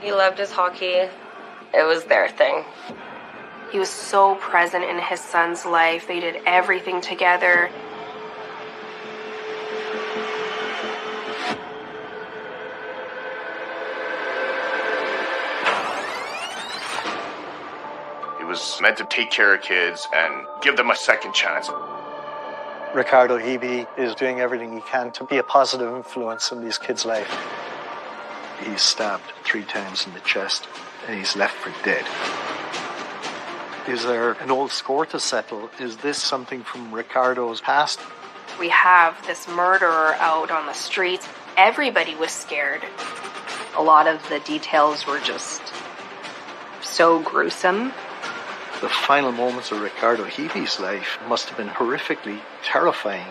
He loved his hockey. It was their thing. He was so present in his son's life. They did everything together. He was meant to take care of kids and give them a second chance. Ricardo Hebe is doing everything he can to be a positive influence in these kids' life. He's stabbed 3 times in the chest and he's left for dead. Is there an old score to settle? Is this something from Ricardo's past? We have this murderer out on the streets. Everybody was scared. A lot of the details were just so gruesome. The final moments of Ricardo Hebe's life must have been horrifically terrifying.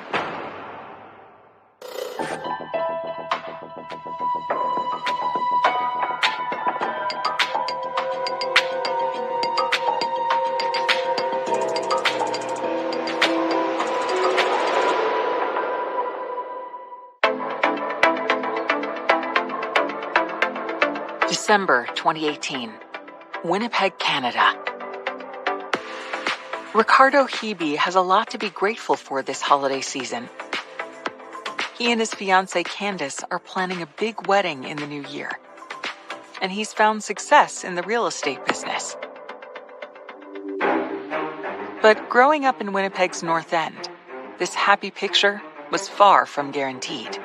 December 2018, Winnipeg, Canada. Ricardo Hebe has a lot to be grateful for this holiday season. He and his fiancée Candace are planning a big wedding in the new year, and he's found success in the real estate business. But growing up in Winnipeg's North End, this happy picture was far from guaranteed.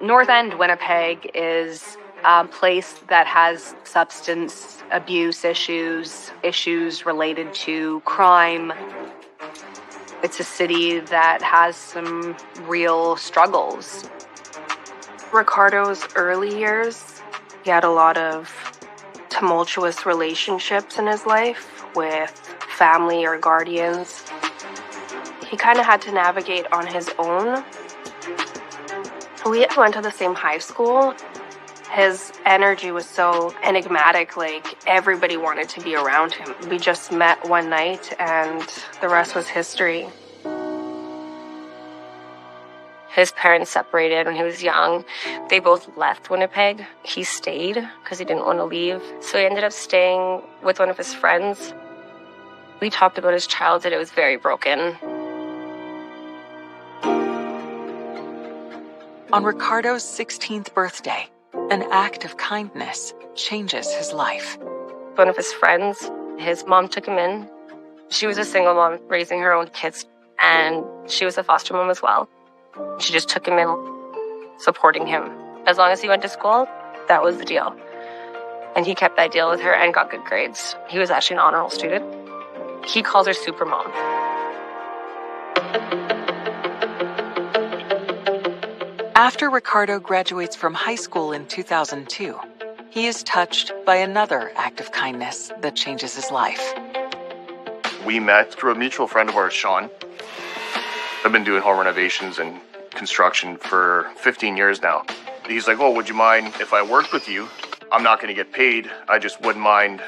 North End, Winnipeg is a place that has substance abuse issues related to crime. It's a city that has some real struggles. Ricardo's early years, he had a lot of tumultuous relationships in his life with family or guardians. He kind of had to navigate on his own. We went to the same high school. His energy was so enigmatic, like everybody wanted to be around him. We just met one night and the rest was history. His parents separated when he was young. They both left Winnipeg. He stayed because he didn't want to leave. So he ended up staying with one of his friends. We talked about his childhood. It was very broken. On Ricardo's 16th birthday, an act of kindness changes his life. One of his friends, his mom took him in. She was a single mom raising her own kids, and she was a foster mom as well. She just took him in, supporting him. As long as he went to school, that was the deal. And he kept that deal with her and got good grades. He was actually an honor roll student. He calls her super mom. After Ricardo graduates from high school in 2002, he is touched by another act of kindness that changes his life. We met through a mutual friend of ours, Sean. I've been doing home renovations and construction for 15 years now. He's like, oh, would you mind if I worked with you? I'm not going to get paid. I just wouldn't mind,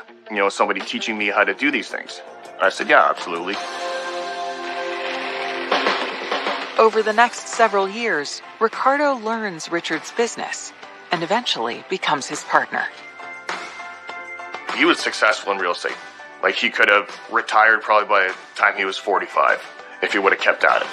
somebody teaching me how to do these things. I said, yeah, absolutely. Over the next several years, Ricardo learns Richard's business and eventually becomes his partner. He was successful in real estate. Like, he could have retired probably by the time he was 45 if he would have kept at it.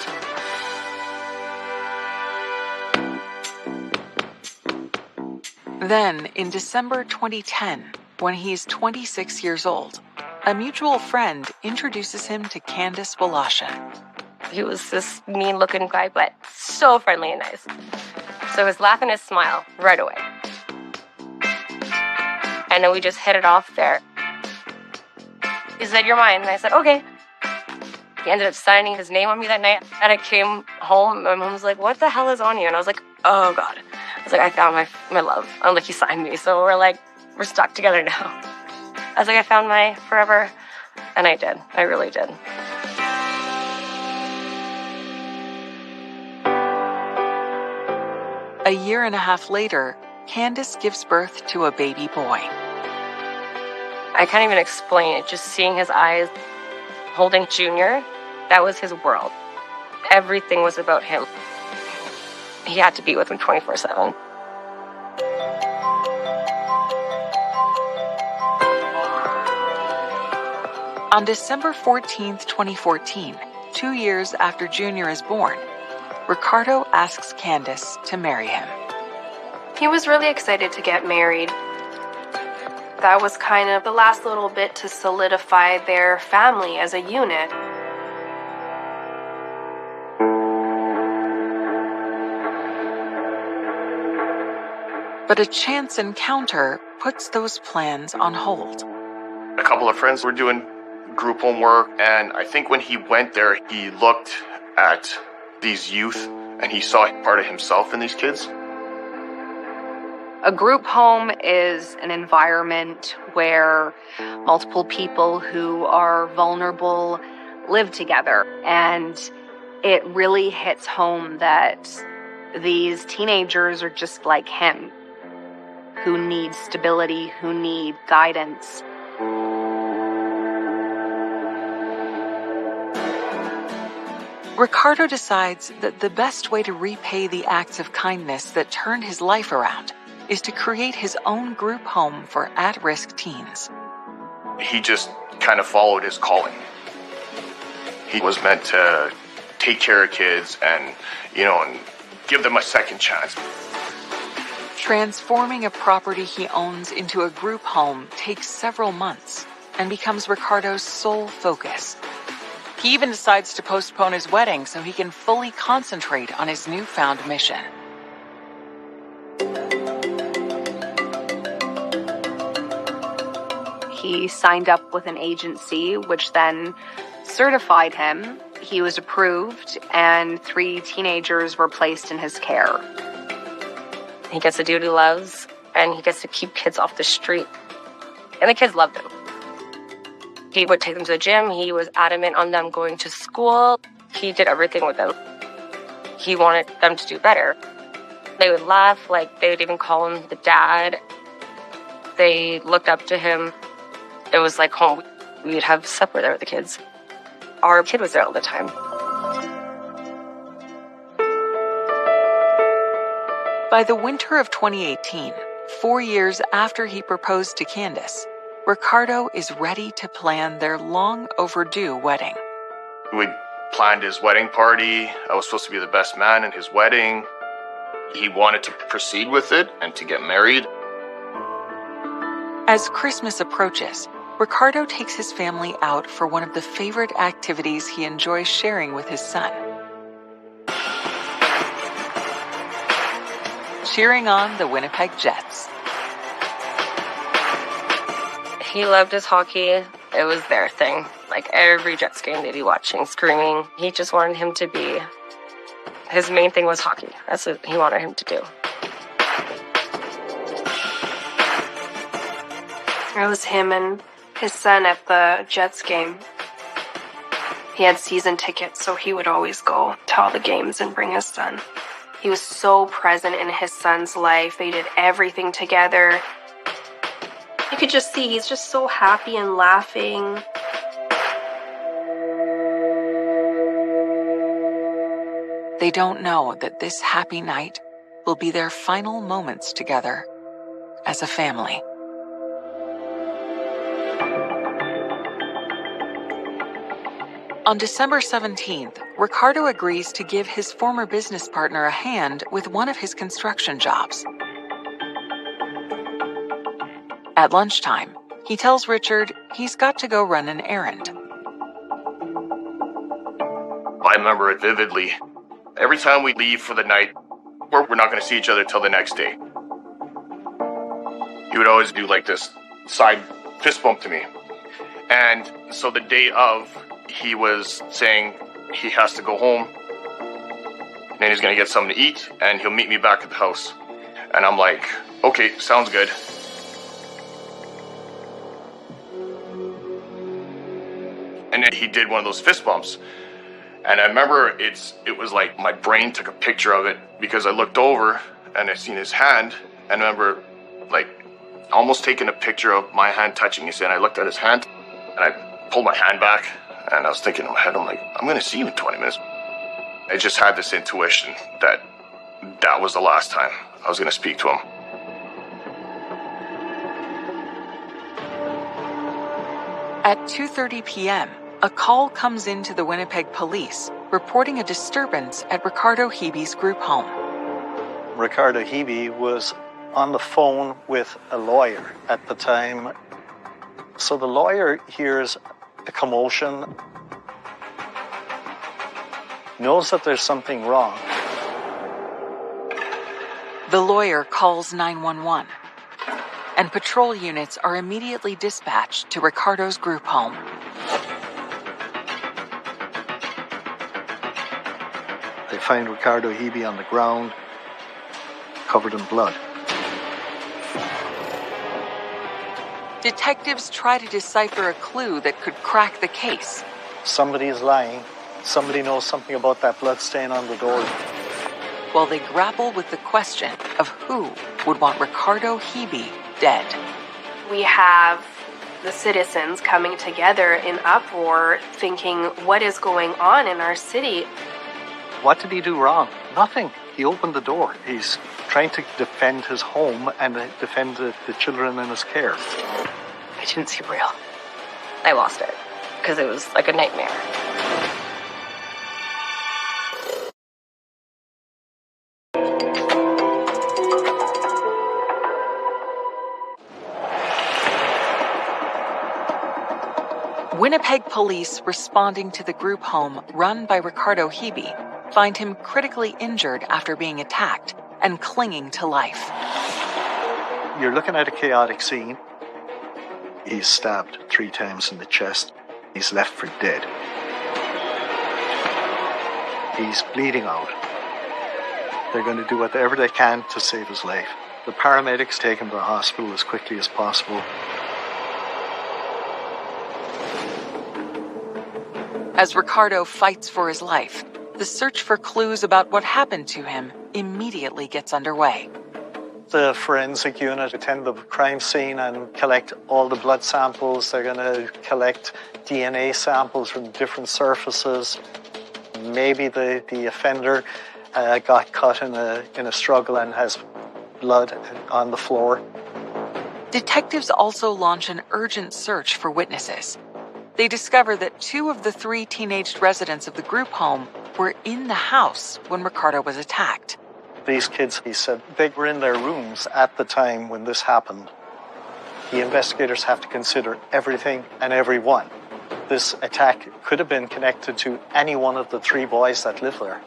Then, in December 2010, when he's 26 years old, a mutual friend introduces him to Candace Woloshyn. He was this mean-looking guy, but so friendly and nice. So his laugh and his smile right away. And then we just hit it off there. He said, you're mine. And I said, okay. He ended up signing his name on me that night. And I came home, my mom was like, what the hell is on you? And I was like, oh, God. I was like, I found my love. I'm like, he signed me. So we're stuck together now. I was like, I found my forever. And I did. I really did. A year and a half later, Candace gives birth to a baby boy. I can't even explain it. Just seeing his eyes holding Junior, that was his world. Everything was about him. He had to be with him 24/7. On December 14th, 2014, 2 years after Junior is born, Ricardo asks Candace to marry him. He was really excited to get married. That was kind of the last little bit to solidify their family as a unit. But a chance encounter puts those plans on hold. A couple of friends were doing group homework, and I think when he went there, he looked at these youth and he saw part of himself in these kids. A group home is an environment where multiple people who are vulnerable live together. And it really hits home that these teenagers are just like him, who need stability, who need guidance. Ricardo decides that the best way to repay the acts of kindness that turned his life around is to create his own group home for at-risk teens. He just kind of followed his calling. He was meant to take care of kids and give them a second chance. Transforming a property he owns into a group home takes several months and becomes Ricardo's sole focus. He even decides to postpone his wedding so he can fully concentrate on his newfound mission. He signed up with an agency, which then certified him. He was approved, and 3 teenagers were placed in his care. He gets to do what he loves, and he gets to keep kids off the street. And the kids loved him. He would take them to the gym. He was adamant on them going to school. He did everything with them. He wanted them to do better. They would laugh, like they would even call him the dad. They looked up to him. It was like home. We'd have supper there with the kids. Our kid was there all the time. By the winter of 2018, 4 years after he proposed to Candace, Ricardo is ready to plan their long overdue wedding. We planned his wedding party. I was supposed to be the best man in his wedding. He wanted to proceed with it and to get married. As Christmas approaches, Ricardo takes his family out for one of the favorite activities he enjoys sharing with his son. Cheering on the Winnipeg Jets. He loved his hockey. It was their thing. Like every Jets game they'd be watching, screaming. He just wanted him to be... His main thing was hockey. That's what he wanted him to do. It was him and his son at the Jets game. He had season tickets, so he would always go to all the games and bring his son. He was so present in his son's life. They did everything together. You could just see he's just so happy and laughing. They don't know that this happy night will be their final moments together as a family. On December 17th, Ricardo agrees to give his former business partner a hand with one of his construction jobs. At lunchtime, he tells Richard he's got to go run an errand. I remember it vividly. Every time we leave for the night, we're not going to see each other till the next day. He would always do like this side fist bump to me. And so the day of, he was saying he has to go home and he's going to get something to eat and he'll meet me back at the house. And I'm like, okay, sounds good. And then he did one of those fist bumps. And I remember it was like my brain took a picture of it because I looked over and I seen his hand and I remember like almost taking a picture of my hand touching his hand. I looked at his hand and I pulled my hand back and I was thinking in my head, I'm like, I'm going to see you in 20 minutes. I just had this intuition that that was the last time I was going to speak to him. At 2:30 p.m., a call comes into the Winnipeg police reporting a disturbance at Ricardo Hebe's group home. Ricardo Hebe was on the phone with a lawyer at the time. So the lawyer hears a commotion, knows that there's something wrong. The lawyer calls 911, and patrol units are immediately dispatched to Ricardo's group home. They find Ricardo Hebe on the ground, covered in blood. Detectives try to decipher a clue that could crack the case. Somebody is lying. Somebody knows something about that blood stain on the door. While they grapple with the question of who would want Ricardo Hebe dead. We have the citizens coming together in uproar, thinking, what is going on in our city? What did he do wrong? Nothing. He opened the door. He's trying to defend his home and defend the children in his care. I didn't see real. I lost it because it was like a nightmare. Winnipeg police responding to the group home run by Ricardo Hebe find him critically injured after being attacked and clinging to life. You're looking at a chaotic scene. He's stabbed 3 times in the chest. He's left for dead. He's bleeding out. They're going to do whatever they can to save his life. The paramedics take him to the hospital as quickly as possible. As Ricardo fights for his life, the search for clues about what happened to him immediately gets underway. The forensic unit attend the crime scene and collect all the blood samples. They're going to collect DNA samples from different surfaces. Maybe the offender got caught in a struggle and has blood on the floor. Detectives also launch an urgent search for witnesses. They discover that 2 of the 3 teenage residents of the group home were in the house when Ricardo was attacked. These kids, he said, they were in their rooms at the time when this happened. The investigators have to consider everything and everyone. This attack could have been connected to any one of the 3 boys that live there.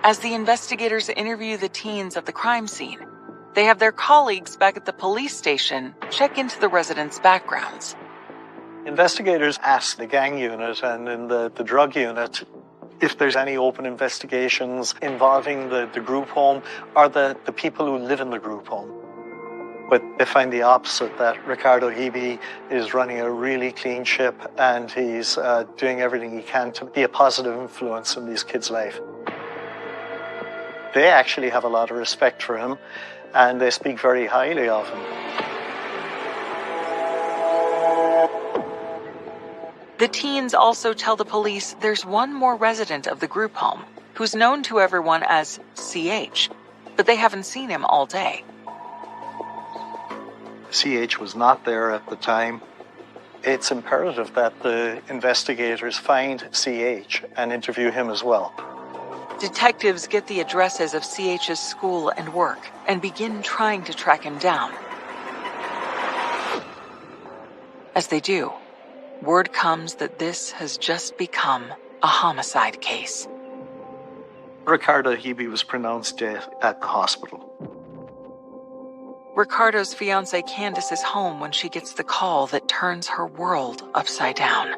As the investigators interview the teens at the crime scene, they have their colleagues back at the police station check into the residents' backgrounds. Investigators ask the gang unit and in the drug unit if there's any open investigations involving the group home or the people who live in the group home. But they find the opposite, that Ricardo Hebe is running a really clean ship and he's doing everything he can to be a positive influence in these kids' life. They actually have a lot of respect for him and they speak very highly of him. The teens also tell the police there's one more resident of the group home who's known to everyone as CH, but they haven't seen him all day. CH was not there at the time. It's imperative that the investigators find CH and interview him as well. Detectives get the addresses of CH's school and work and begin trying to track him down. As they do, word comes that this has just become a homicide case. Ricardo Hebe was pronounced dead at the hospital. Ricardo's fiancée Candace is home when she gets the call that turns her world upside down.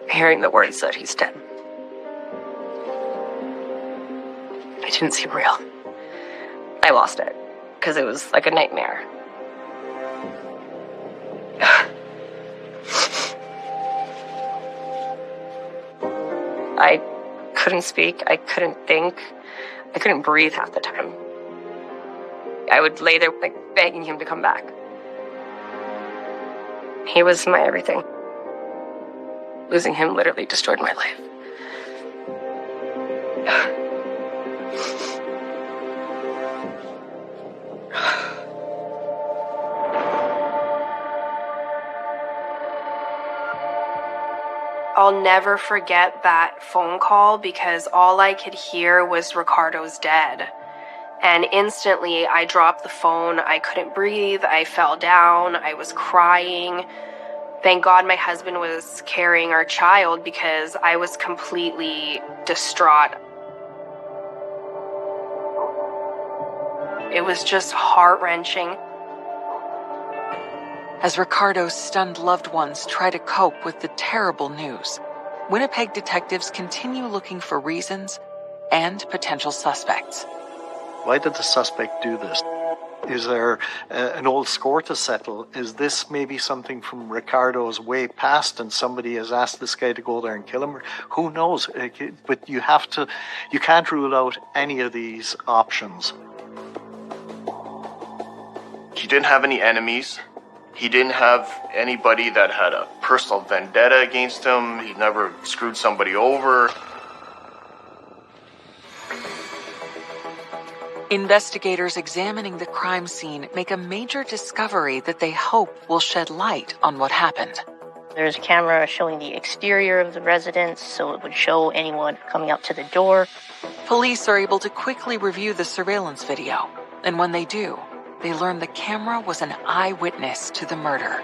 Hearing the words that he's dead. I didn't see real. I lost it because it was like a nightmare. I couldn't speak. I couldn't think. I couldn't breathe half the time. I would lay there like begging him to come back. He was my everything. Losing him literally destroyed my life. I'll never forget that phone call because all I could hear was Ricardo's dead. And instantly I dropped the phone. I couldn't breathe. I fell down. I was crying. Thank God my husband was carrying our child because I was completely distraught. It was just heart-wrenching. As Ricardo's stunned loved ones try to cope with the terrible news, Winnipeg detectives continue looking for reasons and potential suspects. Why did the suspect do this? Is there an old score to settle? Is this maybe something from Ricardo's way past and somebody has asked this guy to go there and kill him? Who knows? But you can't rule out any of these options. He didn't have any enemies. He didn't have anybody that had a personal vendetta against him. He never screwed somebody over. Investigators examining the crime scene make a major discovery that they hope will shed light on what happened. There's a camera showing the exterior of the residence, so it would show anyone coming up to the door. Police are able to quickly review the surveillance video, and when they do, they learn the camera was an eyewitness to the murder.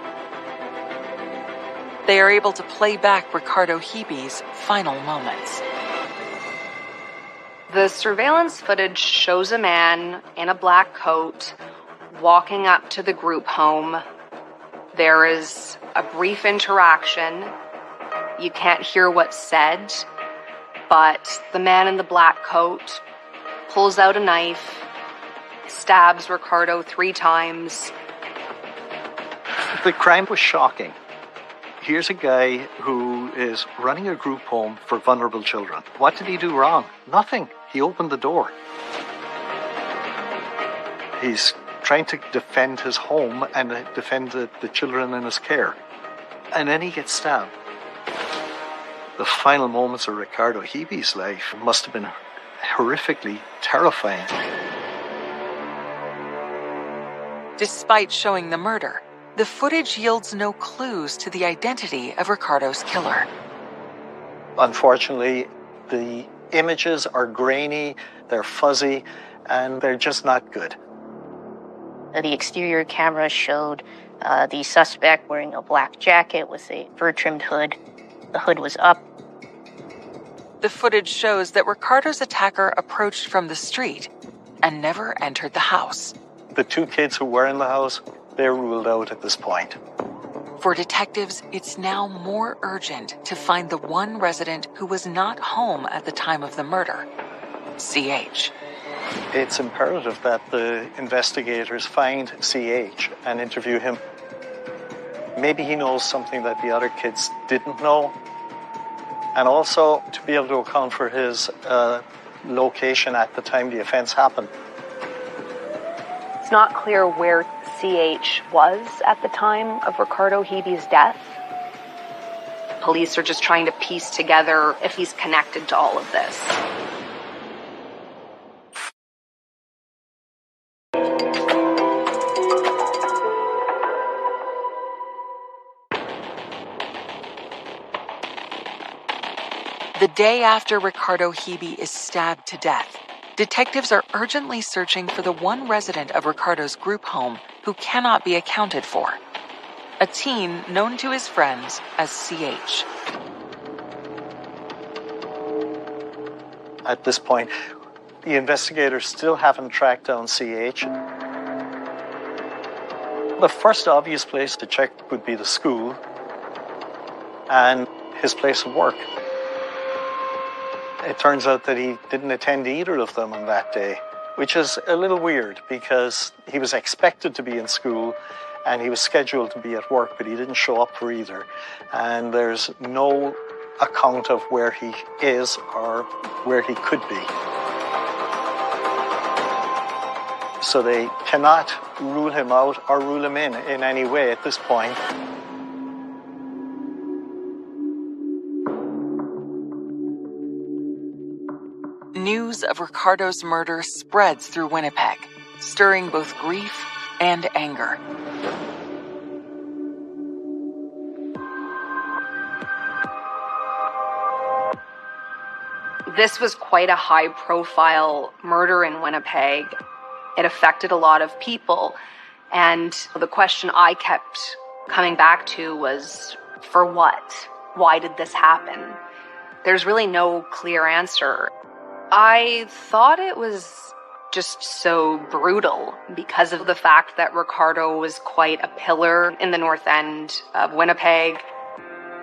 They are able to play back Ricardo Hebe's final moments. The surveillance footage shows a man in a black coat walking up to the group home. There is a brief interaction. You can't hear what's said, but the man in the black coat pulls out a knife, stabs Ricardo 3 times. The crime was shocking. Here's a guy who is running a group home for vulnerable children. What did he do wrong? Nothing. He opened the door. He's trying to defend his home and defend the children in his care. And then he gets stabbed. The final moments of Ricardo Hebe's life must have been horrifically terrifying. Despite showing the murder, the footage yields no clues to the identity of Ricardo's killer. Unfortunately, the images are grainy, they're fuzzy, and they're just not good. The exterior camera showed the suspect wearing a black jacket with a fur-trimmed hood. The hood was up. The footage shows that Ricardo's attacker approached from the street and never entered the house. The 2 kids who were in the house, they're ruled out at this point. For detectives, it's now more urgent to find the one resident who was not home at the time of the murder, CH. It's imperative that the investigators find CH and interview him. Maybe he knows something that the other kids didn't know. And also to be able to account for his location at the time the offense happened. It's not clear where CH was at the time of Ricardo Hebe's death. Police are just trying to piece together if he's connected to all of this. The day after Ricardo Hebe is stabbed to death, detectives are urgently searching for the one resident of Ricardo's group home who cannot be accounted for, a teen known to his friends as CH. At this point, the investigators still haven't tracked down CH. The first obvious place to check would be the school and his place of work. It turns out that he didn't attend either of them on that day, which is a little weird because he was expected to be in school and he was scheduled to be at work, but he didn't show up for either. And there's no account of where he is or where he could be. So they cannot rule him out or rule him in any way at this point. News of Ricardo's murder spreads through Winnipeg, stirring both grief and anger. This was quite a high-profile murder in Winnipeg. It affected a lot of people. And the question I kept coming back to was, for what? Why did this happen? There's really no clear answer. I thought it was just so brutal because of the fact that Ricardo was quite a pillar in the north end of Winnipeg.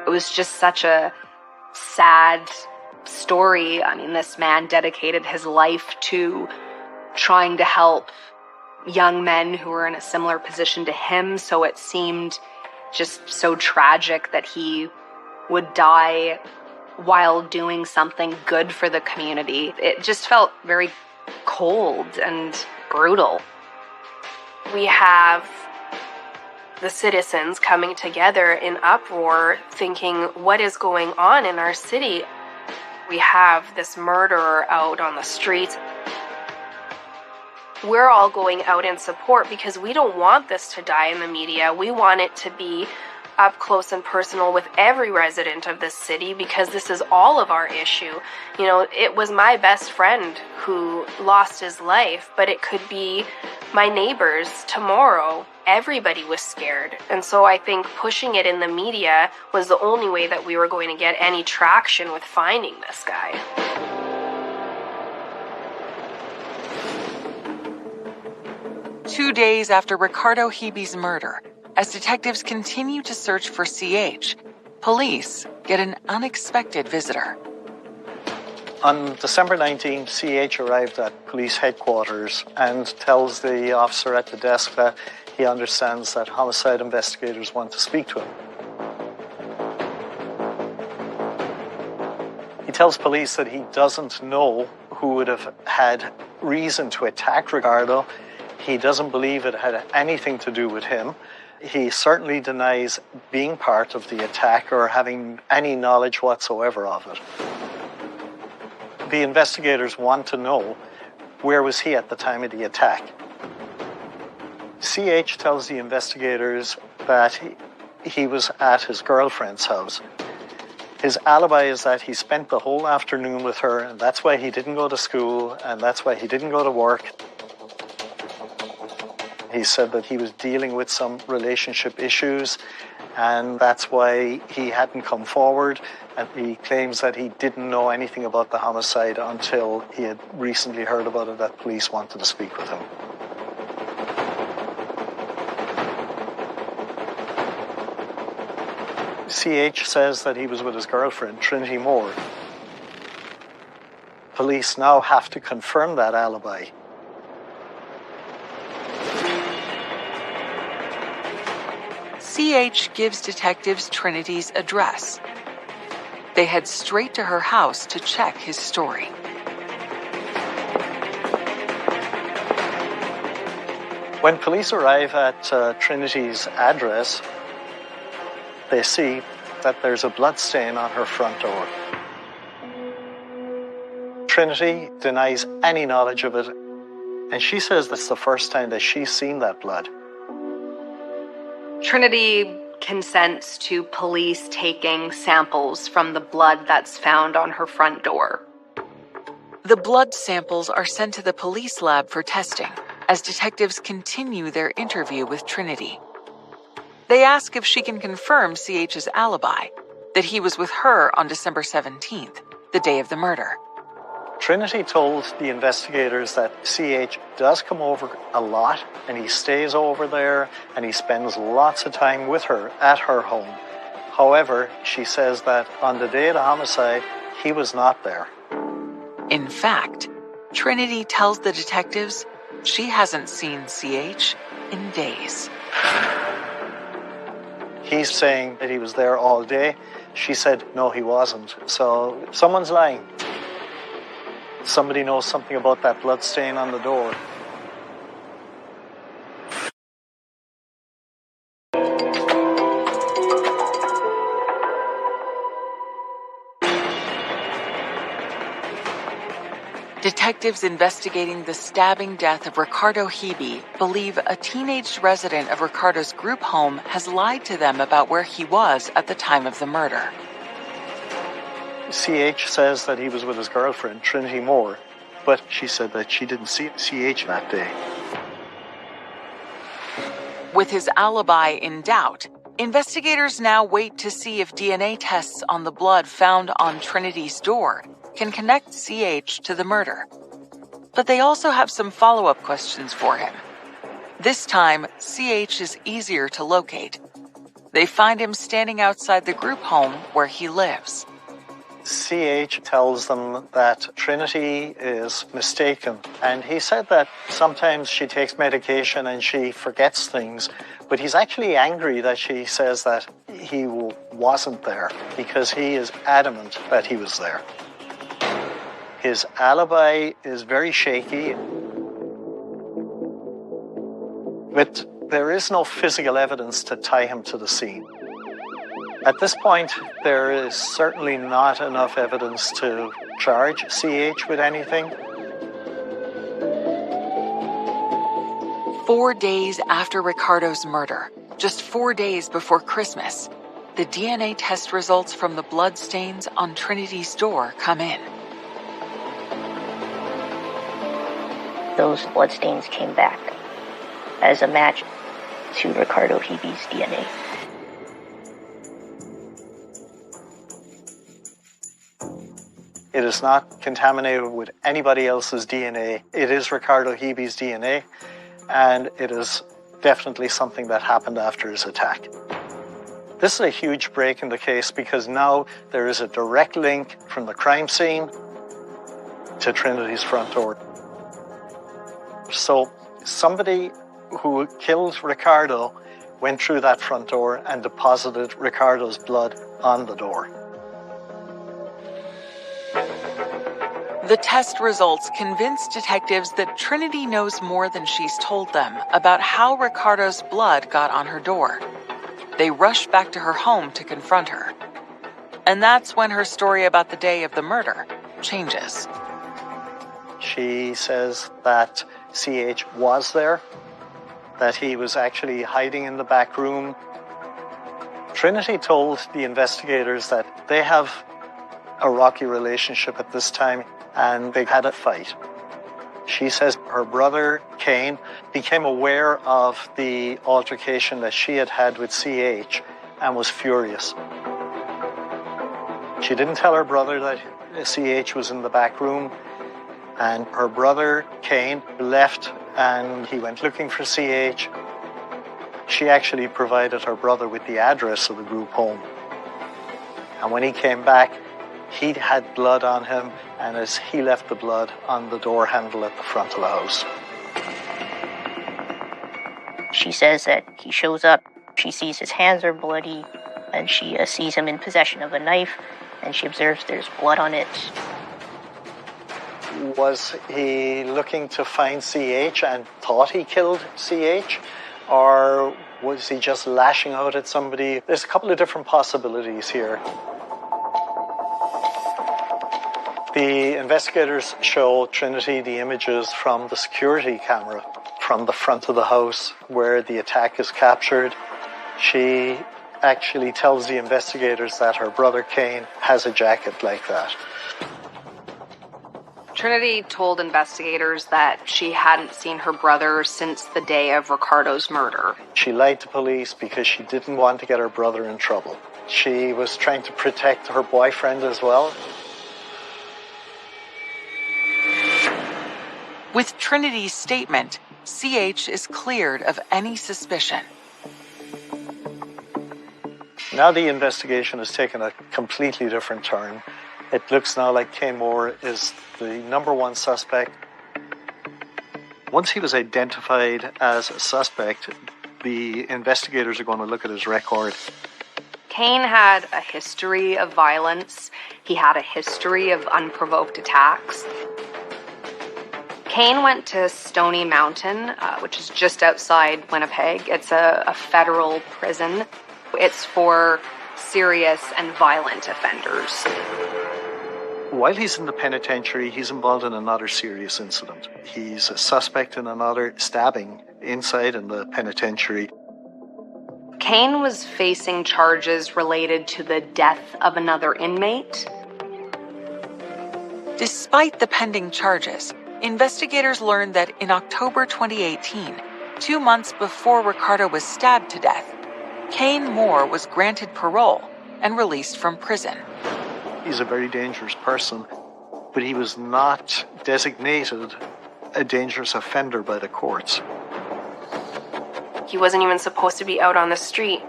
It was just such a sad story. I mean, this man dedicated his life to trying to help young men who were in a similar position to him, so it seemed just so tragic that he would die while doing something good for the community. It just felt very cold and brutal. We have the citizens coming together in uproar, thinking, what is going on in our city? We have this murderer out on the streets. We're all going out in support because we don't want this to die in the media. We want it to be up close and personal with every resident of this city because this is all of our issue. You know, it was my best friend who lost his life, but it could be my neighbors tomorrow. Everybody was scared. And so I think pushing it in the media was the only way that we were going to get any traction with finding this guy. Two days after Ricardo Hebe's murder, as detectives continue to search for CH, police get an unexpected visitor. On December 19, CH arrived at police headquarters and tells the officer at the desk that he understands that homicide investigators want to speak to him. He tells police that he doesn't know who would have had reason to attack Ricardo. He doesn't believe it had anything to do with him. He certainly denies being part of the attack or having any knowledge whatsoever of it. The investigators want to know, where was he at the time of the attack? CH tells the investigators that he was at his girlfriend's house. His alibi is that he spent the whole afternoon with her, and that's why he didn't go to school, and that's why he didn't go to work. He said that he was dealing with some relationship issues, and that's why he hadn't come forward. And he claims that he didn't know anything about the homicide until he had recently heard about it, that police wanted to speak with him. CH says that he was with his girlfriend, Trinity Moore. Police now have to confirm that alibi. CH gives detectives Trinity's address. They head straight to her house to check his story. When police arrive at Trinity's address, they see that there's a blood stain on her front door. Trinity denies any knowledge of it, and she says that's the first time that she's seen that blood. Trinity consents to police taking samples from the blood that's found on her front door. The blood samples are sent to the police lab for testing as detectives continue their interview with Trinity. They ask if she can confirm CH's alibi, that he was with her on December 17th, the day of the murder. Trinity told the investigators that CH does come over a lot, and he stays over there, and he spends lots of time with her at her home. However, she says that on the day of the homicide, he was not there. In fact, Trinity tells the detectives she hasn't seen CH in days. He's saying that he was there all day. She said, no, he wasn't. So someone's lying. Somebody knows something about that blood stain on the door. Detectives investigating the stabbing death of Ricardo Hebe believe a teenage resident of Ricardo's group home has lied to them about where he was at the time of the murder. CH says that he was with his girlfriend, Trinity Moore, but she said that she didn't see CH that day. With his alibi in doubt, investigators now wait to see if DNA tests on the blood found on Trinity's door can connect CH to the murder. But they also have some follow-up questions for him. This time, CH is easier to locate. They find him standing outside the group home where he lives. CH tells them that Trinity is mistaken, and he said that sometimes she takes medication and she forgets things, but he's actually angry that she says that he wasn't there, because he is adamant that he was there. His alibi is very shaky, but there is no physical evidence to tie him to the scene. At this point, there is certainly not enough evidence to charge CH with anything. 4 days after Ricardo's murder, just 4 days before Christmas, the DNA test results from the blood stains on Trinity's door come in. Those bloodstains came back as a match to Ricardo Hebe's DNA. It is not contaminated with anybody else's DNA. It is Ricardo Hebe's DNA, and it is definitely something that happened after his attack. This is a huge break in the case because now there is a direct link from the crime scene to Trinity's front door. So somebody who killed Ricardo went through that front door and deposited Ricardo's blood on the door. The test results convince detectives that Trinity knows more than she's told them about how Ricardo's blood got on her door. They rush back to her home to confront her. And that's when her story about the day of the murder changes. She says that CH was there, that he was actually hiding in the back room. Trinity told the investigators that they have a rocky relationship at this time, and they had a fight. She says her brother, Kane, became aware of the altercation that she had had with CH and was furious. She didn't tell her brother that CH was in the back room, and her brother, Kane, left and he went looking for CH. She actually provided her brother with the address of the group home. And when he came back, he had blood on him, and as he left the blood on the door handle at the front of the house. She says that he shows up, she sees his hands are bloody, and she sees him in possession of a knife, and she observes there's blood on it. Was he looking to find CH and thought he killed CH? Or was he just lashing out at somebody? There's a couple of different possibilities here. The investigators show Trinity the images from the security camera from the front of the house where the attack is captured. She actually tells the investigators that her brother Kane has a jacket like that. Trinity told investigators that she hadn't seen her brother since the day of Ricardo's murder. She lied to police because she didn't want to get her brother in trouble. She was trying to protect her boyfriend as well. With Trinity's statement, CH is cleared of any suspicion. Now the investigation has taken a completely different turn. It looks now like Kane Moore is the number one suspect. Once he was identified as a suspect, the investigators are going to look at his record. Kane had a history of violence. He had a history of unprovoked attacks. Kane went to Stony Mountain, which is just outside Winnipeg. It's a federal prison. It's for serious and violent offenders. While he's in the penitentiary, he's involved in another serious incident. He's a suspect in another stabbing inside in the penitentiary. Kane was facing charges related to the death of another inmate. Despite the pending charges, investigators learned that in October 2018, 2 months before Ricardo was stabbed to death, Kane Moore was granted parole and released from prison. He's a very dangerous person, but he was not designated a dangerous offender by the courts. He wasn't even supposed to be out on the street.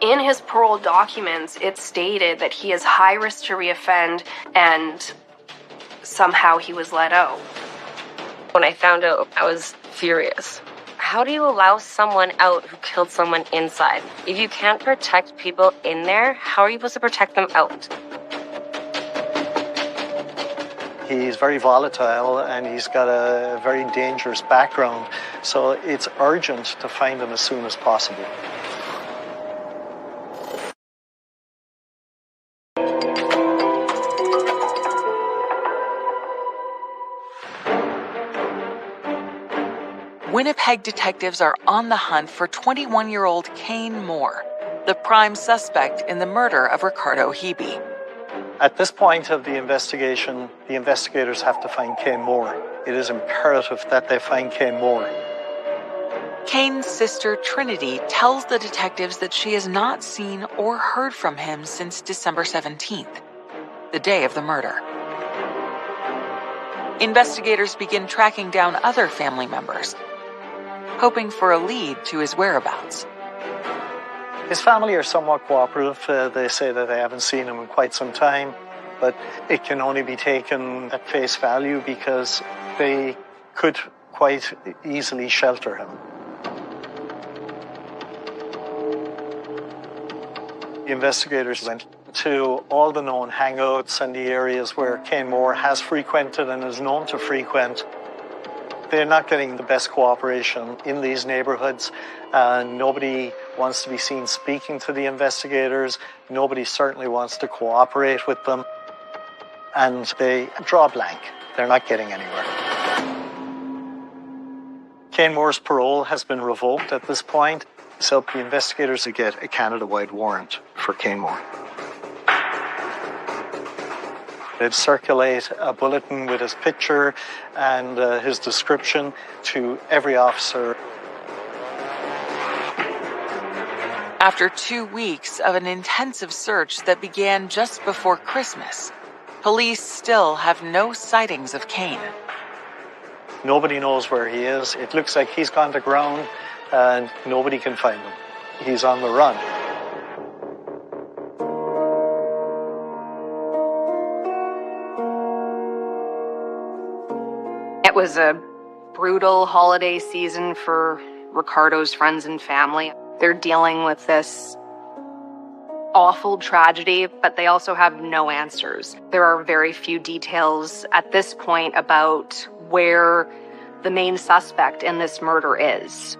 In his parole documents, it stated that he is high risk to reoffend, and somehow he was let out. When I found out, I was furious. How do you allow someone out who killed someone inside? If you can't protect people in there, how are you supposed to protect them out? He's very volatile and he's got a very dangerous background, so it's urgent to find him as soon as possible. Winnipeg detectives are on the hunt for 21-year-old Kane Moore, the prime suspect in the murder of Ricardo Hebe. At this point of the investigation, the investigators have to find Kane Moore. It is imperative that they find Kane Moore. Kane's sister Trinity tells the detectives that she has not seen or heard from him since December 17th, the day of the murder. Investigators begin tracking down other family members, hoping for a lead to his whereabouts. His family are somewhat cooperative. They say that they haven't seen him in quite some time, but it can only be taken at face value because they could quite easily shelter him. The investigators went to all the known hangouts and the areas where Kane Moore has frequented and is known to frequent. They're not getting the best cooperation in these neighborhoods. Nobody wants to be seen speaking to the investigators. Nobody certainly wants to cooperate with them. And they draw a blank. They're not getting anywhere. Kane Moore's parole has been revoked at this point, so the investigators will get a Canada-wide warrant for Kane Moore. They'd circulate a bulletin with his picture and his description to every officer. After 2 weeks of an intensive search that began just before Christmas, police still have no sightings of Kane. Nobody knows where he is. It looks like he's gone to ground and nobody can find him. He's on the run. It was a brutal holiday season for Ricardo's friends and family. They're dealing with this awful tragedy, but they also have no answers. There are very few details at this point about where the main suspect in this murder is.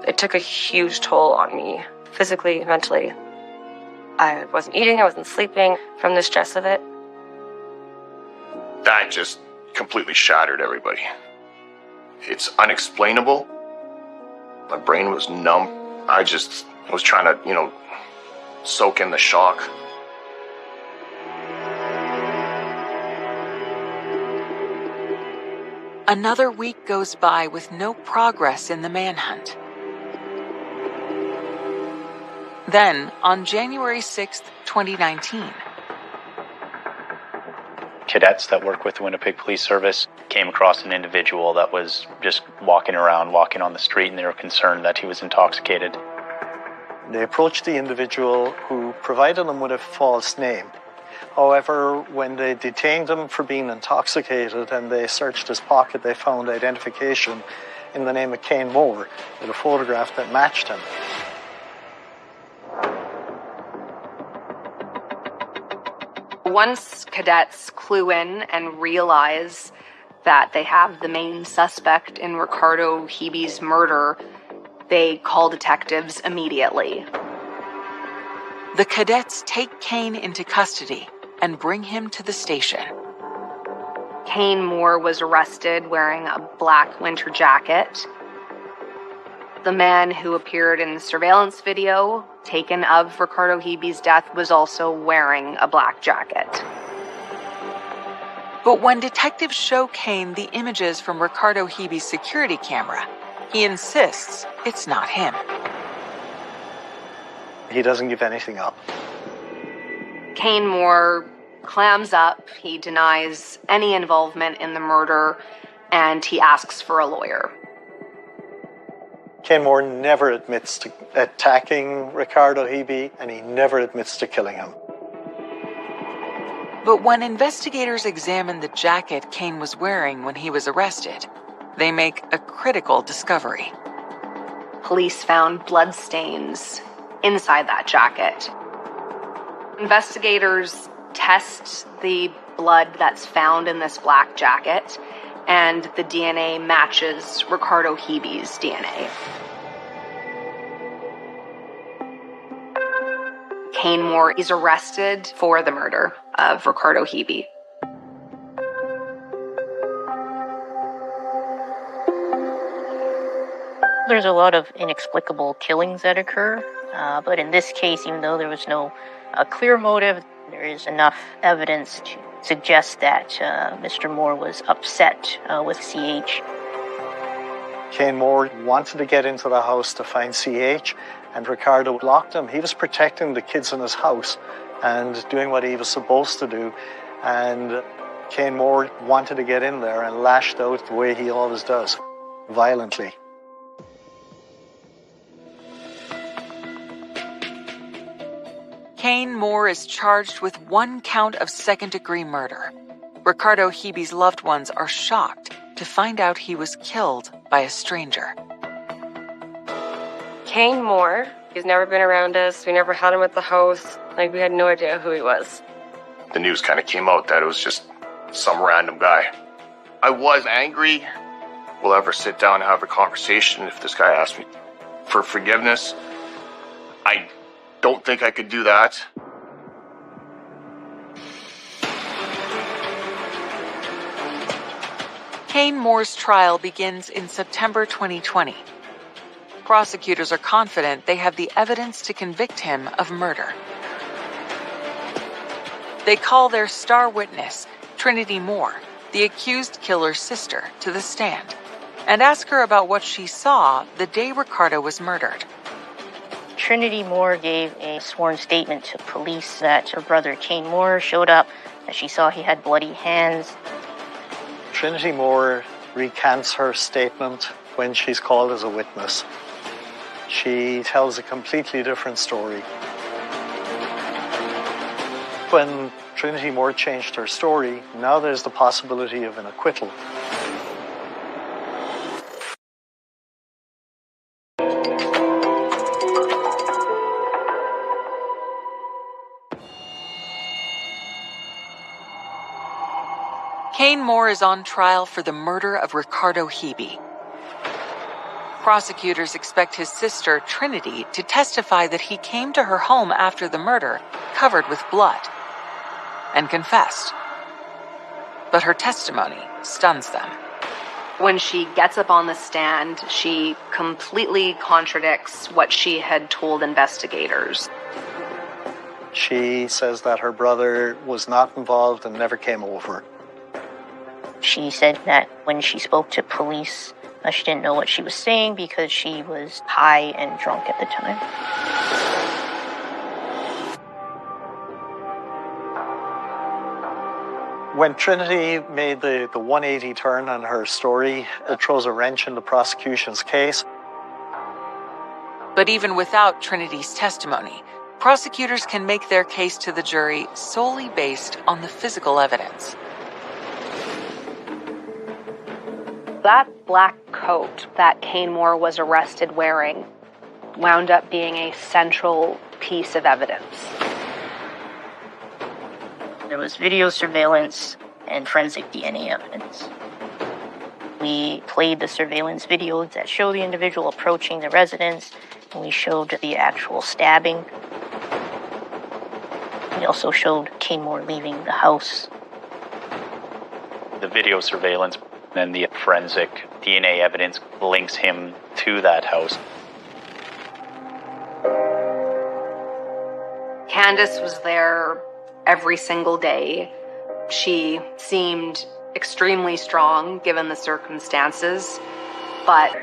It took a huge toll on me, physically, mentally. I wasn't eating, I wasn't sleeping from the stress of it. That just completely shattered everybody. It's unexplainable. My brain was numb. I just was trying to, soak in the shock. Another week goes by with no progress in the manhunt. Then, on January 6th, 2019, cadets that work with the Winnipeg Police Service came across an individual that was just walking on the street, and they were concerned that he was intoxicated. They approached the individual who provided them with a false name. However, when they detained him for being intoxicated and they searched his pocket, they found identification in the name of Kane Moore with a photograph that matched him. Once cadets clue in and realize that they have the main suspect in Ricardo Hebe's murder, they call detectives immediately. The cadets take Kane into custody and bring him to the station. Kane Moore was arrested wearing a black winter jacket. The man who appeared in the surveillance video taken of Ricardo Hebe's death was also wearing a black jacket. But when detectives show Kane the images from Ricardo Hebe's security camera, he insists it's not him. He doesn't give anything up. Kane Moore clams up, he denies any involvement in the murder, and he asks for a lawyer. Kane Moore never admits to attacking Ricardo Hebe, and he never admits to killing him. But when investigators examine the jacket Kane was wearing when he was arrested, they make a critical discovery. Police found bloodstains inside that jacket. Investigators test the blood that's found in this black jacket, and the DNA matches Ricardo Hebe's DNA. Kane Moore is arrested for the murder of Ricardo Hebe. There's a lot of inexplicable killings that occur, but in this case, even though there was no clear motive, there is enough evidence to suggest that Mr. Moore was upset with CH. Kane Moore wanted to get into the house to find CH, and Ricardo blocked him. He was protecting the kids in his house and doing what he was supposed to do. And Kane Moore wanted to get in there and lashed out the way he always does, violently. Kane Moore is charged with 1 count of second-degree murder. Ricardo Hebe's loved ones are shocked to find out he was killed by a stranger. Kane Moore, he's never been around us. We never had him at the house. Like, we had no idea who he was. The news kind of came out that it was just some random guy. I was angry. We'll ever sit down and have a conversation if this guy asked me for forgiveness. I don't think I could do that. Kane Moore's trial begins in September 2020. Prosecutors are confident they have the evidence to convict him of murder. They call their star witness, Trinity Moore, the accused killer's sister, to the stand and ask her about what she saw the day Ricardo was murdered. Trinity Moore gave a sworn statement to police that her brother Kane Moore showed up, that she saw he had bloody hands. Trinity Moore recants her statement when she's called as a witness. She tells a completely different story. When Trinity Moore changed her story, now there's the possibility of an acquittal. Kane Moore is on trial for the murder of Ricardo Hebe. Prosecutors expect his sister, Trinity, to testify that he came to her home after the murder, covered with blood, and confessed. But her testimony stuns them. When she gets up on the stand, she completely contradicts what she had told investigators. She says that her brother was not involved and never came over. She said that when she spoke to police, she didn't know what she was saying because she was high and drunk at the time. When Trinity made the 180 turn on her story, it throws a wrench in the prosecution's case. But even without Trinity's testimony, prosecutors can make their case to the jury solely based on the physical evidence. That black coat that Kane Moore was arrested wearing wound up being a central piece of evidence. There was video surveillance and forensic DNA evidence. We played the surveillance videos that show the individual approaching the residence, and we showed the actual stabbing. We also showed Kane Moore leaving the house. The video surveillance and the forensic DNA evidence links him to that house. Candace was there every single day. She seemed extremely strong given the circumstances, but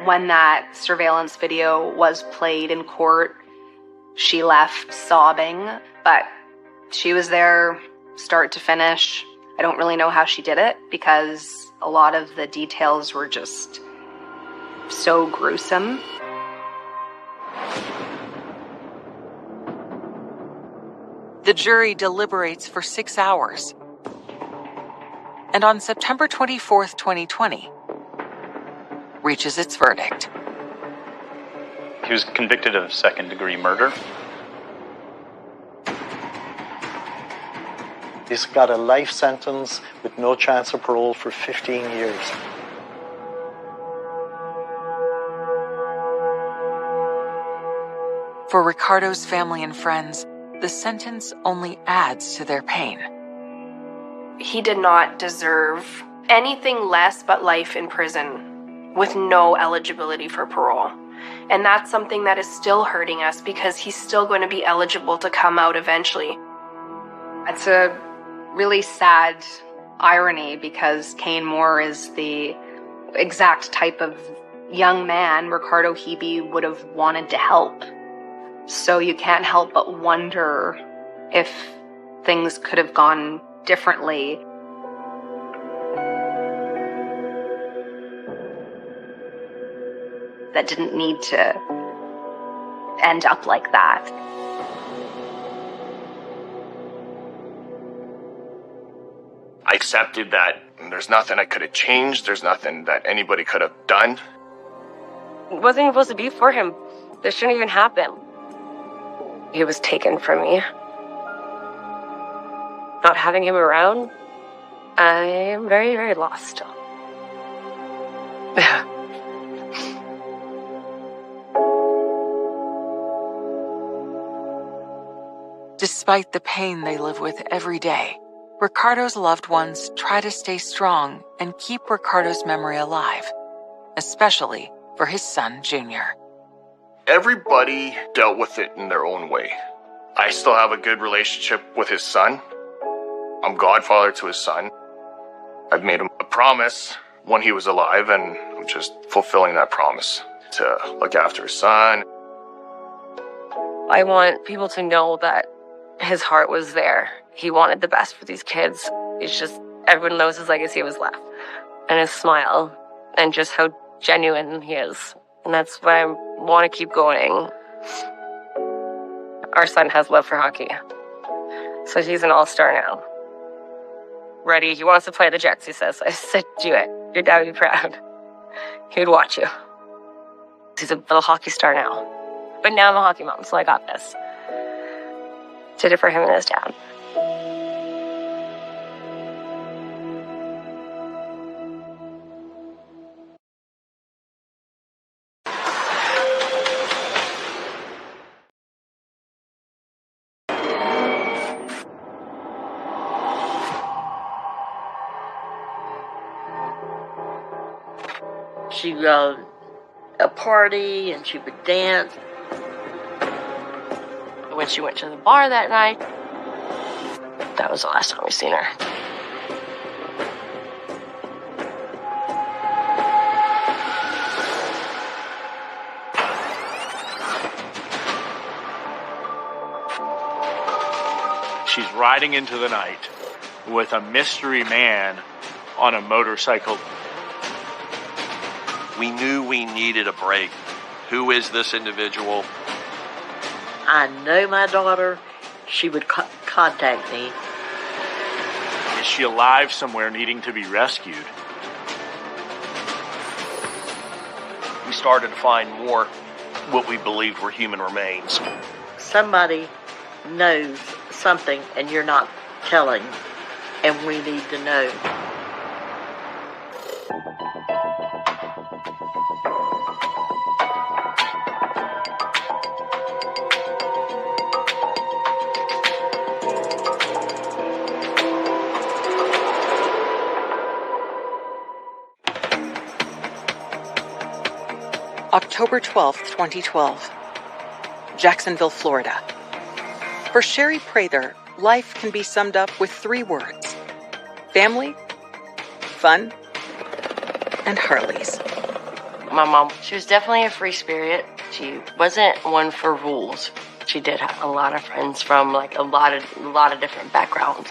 when that surveillance video was played in court, she left sobbing, but she was there start to finish. I don't really know how she did it because a lot of the details were just so gruesome. The jury deliberates for 6 hours. And on September 24th, 2020, reaches its verdict. He was convicted of second-degree murder. He's got a life sentence with no chance of parole for 15 years. For Ricardo's family and friends, the sentence only adds to their pain. He did not deserve anything less but life in prison with no eligibility for parole. And that's something that is still hurting us because he's still going to be eligible to come out eventually. It's a really sad irony because Kane Moore is the exact type of young man Ricardo Hebe would have wanted to help. So you can't help but wonder if things could have gone differently. That didn't need to end up like that. I accepted that there's nothing I could have changed. There's nothing that anybody could have done. It wasn't even supposed to be for him. This shouldn't even happen. He was taken from me. Not having him around, I am very, very lost. Despite the pain they live with every day, Ricardo's loved ones try to stay strong and keep Ricardo's memory alive, especially for his son, Junior. Everybody dealt with it in their own way. I still have a good relationship with his son. I'm godfather to his son. I've made him a promise when he was alive, and I'm just fulfilling that promise to look after his son. I want people to know that his heart was there. He wanted the best for these kids. It's just, everyone knows his legacy was left. And his smile, and just how genuine he is. And that's why I want to keep going. Our son has love for hockey. So he's an all-star now. Ready, he wants to play the Jets, he says. I said, do it. Your dad would be proud. He would watch you. He's a little hockey star now. But now I'm a hockey mom, so I got this. Did it for him and his dad. She would go to a party and she would dance. When she went to the bar that night, that was the last time we seen her. She's riding into the night with a mystery man on a motorcycle. We knew we needed a break. Who is this individual? I know my daughter. She would contact me. Is she alive somewhere needing to be rescued? We started to find more what we believed were human remains. Somebody knows something and you're not telling, and we need to know. October 12th, 2012. Jacksonville, Florida. For Sherry Prather, life can be summed up with 3 words: family, fun, and Harleys. My mom, she was definitely a free spirit. She wasn't one for rules. She did have a lot of friends from like a lot of different backgrounds.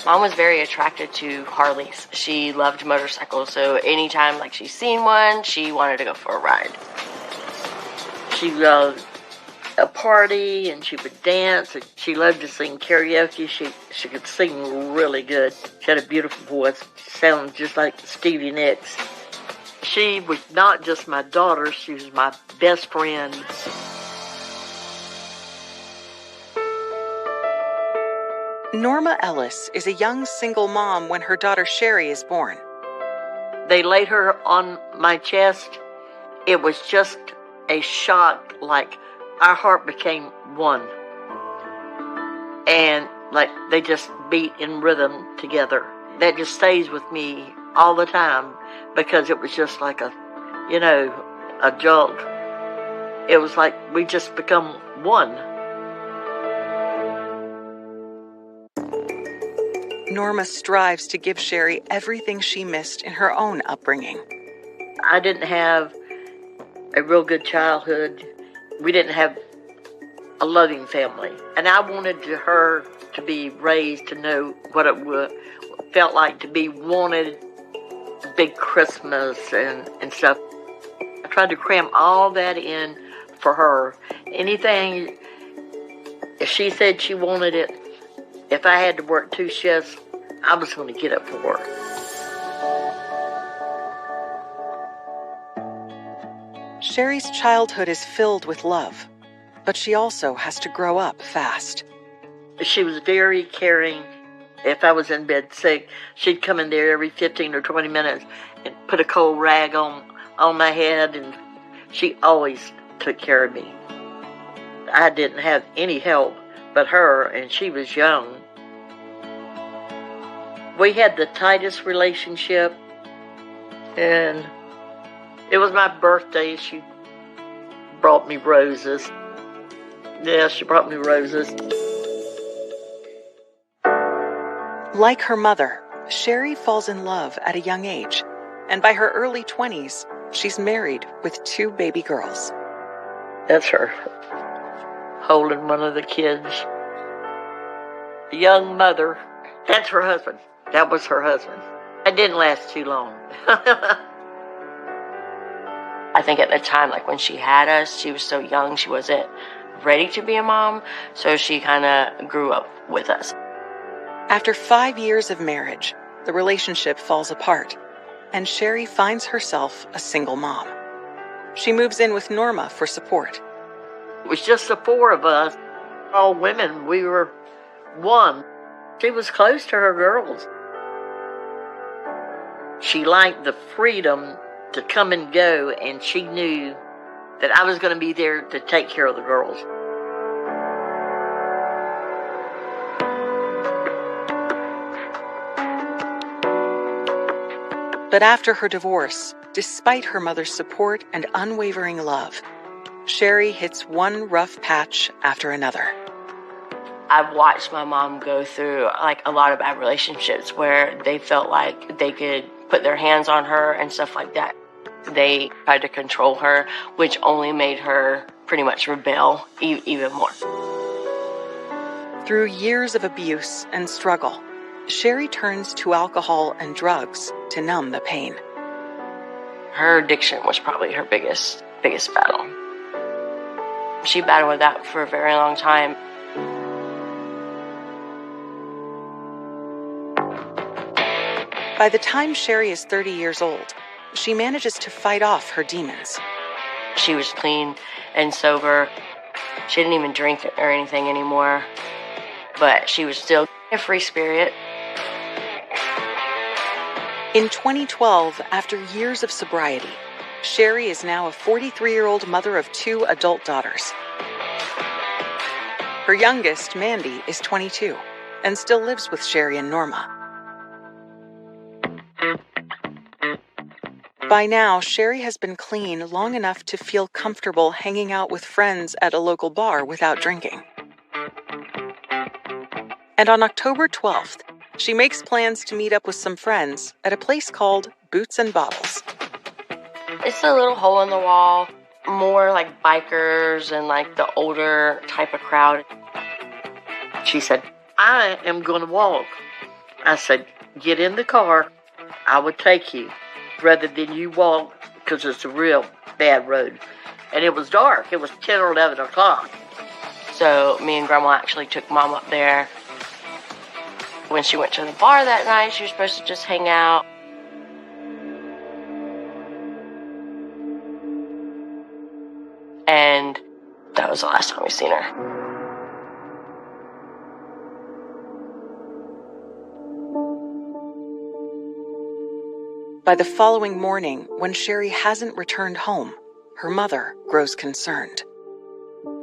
Mom was very attracted to Harleys. She loved motorcycles, so anytime like she's seen one, she wanted to go for a ride. She loved a party, and she would dance, and she loved to sing karaoke. She could sing really good. She had a beautiful voice. She sounded just like Stevie Nicks. She was not just my daughter, she was my best friend. Norma Ellis is a young single mom when her daughter Sherry is born. They laid her on my chest. It was just a shock, like our heart became one. And like they just beat in rhythm together. That just stays with me all the time because it was just like a jolt. It was like we just become one. Norma strives to give Sherry everything she missed in her own upbringing. I didn't have a real good childhood. We didn't have a loving family. And I wanted her to be raised to know what it felt like to be wanted, big Christmas and stuff. I tried to cram all that in for her. Anything, if she said she wanted it, if I had to work 2 shifts, I was going to get up for her. Sherry's childhood is filled with love, but she also has to grow up fast. She was very caring. If I was in bed sick, she'd come in there every 15 or 20 minutes and put a cold rag on my head, and she always took care of me. I didn't have any help but her, and she was young. We had the tightest relationship, and it was my birthday. She brought me roses. Yeah, she brought me roses. Like her mother, Sherry falls in love at a young age, and by her early 20s, she's married with 2 baby girls. That's her, holding one of the kids. A young mother. That's her husband. That was her husband. It didn't last too long. I think at the time, like when she had us, she was so young, she wasn't ready to be a mom, so she kind of grew up with us. After 5 years of marriage, the relationship falls apart, and Sherry finds herself a single mom. She moves in with Norma for support. It was just the 4 of us, all women. We were one. She was close to her girls. She liked the freedom to come and go, and she knew that I was going to be there to take care of the girls. But after her divorce, despite her mother's support and unwavering love, Sherry hits one rough patch after another. I've watched my mom go through like a lot of bad relationships where they felt like they could put their hands on her and stuff like that. They tried to control her, which only made her pretty much rebel even more. Through years of abuse and struggle, Sherry turns to alcohol and drugs to numb the pain. Her addiction was probably her biggest battle. She battled with that for a very long time. By the time Sherry is 30 years old, she manages to fight off her demons. She was clean and sober. She didn't even drink or anything anymore, but she was still a free spirit. In 2012, after years of sobriety, Sherry is now a 43-year-old mother of 2 adult daughters. Her youngest, Mandy, is 22 and still lives with Sherry and Norma. By now, Sherry has been clean long enough to feel comfortable hanging out with friends at a local bar without drinking. And on October 12th, she makes plans to meet up with some friends at a place called Boots and Bottles. It's a little hole in the wall, more like bikers and like the older type of crowd. She said, I am going to walk. I said, get in the car. I would take you rather than you walk because it's a real bad road. And it was dark. It was 10 or 11 o'clock. So me and Grandma actually took Mom up there. When she went to the bar that night, she was supposed to just hang out. And that was the last time we seen her. By the following morning, when Sherry hasn't returned home, her mother grows concerned.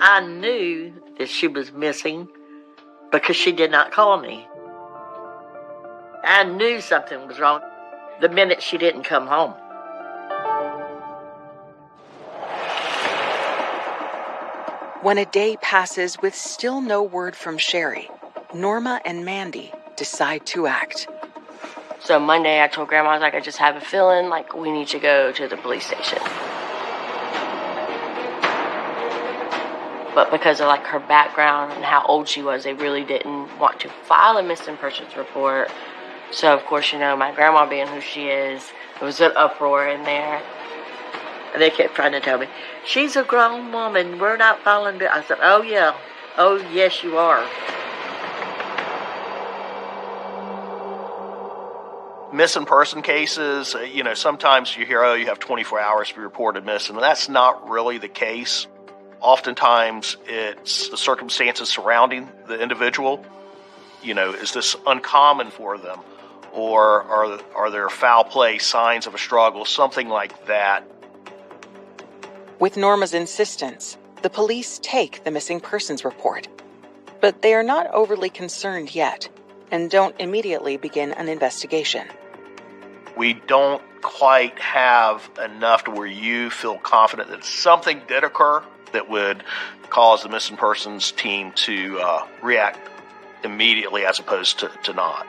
I knew that she was missing because she did not call me. I knew something was wrong the minute she didn't come home. When a day passes with still no word from Sherry, Norma and Mandy decide to act. So Monday I told Grandma, I just have a feeling like we need to go to the police station. But because of like her background and how old she was, they really didn't want to file a missing persons report. So of course, my grandma being who she is, it was an uproar in there. And they kept trying to tell me, she's a grown woman, we're not filing it. I said, oh yeah, oh yes you are. Missing person cases, sometimes you hear, you have 24 hours to be reported missing. And that's not really the case. Oftentimes, it's the circumstances surrounding the individual. Is this uncommon for them? Or are there foul play, signs of a struggle, something like that? With Norma's insistence, the police take the missing persons report. But they are not overly concerned yet and don't immediately begin an investigation. We don't quite have enough to where you feel confident that something did occur that would cause the missing persons team to react immediately as opposed to not.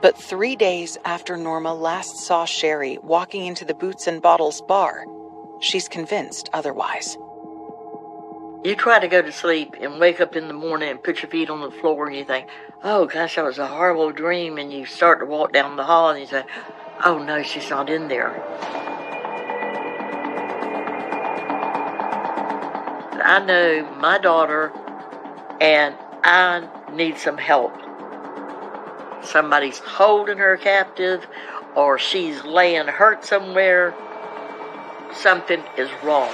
But 3 days after Norma last saw Sherry walking into the Boots and Bottles bar, she's convinced otherwise. You try to go to sleep and wake up in the morning and put your feet on the floor and you think, oh gosh, that was a horrible dream, and you start to walk down the hall and you say, oh no, she's not in there. I know my daughter and I need some help. Somebody's holding her captive or she's laying hurt somewhere. Something is wrong.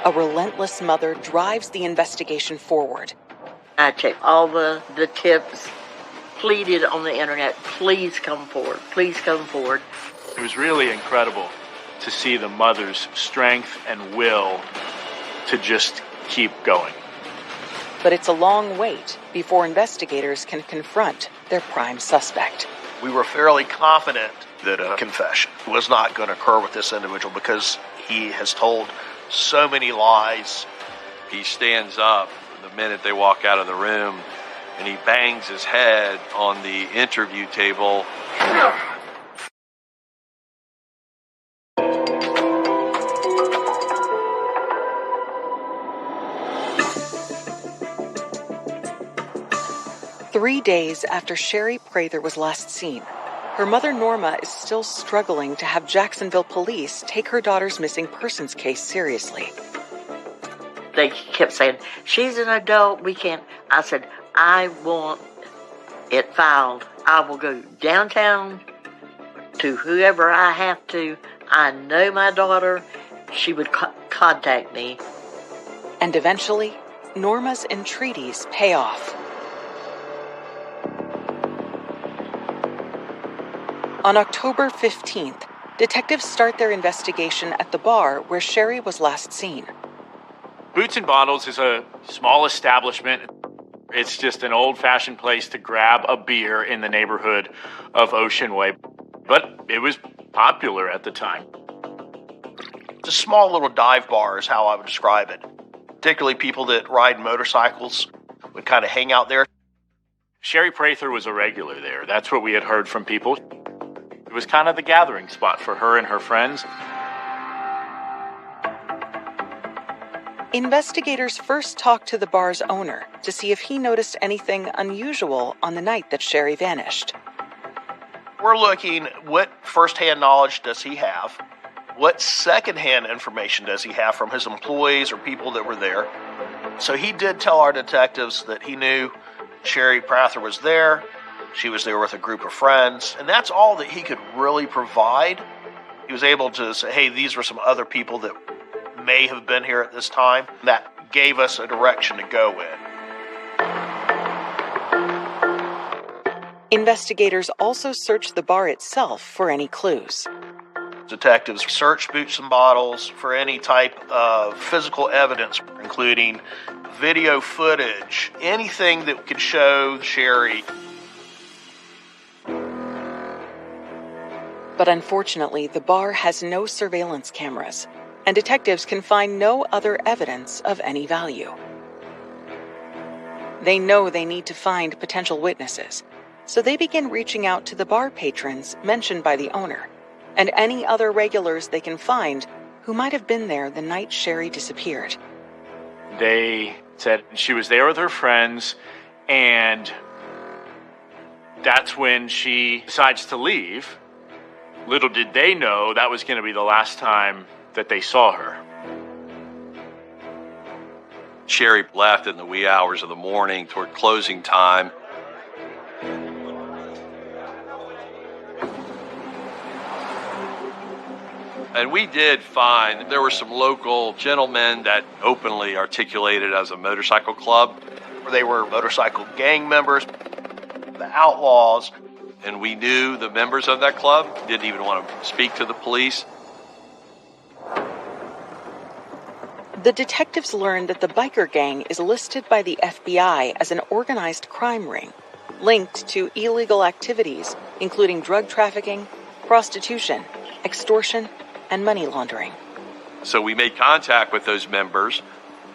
A relentless mother drives the investigation forward. I checked all the tips, pleaded on the internet, please come forward, please come forward. It was really incredible to see the mother's strength and will to just keep going. But it's a long wait before investigators can confront their prime suspect. We were fairly confident that a confession was not going to occur with this individual because he has told so many lies. He stands up the minute they walk out of the room and he bangs his head on the interview table. Three days after Sherry Prather was last seen, her mother Norma is still struggling to have Jacksonville police take her daughter's missing persons case seriously. They kept saying, she's an adult, we can't. I said, I want it filed. I will go downtown to whoever I have to. I know my daughter. She would contact me. And eventually, Norma's entreaties pay off. On October 15th, detectives start their investigation at the bar where Sherry was last seen. Boots and Bottles is a small establishment. It's just an old-fashioned place to grab a beer in the neighborhood of Ocean Way. But it was popular at the time. It's a small little dive bar is how I would describe it. Particularly people that ride motorcycles would kind of hang out there. Sherry Prather was a regular there. That's what we had heard from people. It was kind of the gathering spot for her and her friends. Investigators first talked to the bar's owner to see if he noticed anything unusual on the night that Sherry vanished. We're looking, what firsthand knowledge does he have? What secondhand information does he have from his employees or people that were there? So he did tell our detectives that he knew Sherry Prather was there. She was there with a group of friends. And that's all that he could really provide. He was able to say, hey, these were some other people that may have been here at this time. That gave us a direction to go in. Investigators also searched the bar itself for any clues. Detectives searched boots and bottles for any type of physical evidence, including video footage, anything that could show Sherry. But unfortunately, the bar has no surveillance cameras, and detectives can find no other evidence of any value. They know they need to find potential witnesses, so they begin reaching out to the bar patrons mentioned by the owner, and any other regulars they can find who might have been there the night Sherry disappeared. They said she was there with her friends, and that's when she decides to leave. Little did they know that was going to be the last time that they saw her. Sherry left in the wee hours of the morning toward closing time. And we did find there were some local gentlemen that openly articulated as a motorcycle club. They were motorcycle gang members, the outlaws. And we knew the members of that club didn't even want to speak to the police. The detectives learned that the biker gang is listed by the FBI as an organized crime ring, linked to illegal activities, including drug trafficking, prostitution, extortion, and money laundering. So we made contact with those members.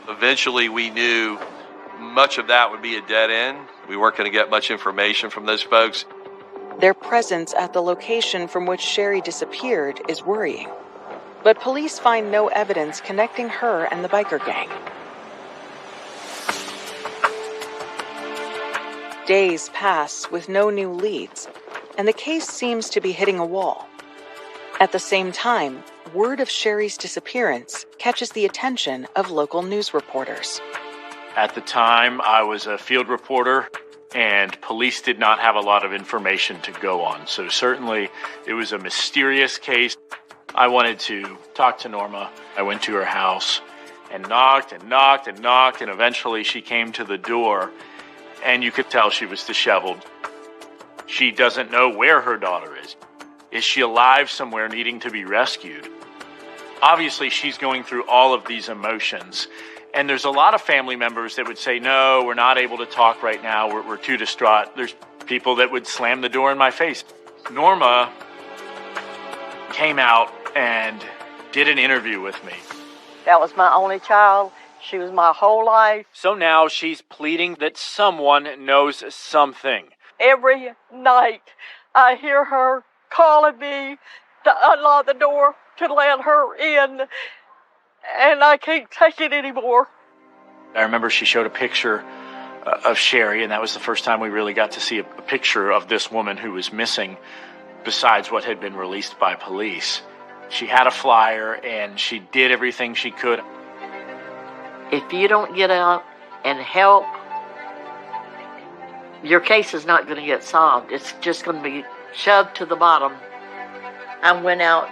Eventually we knew much of that would be a dead end. We weren't going to get much information from those folks. Their presence at the location from which Sherry disappeared is worrying, but police find no evidence connecting her and the biker gang. Days pass with no new leads, and the case seems to be hitting a wall. At the same time, word of Sherry's disappearance catches the attention of local news reporters. At the time, I was a field reporter, and police did not have a lot of information to go on. So certainly, it was a mysterious case. I wanted to talk to Norma. I went to her house and knocked and knocked and knocked, and eventually she came to the door, and you could tell she was disheveled. She doesn't know where her daughter is. Is she alive somewhere needing to be rescued? Obviously, she's going through all of these emotions. And there's a lot of family members that would say, no, we're not able to talk right now. We're too distraught. There's people that would slam the door in my face. Norma came out and did an interview with me. That was my only child. She was my whole life. So now she's pleading that someone knows something. Every night I hear her calling me to unlock the door to let her in. And I can't take it anymore. I remember she showed a picture of Sherry, and that was the first time we really got to see a picture of this woman who was missing, besides what had been released by police. She had a flyer, and she did everything she could. If you don't get out and help, your case is not going to get solved. It's just going to be shoved to the bottom. I went out,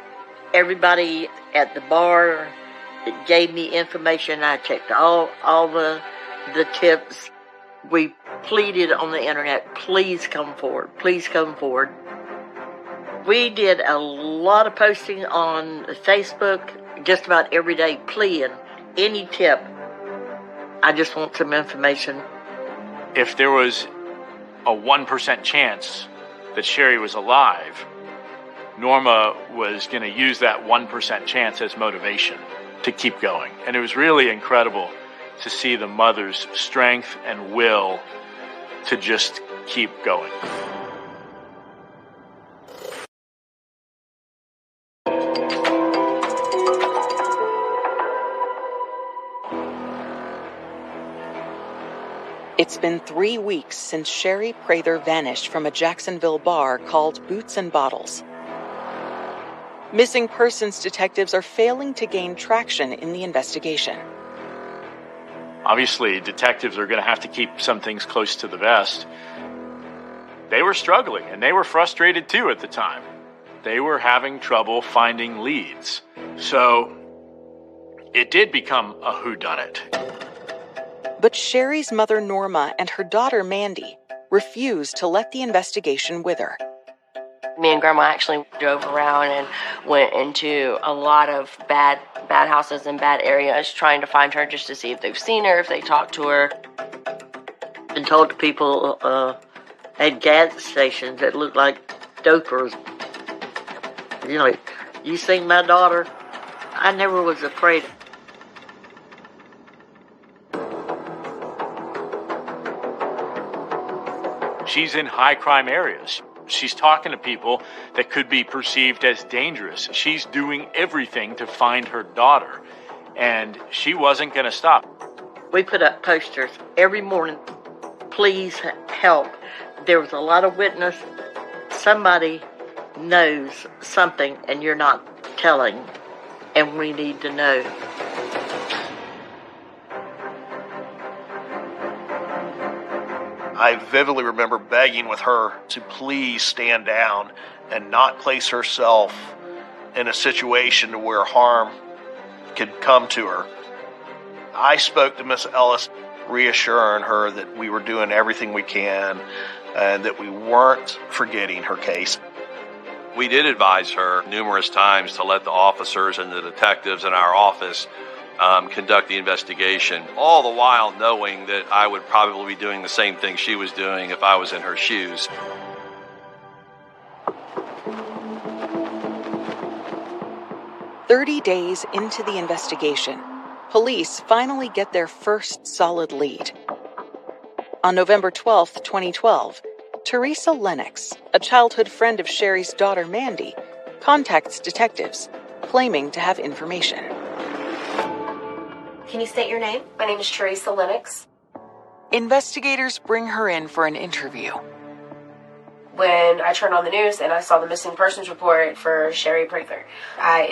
everybody at the bar gave me information. I checked all the tips. We pleaded on the internet, please come forward, please come forward. We did a lot of posting on Facebook, just about every day, pleading, any tip. I just want some information. If there was a 1% chance that Sherry was alive, Norma was going to use that 1% chance as motivation to keep going. And it was really incredible to see the mother's strength and will to just keep going. It's been 3 weeks since Sherry Prather vanished from a Jacksonville bar called Boots and Bottles. Missing persons detectives are failing to gain traction in the investigation. Obviously, detectives are going to have to keep some things close to the vest. They were struggling, and they were frustrated too at the time. They were having trouble finding leads. So, it did become a whodunit. But Sherry's mother, Norma, and her daughter, Mandy, refused to let the investigation wither. Me and Grandma actually drove around and went into a lot of bad houses and bad areas trying to find her just to see if they've seen her, if they talked to her. Been told to people at gas stations that looked like dopers. You know, you seen my daughter? I never was afraid. She's in high crime areas. She's talking to people that could be perceived as dangerous. She's doing everything to find her daughter, and she wasn't going to stop. We put up posters every morning. Please help. There was a lot of witness. Somebody knows something and you're not telling, and we need to know. I vividly remember begging with her to please stand down and not place herself in a situation where harm could come to her. I spoke to Miss Ellis, reassuring her that we were doing everything we can and that we weren't forgetting her case. We did advise her numerous times to let the officers and the detectives in our office conduct the investigation, all the while knowing that I would probably be doing the same thing she was doing if I was in her shoes. "30 days into the investigation, police finally get their first solid lead. On November 12, 2012, Teresa Lennox, a childhood friend of Sherry's daughter Mandy, contacts detectives, claiming to have information. Can you state your name? My name is Teresa Lennox. Investigators bring her in for an interview. When I turned on the news and I saw the missing persons report for Sherry Prather, I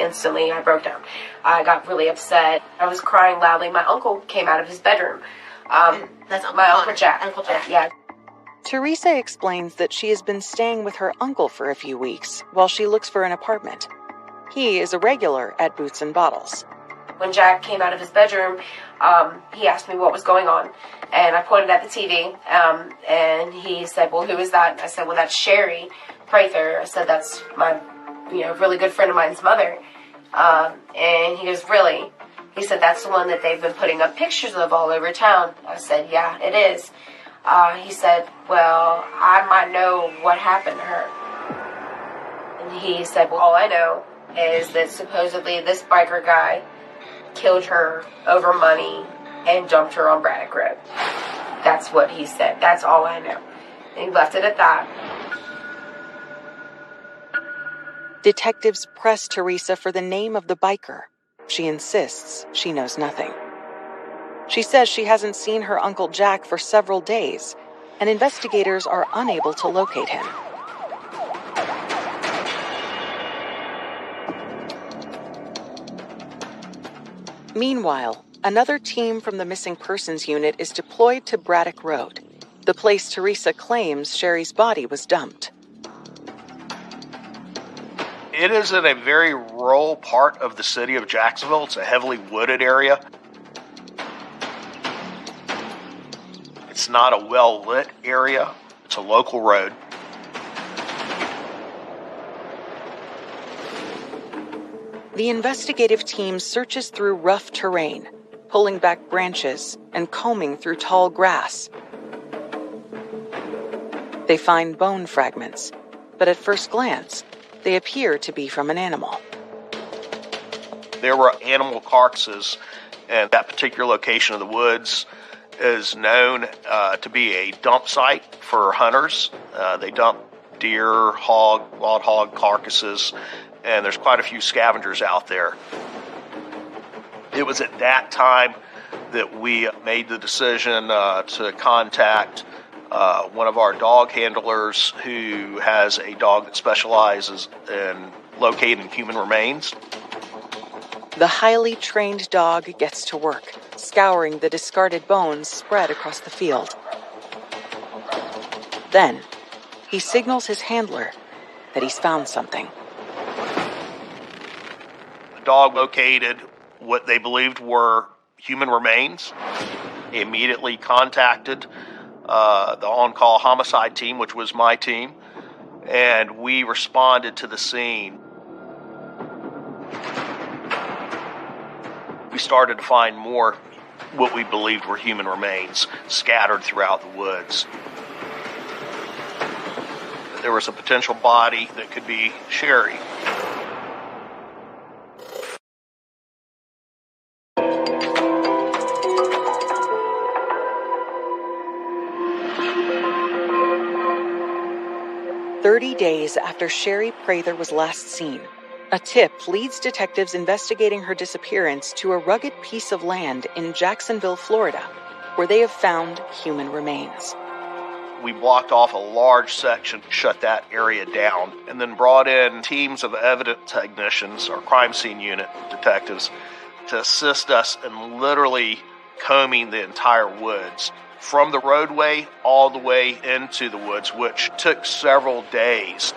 broke down. I got really upset. I was crying loudly. My uncle came out of his bedroom. That's Uncle Jack. Uncle Jack. Yeah. Teresa explains that she has been staying with her uncle for a few weeks while she looks for an apartment. He is a regular at Boots and Bottles. When Jack came out of his bedroom, he asked me what was going on. And I pointed at the TV, and he said, well, who is that? And I said, well, that's Sherry Prather. I said, that's my, really good friend of mine's mother. And he goes, really? He said, that's the one that they've been putting up pictures of all over town. I said, yeah, it is. He said, well, I might know what happened to her. And he said, well, all I know is that supposedly this biker guy killed her over money and dumped her on Braddock Road. That's what he said. That's all I know. And he left it at that. Detectives press Teresa for the name of the biker. She insists she knows nothing. She says she hasn't seen her Uncle Jack for several days, and investigators are unable to locate him. Meanwhile, another team from the Missing Persons Unit is deployed to Braddock Road, the place Teresa claims Sherry's body was dumped. It is in a very rural part of the city of Jacksonville. It's a heavily wooded area. It's not a well-lit area. It's a local road. The investigative team searches through rough terrain, pulling back branches and combing through tall grass. They find bone fragments, but at first glance, They appear to be from an animal. There were animal carcasses, and that particular location of the woods is known to be a dump site for hunters. They dump deer, wild hog carcasses, and there's quite a few scavengers out there. It was at that time that we made the decision to contact one of our dog handlers who has a dog that specializes in locating human remains. The highly trained dog gets to work, scouring the discarded bones spread across the field. Then, he signals his handler that he's found something. The dog located what they believed were human remains. He immediately contacted the on-call homicide team, which was my team, and we responded to the scene. We started to find more what we believed were human remains scattered throughout the woods. There was a potential body that could be Sherry. Days after Sherry Prather was last seen, a tip leads detectives investigating her disappearance to a rugged piece of land in Jacksonville, Florida, where they have found human remains. We blocked off a large section, shut that area down, and then brought in teams of evidence technicians, or crime scene unit detectives, to assist us in literally combing the entire woods, from the roadway all the way into the woods, which took several days.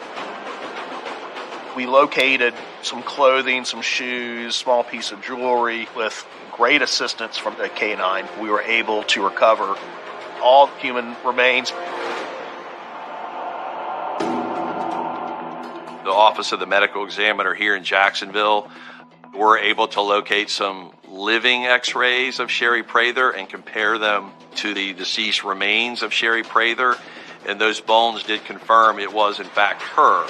We located some clothing, some shoes, small piece of jewelry. With great assistance from the canine, we were able to recover all human remains. The Office of the Medical Examiner here in Jacksonville were able to locate some living x-rays of Sherry Prather and compare them to the deceased remains of Sherry Prather, and those bones did confirm it was in fact her.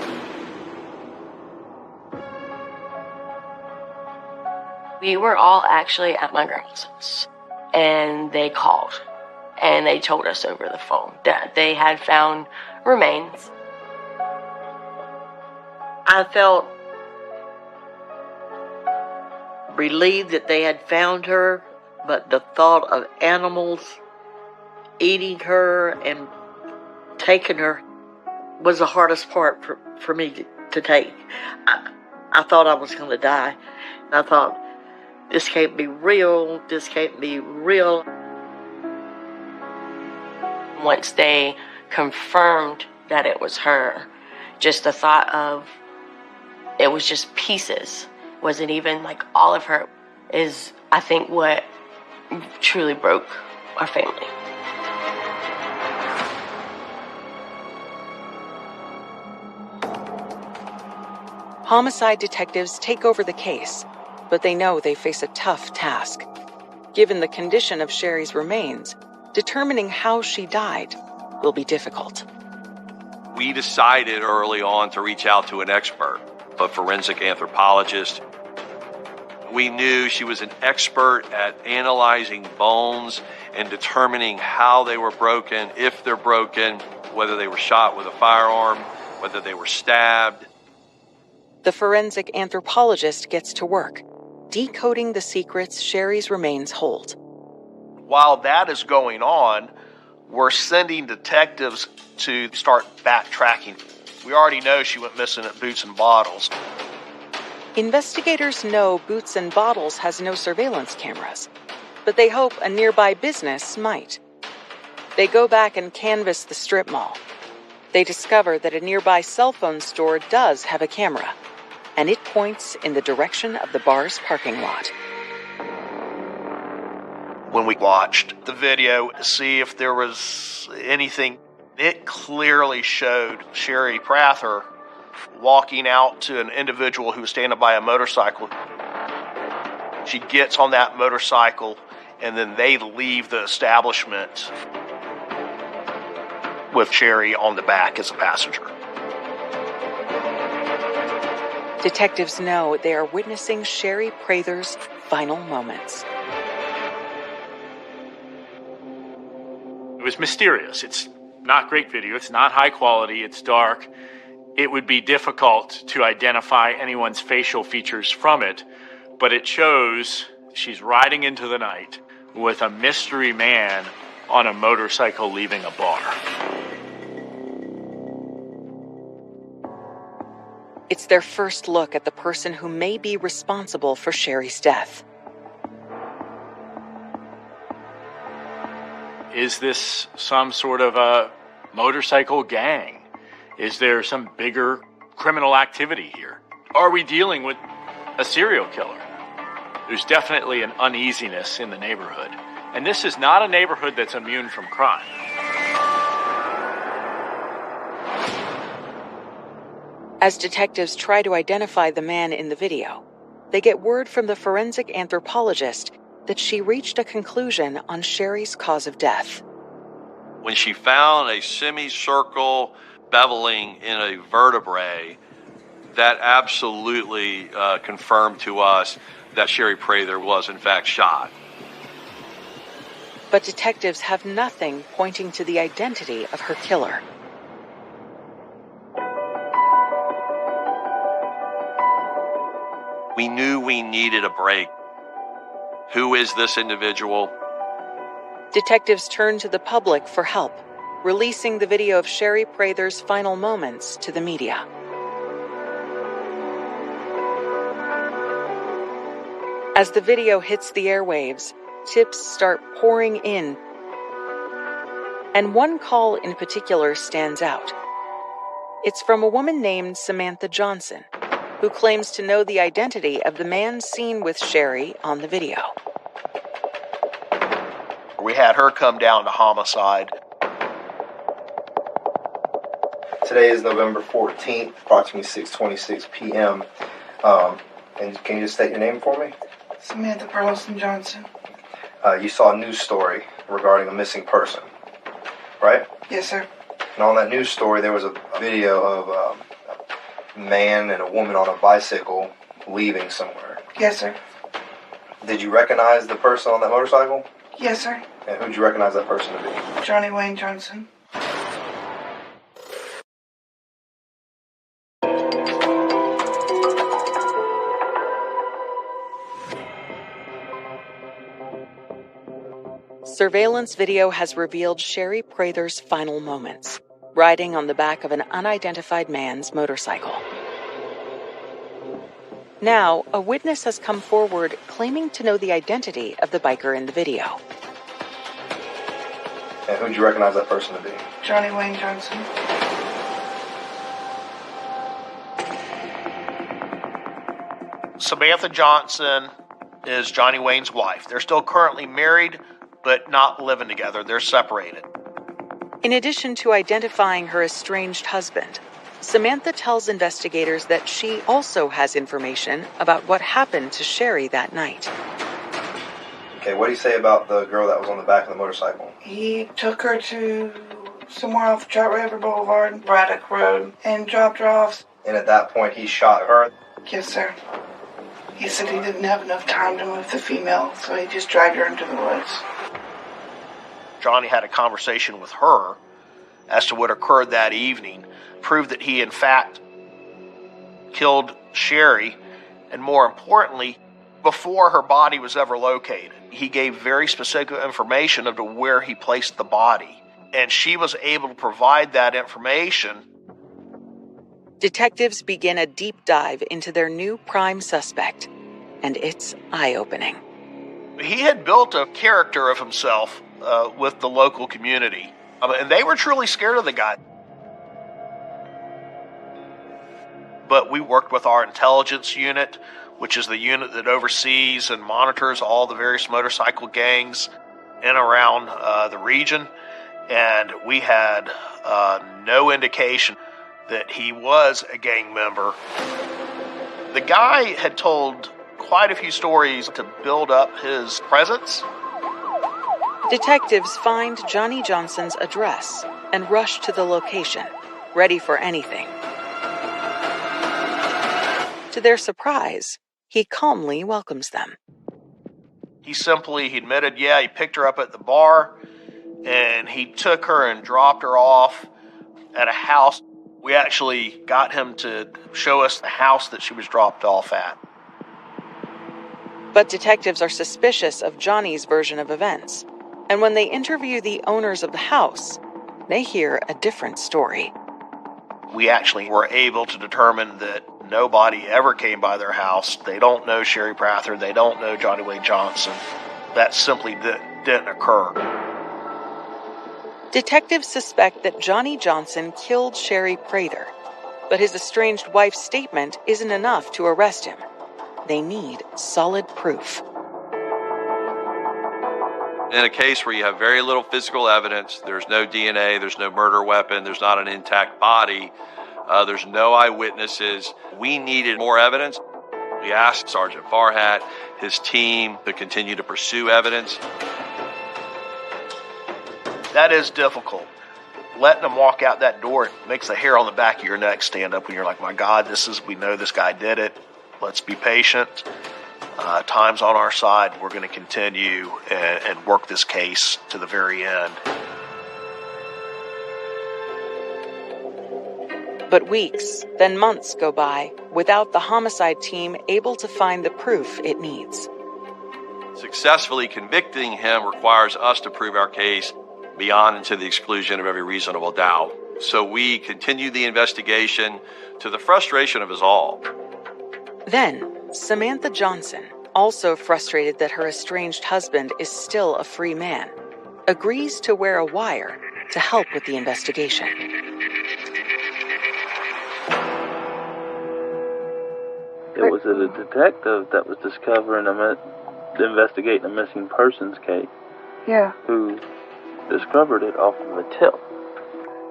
We were all actually at my grandma's house, and they called, and they told us over the phone that they had found remains. I felt relieved that they had found her, but the thought of animals eating her and taking her was the hardest part for me to take. I thought I was going to die. I thought, this can't be real. This can't be real. Once they confirmed that it was her, just the thought of it was just pieces, wasn't even like all of her, is I think what truly broke our family. Homicide detectives take over the case, but they know they face a tough task. Given the condition of Sherry's remains, determining how she died will be difficult. We decided early on to reach out to an expert, a forensic anthropologist. We knew she was an expert at analyzing bones and determining how they were broken, if they're broken, whether they were shot with a firearm, whether they were stabbed. The forensic anthropologist gets to work, decoding the secrets Sherry's remains hold. While that is going on, we're sending detectives to start backtracking. We already know she went missing at Boots and Bottles. Investigators know Boots and Bottles has no surveillance cameras, but they hope a nearby business might. They go back and canvass the strip mall. They discover that a nearby cell phone store does have a camera, and it points in the direction of the bar's parking lot. When we watched the video to see if there was anything, it clearly showed Sherry Prather walking out to an individual who was standing by a motorcycle. She gets on that motorcycle, and then they leave the establishment with Sherry on the back as a passenger. Detectives know they are witnessing Sherry Prather's final moments. It was mysterious. It's not great video. It's not high quality. It's dark. It would be difficult to identify anyone's facial features from it, but it shows she's riding into the night with a mystery man on a motorcycle leaving a bar. It's their first look at the person who may be responsible for Sherry's death. Is this some sort of a motorcycle gang? Is there some bigger criminal activity here? Are we dealing with a serial killer? There's definitely an uneasiness in the neighborhood. And this is not a neighborhood that's immune from crime. As detectives try to identify the man in the video, they get word from the forensic anthropologist that she reached a conclusion on Sherry's cause of death. When she found a semicircle beveling in a vertebrae, that absolutely confirmed to us that Sherry Prather was in fact shot. But detectives have nothing pointing to the identity of her killer. We knew we needed a break. Who is this individual? Detectives turn to the public for help, releasing the video of Sherry Prather's final moments to the media. As the video hits the airwaves, tips start pouring in, and one call in particular stands out. It's from a woman named Samantha Johnson, who claims to know the identity of the man seen with Sherry on the video. We had her come down to homicide. Today is November 14th, approximately 6:26 p.m. And can you just state your name for me? Samantha Burleson Johnson. You saw a news story regarding a missing person, right? Yes, sir. And on that news story, there was a video of a man and a woman on a bicycle leaving somewhere. Yes, sir. Did you recognize the person on that motorcycle? Yes, sir. And who'd you recognize that person to be? Johnny Wayne Johnson. Surveillance video has revealed Sherry Prather's final moments, riding on the back of an unidentified man's motorcycle. Now, a witness has come forward claiming to know the identity of the biker in the video. And who'd you recognize that person to be? Johnny Wayne Johnson. Samantha Johnson is Johnny Wayne's wife. They're still currently married, but not living together. They're separated. In addition to identifying her estranged husband, Samantha tells investigators that she also has information about what happened to Sherry that night. Okay, what do you say about the girl that was on the back of the motorcycle? He took her to somewhere off Trout River Boulevard, Braddock Road, and dropped her off. And at that point, he shot her? Yes, sir. He said he didn't have enough time to move the female, so he just dragged her into the woods. Johnny had a conversation with her as to what occurred that evening, proved that he in fact killed Sherry, and more importantly, before her body was ever located. He gave very specific information of to where he placed the body, and she was able to provide that information. Detectives begin a deep dive into their new prime suspect, and it's eye-opening. He had built a character of himself with the local community, and they were truly scared of the guy. But we worked with our intelligence unit, which is the unit that oversees and monitors all the various motorcycle gangs in and around the region, and we had no indication that he was a gang member. The guy had told quite a few stories to build up his presence. Detectives find Johnny Johnson's address and rush to the location, ready for anything. To their surprise, he calmly welcomes them. He admitted, yeah, he picked her up at the bar, and he took her and dropped her off at a house. We actually got him to show us the house that she was dropped off at. But detectives are suspicious of Johnny's version of events. And when they interview the owners of the house, they hear a different story. We actually were able to determine that nobody ever came by their house. They don't know Sherry Prather. They don't know Johnny Wayne Johnson. That simply didn't occur. Detectives suspect that Johnny Johnson killed Sherry Prather, but his estranged wife's statement isn't enough to arrest him. They need solid proof. In a case where you have very little physical evidence, there's no DNA, there's no murder weapon, there's not an intact body, there's no eyewitnesses, we needed more evidence. We asked Sergeant Farhat, his team, to continue to pursue evidence. That is difficult. Letting them walk out that door makes the hair on the back of your neck stand up when you're like, my God, we know this guy did it. Let's be patient. Time's on our side. We're going to continue and work this case to the very end. But weeks, then months go by without the homicide team able to find the proof it needs. Successfully convicting him requires us to prove our case beyond and to the exclusion of every reasonable doubt. So we continue the investigation to the frustration of us all. Then, Samantha Johnson, also frustrated that her estranged husband is still a free man, agrees to wear a wire to help with the investigation. It was a detective that was investigating a missing persons case. Yeah. Who discovered it off of a tip.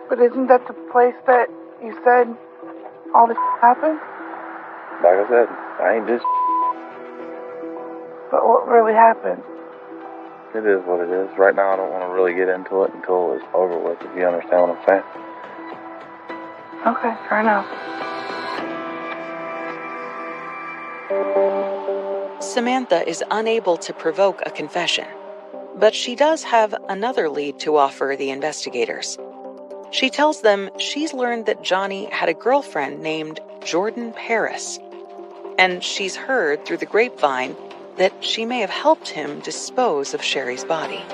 But isn't that the place that you said all this happened? Like I said, I ain't just. But what really happened? It is what it is. Right now, I don't want to really get into it until it's over with, if you understand what I'm saying. Okay, fair enough. Samantha is unable to provoke a confession, but she does have another lead to offer the investigators. She tells them she's learned that Johnny had a girlfriend named Jordan Paris, and she's heard through the grapevine that she may have helped him dispose of Sherry's body.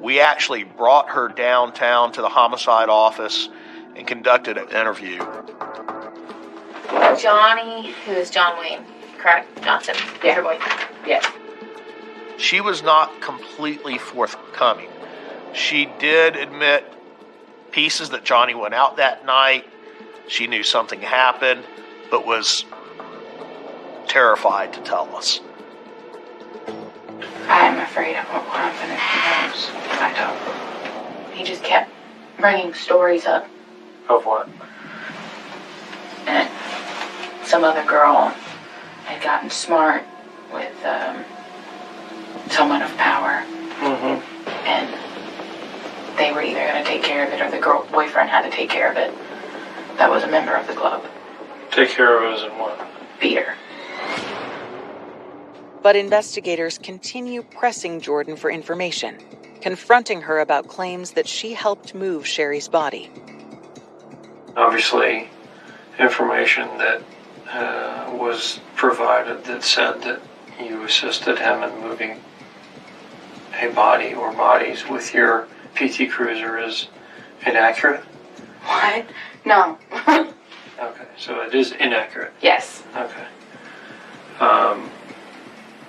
We actually brought her downtown to the homicide office and conducted an interview. Johnny, who is John Wayne, correct? Johnson. Yeah, her boy. Yes. She was not completely forthcoming. She did admit pieces that Johnny went out that night. She knew something happened, but was terrified to tell us. I'm afraid of what will happen if he knows. I don't. He just kept bringing stories up. Of what? And some other girl had gotten smart with someone of power. Mm-hmm. And they were either going to take care of it or the girl boyfriend had to take care of it. That was a member of the club. Take care of us and what? Beat her. But investigators continue pressing Jordan for information, confronting her about claims that she helped move Sherry's body. Obviously, information that was provided that said that you assisted him in moving a body or bodies with your PT Cruiser is inaccurate? What? No. Okay, so it is inaccurate. Yes. Okay.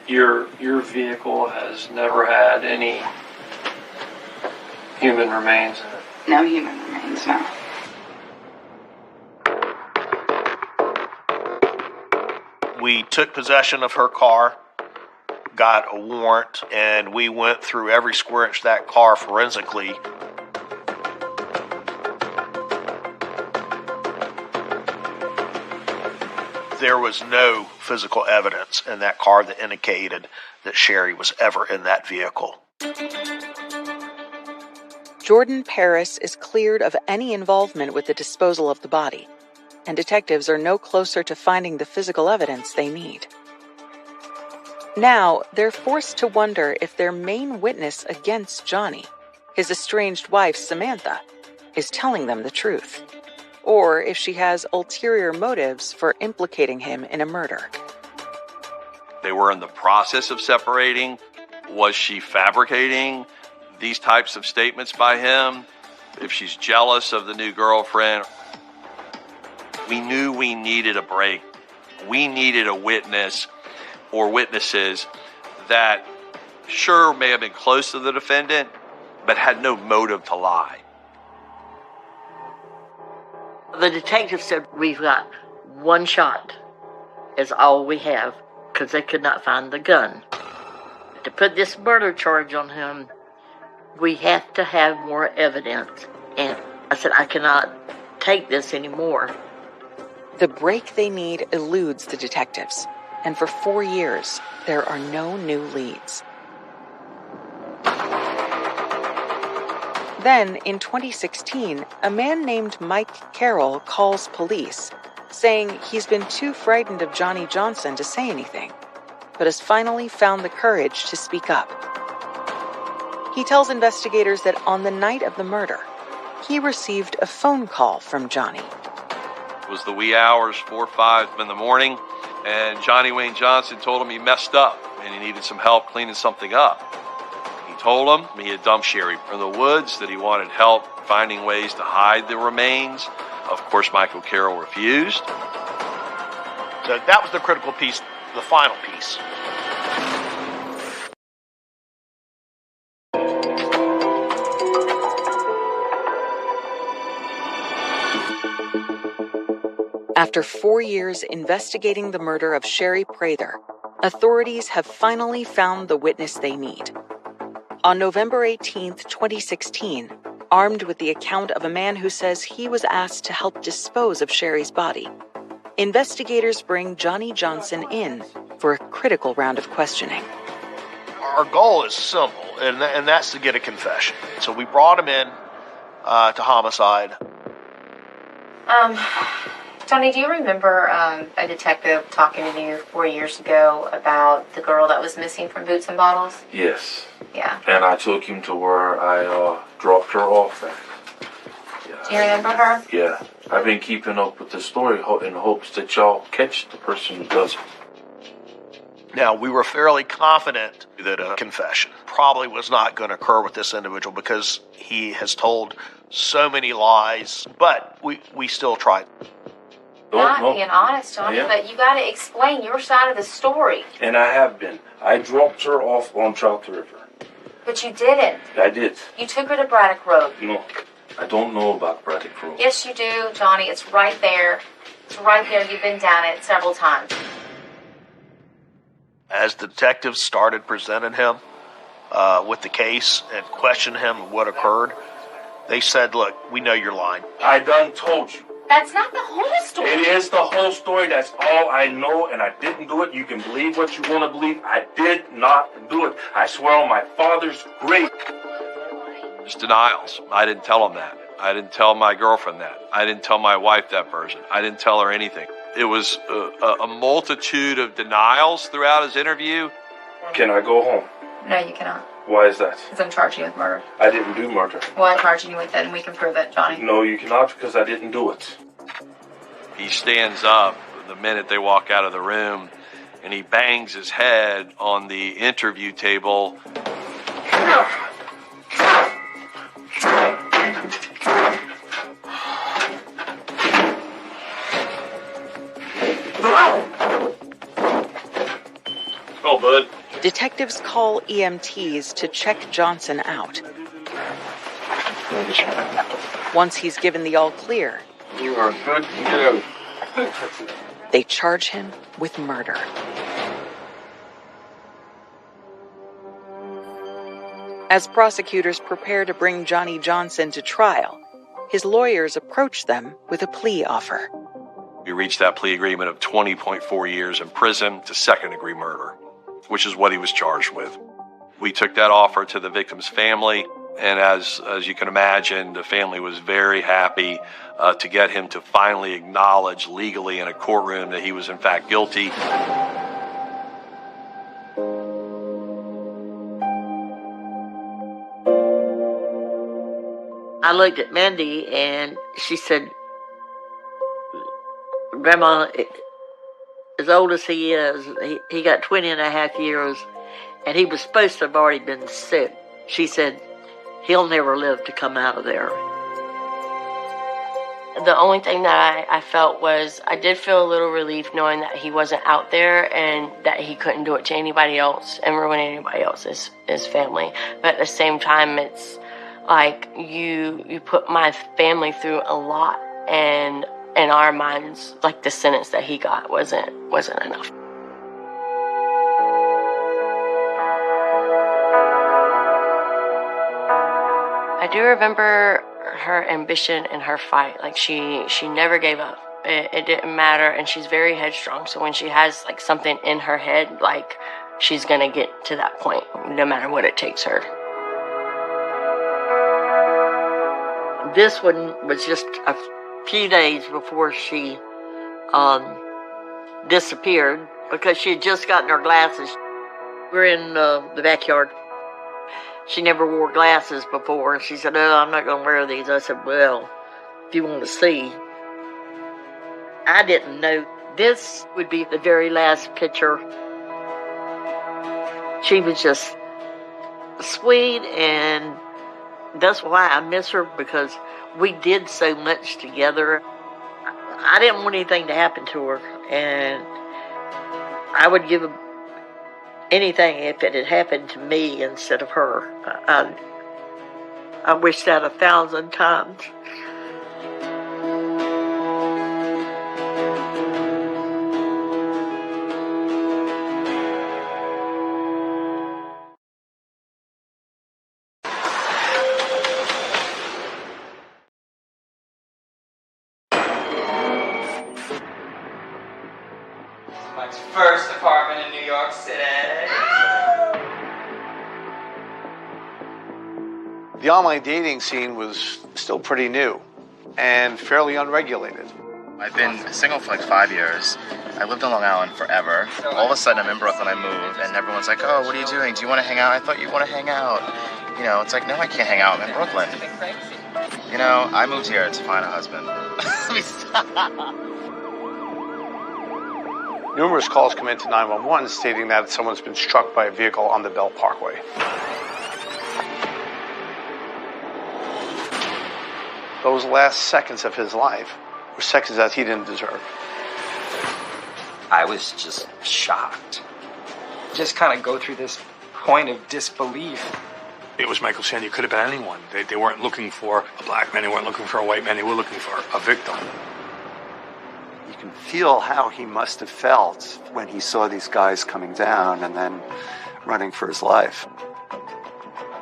Your vehicle has never had any human remains in it? No human remains, no. We took possession of her car, got a warrant, and we went through every square inch of that car forensically. There was no physical evidence in that car that indicated that Sherry was ever in that vehicle. Jordan Paris is cleared of any involvement with the disposal of the body, and detectives are no closer to finding the physical evidence they need. Now, they're forced to wonder if their main witness against Johnny, his estranged wife Samantha, is telling them the truth, or if she has ulterior motives for implicating him in a murder. They were in the process of separating. Was she fabricating these types of statements by him? If she's jealous of the new girlfriend? We knew we needed a break. We needed a witness or witnesses that sure may have been close to the defendant, but had no motive to lie. The detective said, we've got one shot is all we have, because they could not find the gun. To put this murder charge on him, we have to have more evidence. And I said, I cannot take this anymore. The break they need eludes the detectives, and for 4 years, there are no new leads. Then, in 2016, a man named Mike Carroll calls police, saying he's been too frightened of Johnny Johnson to say anything, but has finally found the courage to speak up. He tells investigators that on the night of the murder, he received a phone call from Johnny. It was the wee hours, 4 or 5 in the morning, and Johnny Wayne Johnson told him he messed up and he needed some help cleaning something up. He told him he had dumped Sherry in the woods, that he wanted help finding ways to hide the remains. Of course, Michael Carroll refused. So that was the critical piece, the final piece. After 4 years investigating the murder of Sherry Prather, authorities have finally found the witness they need. On November 18, 2016, armed with the account of a man who says he was asked to help dispose of Sherry's body, investigators bring Johnny Johnson in for a critical round of questioning. Our goal is simple, and that's to get a confession. So we brought him in to homicide. Johnny, do you remember a detective talking to you 4 years ago about the girl that was missing from Boots and Bottles? Yes. Yeah. And I took him to where I dropped her off at. Yeah. Do you remember her? Yeah. I've been keeping up with the story in hopes that y'all catch the person who does it. Now, we were fairly confident that a confession probably was not going to occur with this individual because he has told so many lies, but we still tried. Not being honest, Johnny, but you got to explain your side of the story. And I have been. I dropped her off on Trout River. But you didn't. I did. You took her to Braddock Road. No, I don't know about Braddock Road. Yes, you do, Johnny. It's right there. It's right there. You've been down it several times. As the detectives started presenting him with the case and questioned him what occurred, they said, look, we know you're lying. I done told you. That's not the whole story. It is the whole story. That's all I know, and I didn't do it. You can believe what you want to believe. I did not do it. I swear on my father's grave. It's denials. I didn't tell him that. I didn't tell my girlfriend that. I didn't tell my wife that version. I didn't tell her anything. It was a multitude of denials throughout his interview. Can I go home? No, you cannot. Why is that? Because I'm charging you with murder. I didn't do murder. Well, I'm charging you with it, and we can prove it, Johnny. No, you cannot, because I didn't do it. He stands up the minute they walk out of the room, and he bangs his head on the interview table. Oh, bud. Detectives call EMTs to check Johnson out. Once he's given the all clear, You are good to go. they charge him with murder. As prosecutors prepare to bring Johnny Johnson to trial, his lawyers approach them with a plea offer. We reached that plea agreement of 20.4 years in prison to second-degree murder, which is what he was charged with. We took that offer to the victim's family, And as you can imagine, the family was very happy to get him to finally acknowledge legally in a courtroom that he was in fact guilty. I looked at Mandy and she said, Grandma, as old as he is, he got 20 and a half years, and he was supposed to have already been sick. She said, he'll never live to come out of there. The only thing that I felt was I did feel a little relief knowing that he wasn't out there and that he couldn't do it to anybody else and ruin anybody else's family. But at the same time, it's like you put my family through a lot, and in our minds, like the sentence that he got wasn't enough. I do remember her ambition and her fight. Like she never gave up. It didn't matter, and she's very headstrong. So when she has like something in her head, like she's gonna get to that point, no matter what it takes her. This one was just a few days before she disappeared because she had just gotten her glasses. We're in the backyard. She never wore glasses before, and she said, "Oh, I'm not going to wear these." I said, "Well, if you want to see." I didn't know this would be the very last picture. She was just sweet, and that's why I miss her, because we did so much together. I didn't want anything to happen to her, and I would give anything if it had happened to me instead of her. I wish that 1,000 times. Mike's first apartment in New York City. The online dating scene was still pretty new and fairly unregulated. I've been single for like 5 years. I lived on Long Island forever. All of a sudden I'm in Brooklyn, I moved, and everyone's like, "Oh, what are you doing? Do you want to hang out? I thought you want to hang out." You know, it's like, no, I can't hang out. I'm in Brooklyn. You know, I moved here to find a husband. Let me stop. Numerous calls come into 911 stating that someone's been struck by a vehicle on the Bell Parkway. Those last seconds of his life were seconds that he didn't deserve. I was just shocked. Just kind of go through this point of disbelief. It was Michael Sandy. It could have been anyone. They weren't looking for a black man. They weren't looking for a white man. They were looking for a victim. You can feel how he must have felt when he saw these guys coming down and then running for his life.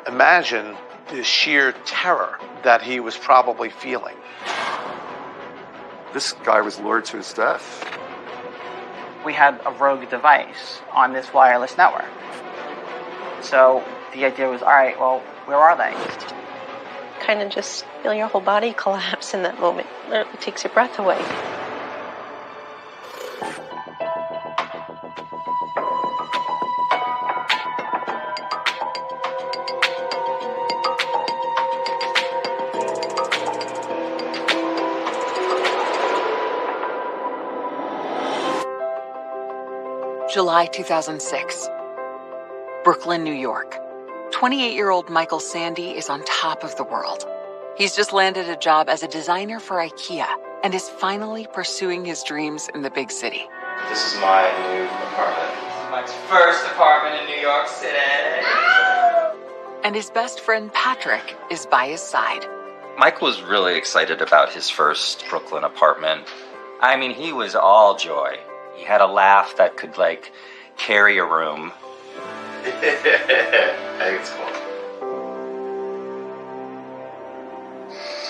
Imagine the sheer terror that he was probably feeling. This guy was lured to his death. We had a rogue device on this wireless network. So the idea was, all right, well, where are they? Kind of just feel your whole body collapse in that moment. It takes your breath away. July 2006. Brooklyn, New York. 28-year-old Michael Sandy is on top of the world. He's just landed a job as a designer for IKEA and is finally pursuing his dreams in the big city. This is my new apartment. This is Mike's first apartment in New York City. And his best friend Patrick is by his side. Mike was really excited about his first Brooklyn apartment. I mean, he was all joy. He had a laugh that could, carry a room. I think it's cool.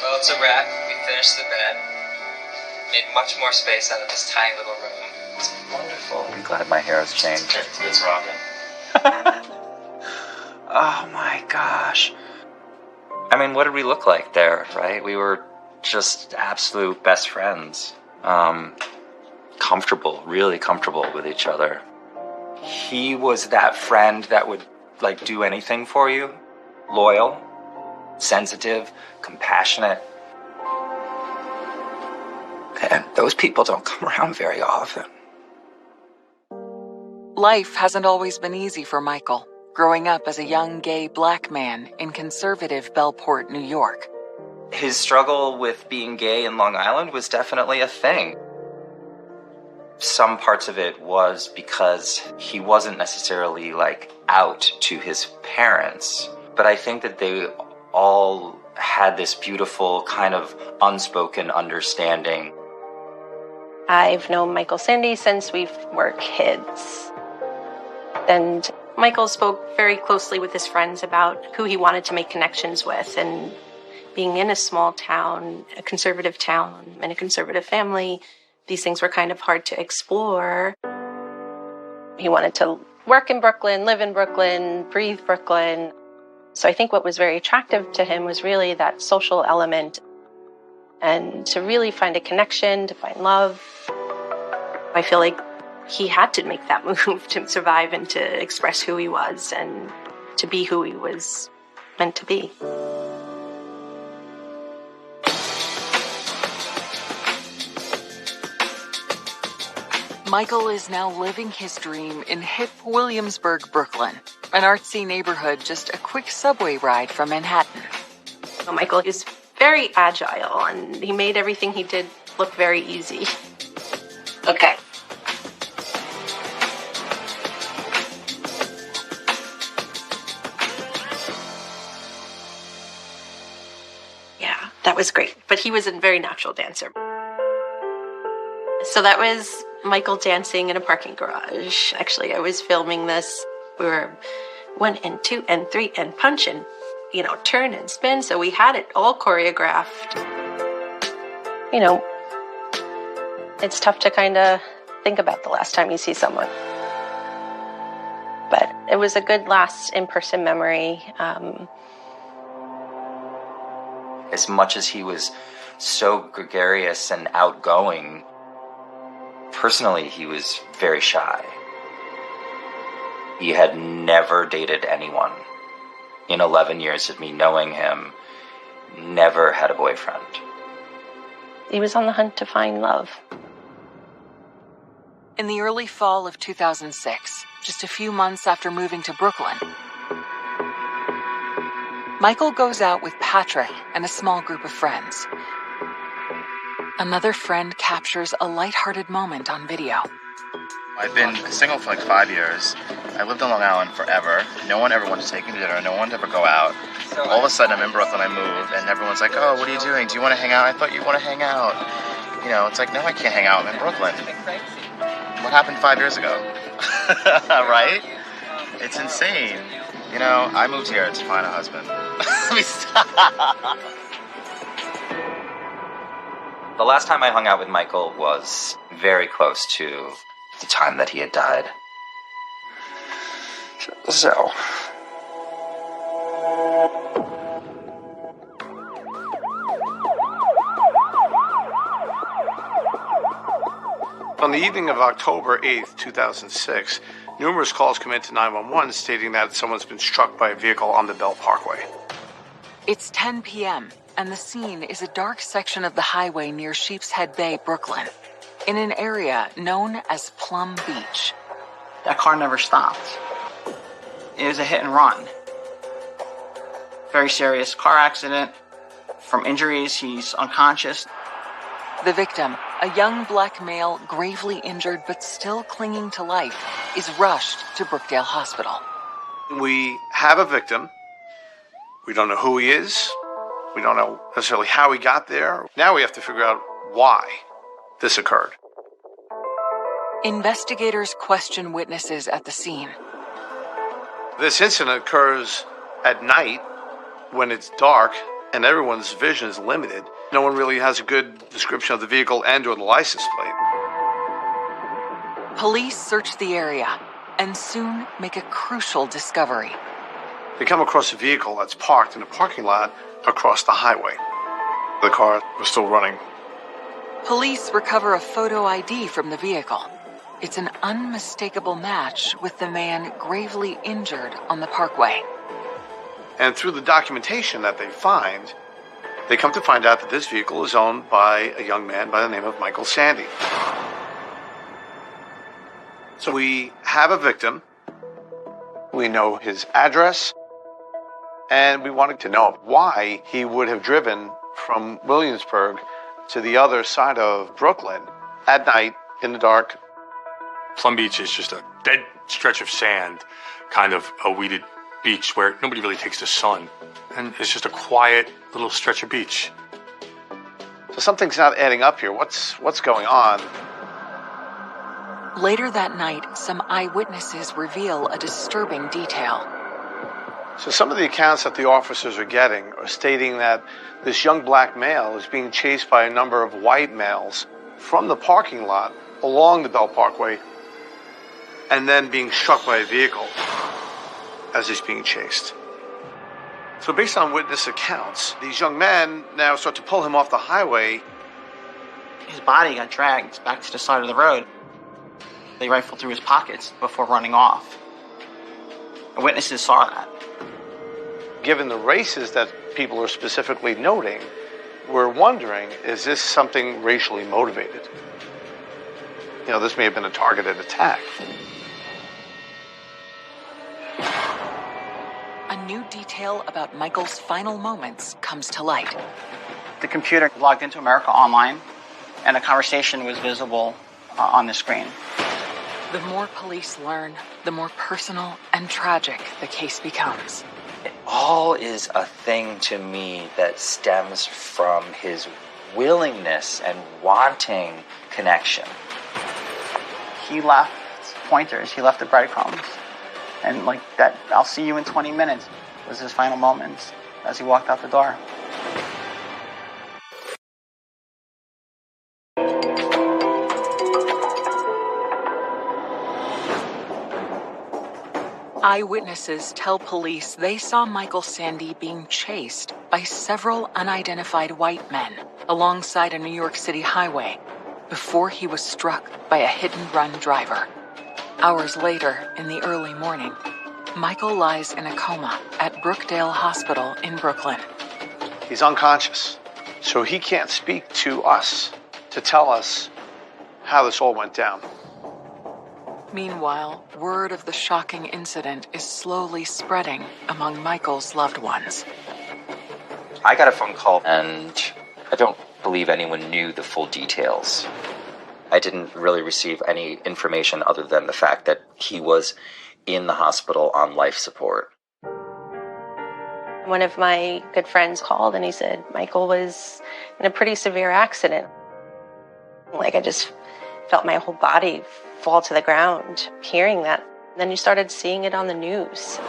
Well, it's a wrap. We finished the bed. Made much more space out of this tiny little room. It's wonderful. I'm glad my hair has changed. It's rocking. Oh my gosh. I mean, what did we look like there, right? We were just absolute best friends. Comfortable, really comfortable with each other. He was that friend that would, like, do anything for you. Loyal, sensitive, compassionate. And those people don't come around very often. Life hasn't always been easy for Michael, growing up as a young gay black man in conservative Bellport, New York. His struggle with being gay in Long Island was definitely a thing. Some parts of it was because he wasn't necessarily, like, out to his parents, but I think that they all had this beautiful kind of unspoken understanding. I've known Michael Sandy since we were kids. And Michael spoke very closely with his friends about who he wanted to make connections with. And being in a small town, a conservative town, and a conservative family, these things were kind of hard to explore. He wanted to work in Brooklyn, live in Brooklyn, breathe Brooklyn. So I think what was very attractive to him was really that social element and to really find a connection, to find love. I feel like he had to make that move to survive and to express who he was and to be who he was meant to be. Michael is now living his dream in hip Williamsburg, Brooklyn, an artsy neighborhood just a quick subway ride from Manhattan. Michael is very agile, and he made everything he did look very easy. Okay. Yeah, that was great. But he was a very natural dancer. So that was Michael dancing in a parking garage. Actually, I was filming this. We were 1 and 2 and 3 and punch and, turn and spin. So we had it all choreographed. It's tough to kind of think about the last time you see someone. But it was a good last in-person memory. As much as he was so gregarious and outgoing, personally, he was very shy. He had never dated anyone. In 11 years of me knowing him, never had a boyfriend. He was on the hunt to find love. In the early fall of 2006, just a few months after moving to Brooklyn, Michael goes out with Patrick and a small group of friends. Another friend captures a lighthearted moment on video. I've been single for like 5 years. I lived on Long Island forever. No one ever wanted to take me to dinner. No one wanted to ever go out. All of a sudden, I'm in Brooklyn. I moved, and everyone's like, "Oh, what are you doing? Do you want to hang out? I thought you want to hang out." It's like, no, I can't hang out. I'm in Brooklyn. What happened 5 years ago? Right? It's insane. I moved here to find a husband. Let me stop. The last time I hung out with Michael was very close to the time that he had died. So. On the evening of October 8th, 2006, numerous calls come into 911 stating that someone's been struck by a vehicle on the Bell Parkway. It's 10 p.m., and the scene is a dark section of the highway near Sheepshead Bay, Brooklyn, in an area known as Plum Beach. That car never stopped. It was a hit and run. Very serious car accident. From injuries, he's unconscious. The victim, a young black male gravely injured but still clinging to life, is rushed to Brookdale Hospital. We have a victim. We don't know who he is. We don't know necessarily how he got there. Now we have to figure out why this occurred. Investigators question witnesses at the scene. This incident occurs at night when it's dark and everyone's vision is limited. No one really has a good description of the vehicle and or the license plate. Police search the area and soon make a crucial discovery. They come across a vehicle that's parked in a parking lot across the highway. The car was still running. Police recover a photo ID from the vehicle. It's an unmistakable match with the man gravely injured on the parkway. And through the documentation that they find, they come to find out that this vehicle is owned by a young man by the name of Michael Sandy. So we have a victim, we know his address, and we wanted to know why he would have driven from Williamsburg to the other side of Brooklyn at night in the dark. Plum Beach is just a dead stretch of sand, kind of a weeded beach where nobody really takes the sun. And it's just a quiet little stretch of beach. So something's not adding up here. What's going on? Later that night, some eyewitnesses reveal a disturbing detail. So some of the accounts that the officers are getting are stating that this young black male is being chased by a number of white males from the parking lot along the Bell Parkway and then being struck by a vehicle as he's being chased. So based on witness accounts, these young men now start to pull him off the highway. His body got dragged back to the side of the road. They rifled through his pockets before running off. Witnesses saw that. Given the races that people are specifically noting, we're wondering, is this something racially motivated? You know, this may have been a targeted attack. A new detail about Michael's final moments comes to light. The computer logged into America Online, and a conversation was visible on the screen. The more police learn, the more personal and tragic the case becomes. It all is a thing to me that stems from his willingness and wanting connection. He left pointers, he left the breadcrumbs. And like that, I'll see you in 20 minutes was his final moments as he walked out the door. Eyewitnesses tell police they saw Michael Sandy being chased by several unidentified white men alongside a New York City highway before he was struck by a hit-and-run driver. Hours later, in the early morning, Michael lies in a coma at Brookdale Hospital in Brooklyn. He's unconscious, so he can't speak to us to tell us how this all went down. Meanwhile, word of the shocking incident is slowly spreading among Michael's loved ones. I got a phone call, and I don't believe anyone knew the full details. I didn't really receive any information other than the fact that he was in the hospital on life support. One of my good friends called and he said Michael was in a pretty severe accident. Like, I just felt my whole body fall to the ground hearing that. Then you started seeing it on the news.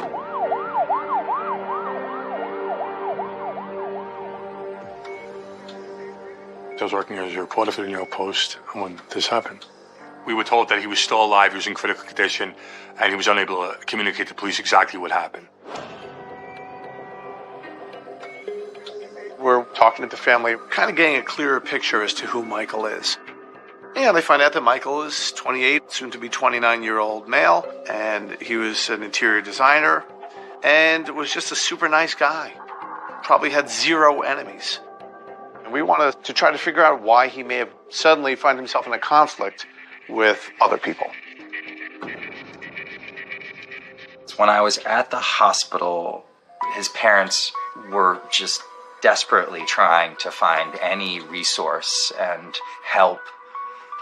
I was working as a reporter for the New York Post when this happened. We were told that he was still alive, he was in critical condition, and he was unable to communicate to police exactly what happened. We're talking to the family, kind of getting a clearer picture as to who Michael is. Yeah, they find out that Michael is 28, soon to be 29-year-old male, and he was an interior designer, and was just a super nice guy. Probably had zero enemies. And we wanted to try to figure out why he may have suddenly found himself in a conflict with other people. When I was at the hospital, his parents were just desperately trying to find any resource and help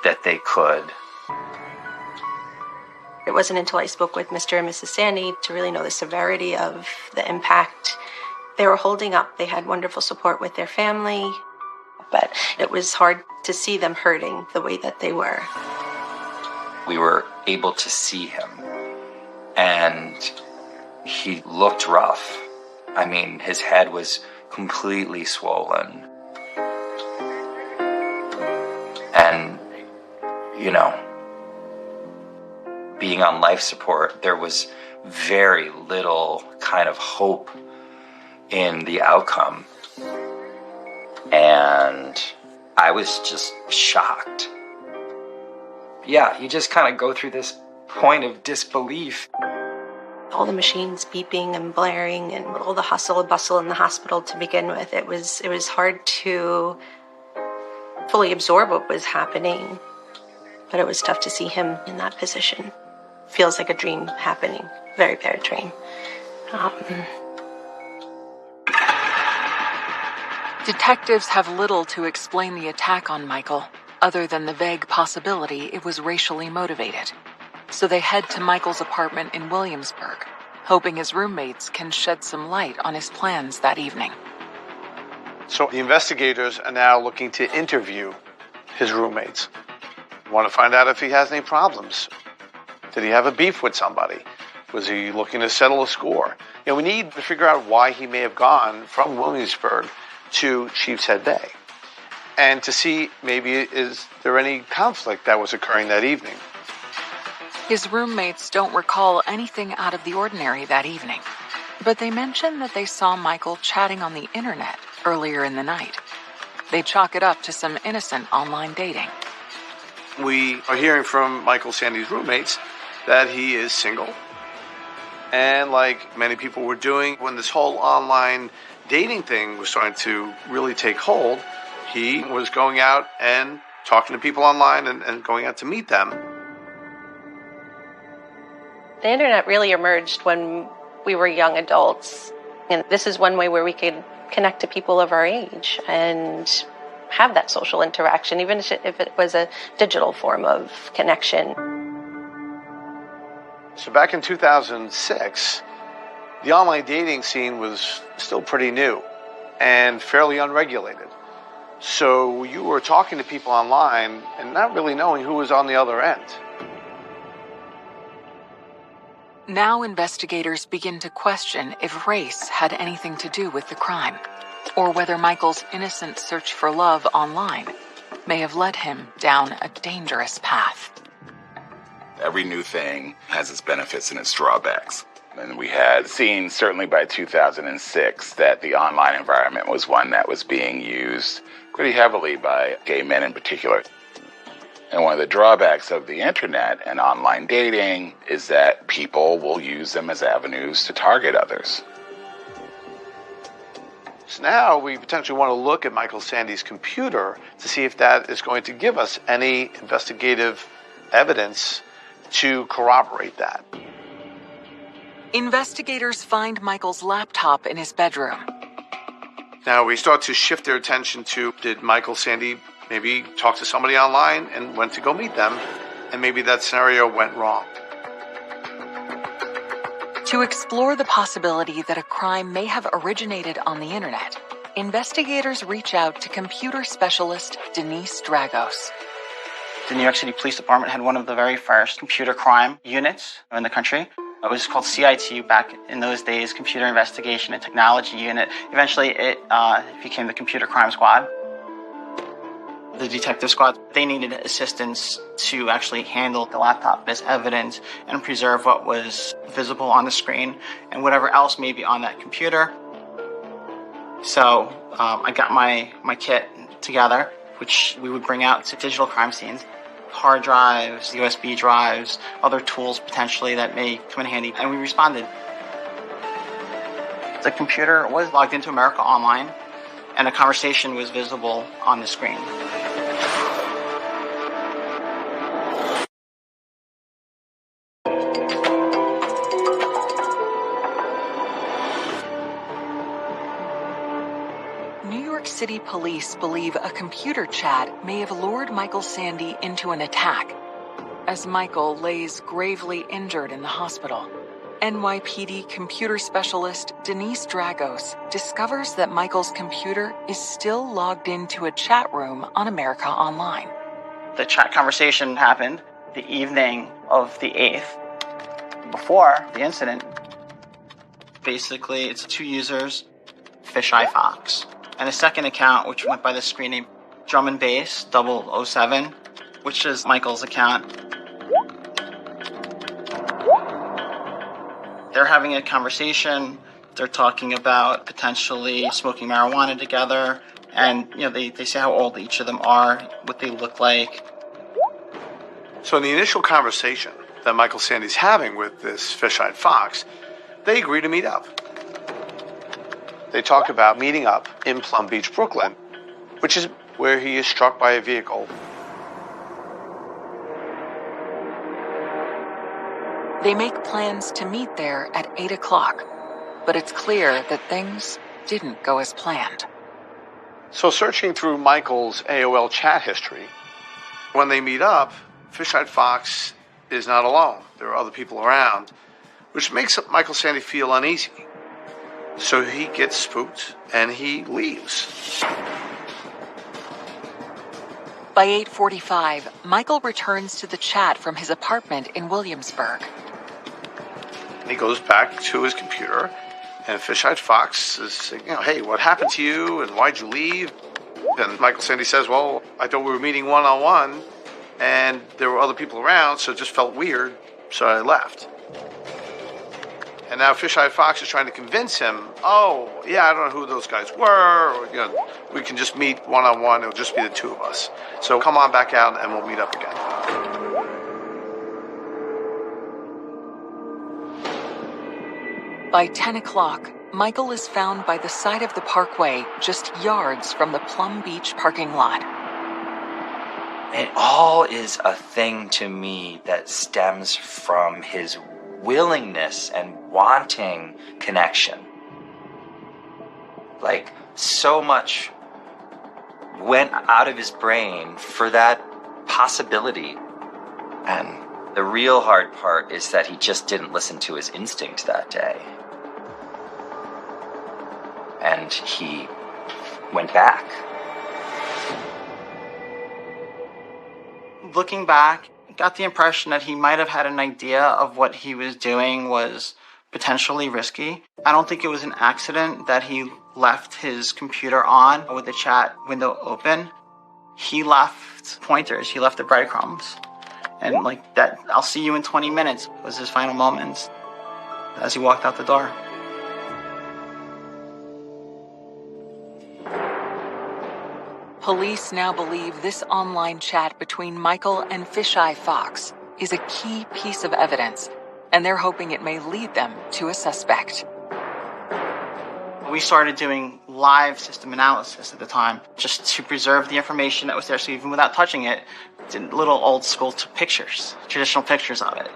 that they could. It wasn't until I spoke with Mr. and Mrs. Sandy to really know the severity of the impact they were holding up. They had wonderful support with their family, but it was hard to see them hurting the way that they were. We were able to see him, and he looked rough. I mean, his head was completely swollen. And, you know, being on life support, there was very little kind of hope in the outcome. And I was just shocked. Yeah, you just kind of go through this point of disbelief. All the machines beeping and blaring and all the hustle and bustle in the hospital to begin with, it was hard to fully absorb what was happening. But it was tough to see him in that position. Feels like a dream happening. Very bad dream. Detectives have little to explain the attack on Michael, other than the vague possibility it was racially motivated. So they head to Michael's apartment in Williamsburg, hoping his roommates can shed some light on his plans that evening. So the investigators are now looking to interview his roommates. Want to find out if he has any problems. Did he have a beef with somebody? Was he looking to settle a score? We need to figure out why he may have gone from Williamsburg to Chief's Head Bay, and to see maybe is there any conflict that was occurring that evening. His roommates don't recall anything out of the ordinary that evening, but they mention that they saw Michael chatting on the internet earlier in the night. They chalk it up to some innocent online dating. We are hearing from Michael Sandy's roommates that he is single, and like many people were doing when this whole online dating thing was starting to really take hold, he was going out and talking to people online and going out to meet them. The internet really emerged when we were young adults. And this is one way where we could connect to people of our age and have that social interaction, even if it was a digital form of connection. So back in 2006, the online dating scene was still pretty new and fairly unregulated. So you were talking to people online and not really knowing who was on the other end. Now investigators begin to question if race had anything to do with the crime, or whether Michael's innocent search for love online may have led him down a dangerous path. Every new thing has its benefits and its drawbacks. And we had seen, certainly by 2006, that the online environment was one that was being used pretty heavily by gay men in particular. And one of the drawbacks of the internet and online dating is that people will use them as avenues to target others. So now we potentially want to look at Michael Sandy's computer to see if that is going to give us any investigative evidence to corroborate that. Investigators find Michael's laptop in his bedroom. Now we start to shift their attention to, did Michael Sandy maybe talk to somebody online and went to go meet them, and maybe that scenario went wrong. To explore the possibility that a crime may have originated on the internet, investigators reach out to computer specialist Denise Dragos. The New York City Police Department had one of the very first computer crime units in the country. It was called CIT back in those days, Computer Investigation and Technology Unit. Eventually, it became the Computer Crime Squad. The detective squad, they needed assistance to actually handle the laptop as evidence and preserve what was visible on the screen and whatever else may be on that computer. So I got my kit together, which we would bring out to digital crime scenes. Hard drives, USB drives, other tools potentially that may come in handy, and we responded. The computer was logged into America Online, and a conversation was visible on the screen. City police believe a computer chat may have lured Michael Sandy into an attack. As Michael lays gravely injured in the hospital, NYPD computer specialist Denise Dragos discovers that Michael's computer is still logged into a chat room on America Online. The chat conversation happened the evening of the 8th. Before the incident, basically it's two users, Fisheye Fox, and a second account, which went by the screen name Drum and Bass 007, which is Michael's account. They're having a conversation. They're talking about potentially smoking marijuana together And, they say how old each of them are, what they look like. So in the initial conversation that Michael Sandy's having with this fish-eyed fox, they agree to meet up. They talk about meeting up in Plum Beach, Brooklyn, which is where he is struck by a vehicle. They make plans to meet there at 8 o'clock, but it's clear that things didn't go as planned. So searching through Michael's AOL chat history, when they meet up, Fish-Eyed Fox is not alone. There are other people around, which makes Michael Sandy feel uneasy. So he gets spooked and he leaves. By 8:45, Michael returns to the chat from his apartment in Williamsburg. He goes back to his computer, and Fish-Eyed Fox is saying, hey, what happened to you, and why'd you leave? And Michael Sandy says, well, I thought we were meeting one-on-one, and there were other people around, so it just felt weird, so I left. And now Fish-Eyed Fox is trying to convince him, oh, yeah, I don't know who those guys were, or, we can just meet one-on-one, it'll just be the two of us. So come on back out, and we'll meet up again. By 10 o'clock, Michael is found by the side of the parkway, just yards from the Plum Beach parking lot. It all is a thing to me that stems from his willingness and wanting connection. Like, so much went out of his brain for that possibility. And the real hard part is that he just didn't listen to his instinct that day. And he went back. Looking back, I got the impression that he might have had an idea of what he was doing was potentially risky. I don't think it was an accident that he left his computer on with the chat window open. He left pointers, he left the breadcrumbs. And like that, I'll see you in 20 minutes was his final moments as he walked out the door. Police now believe this online chat between Michael and Fish-Eye Fox is a key piece of evidence, and they're hoping it may lead them to a suspect. We started doing live system analysis at the time, just to preserve the information that was there. So even without touching it, did little old school pictures, traditional pictures of it,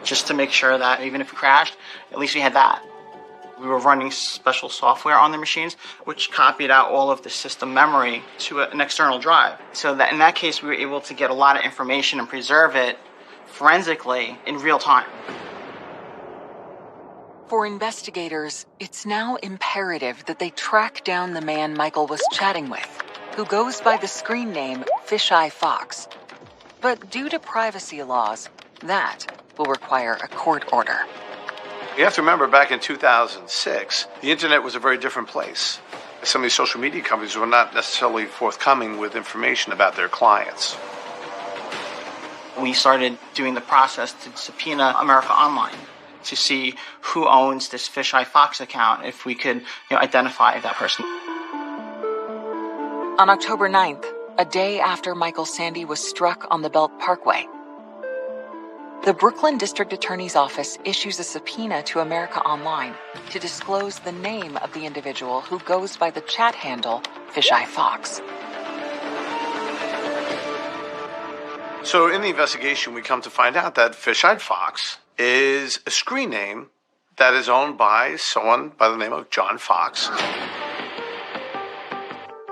just to make sure that even if it crashed, at least we had that. We were running special software on the machines, which copied out all of the system memory to an external drive. So that in that case, we were able to get a lot of information and preserve it forensically in real time. For investigators, it's now imperative that they track down the man Michael was chatting with, who goes by the screen name Fish-Eye Fox. But due to privacy laws, that will require a court order. You have to remember, back in 2006, the internet was a very different place. Some of these social media companies were not necessarily forthcoming with information about their clients. We started doing the process to subpoena America Online to see who owns this Fish-Eye Fox account, if we could identify that person. On October 9th, a day after Michael Sandy was struck on the Belt Parkway, the Brooklyn District Attorney's Office issues a subpoena to America Online to disclose the name of the individual who goes by the chat handle Fish-Eye Fox. So in the investigation, we come to find out that Fish-Eyed Fox is a screen name that is owned by someone by the name of John Fox,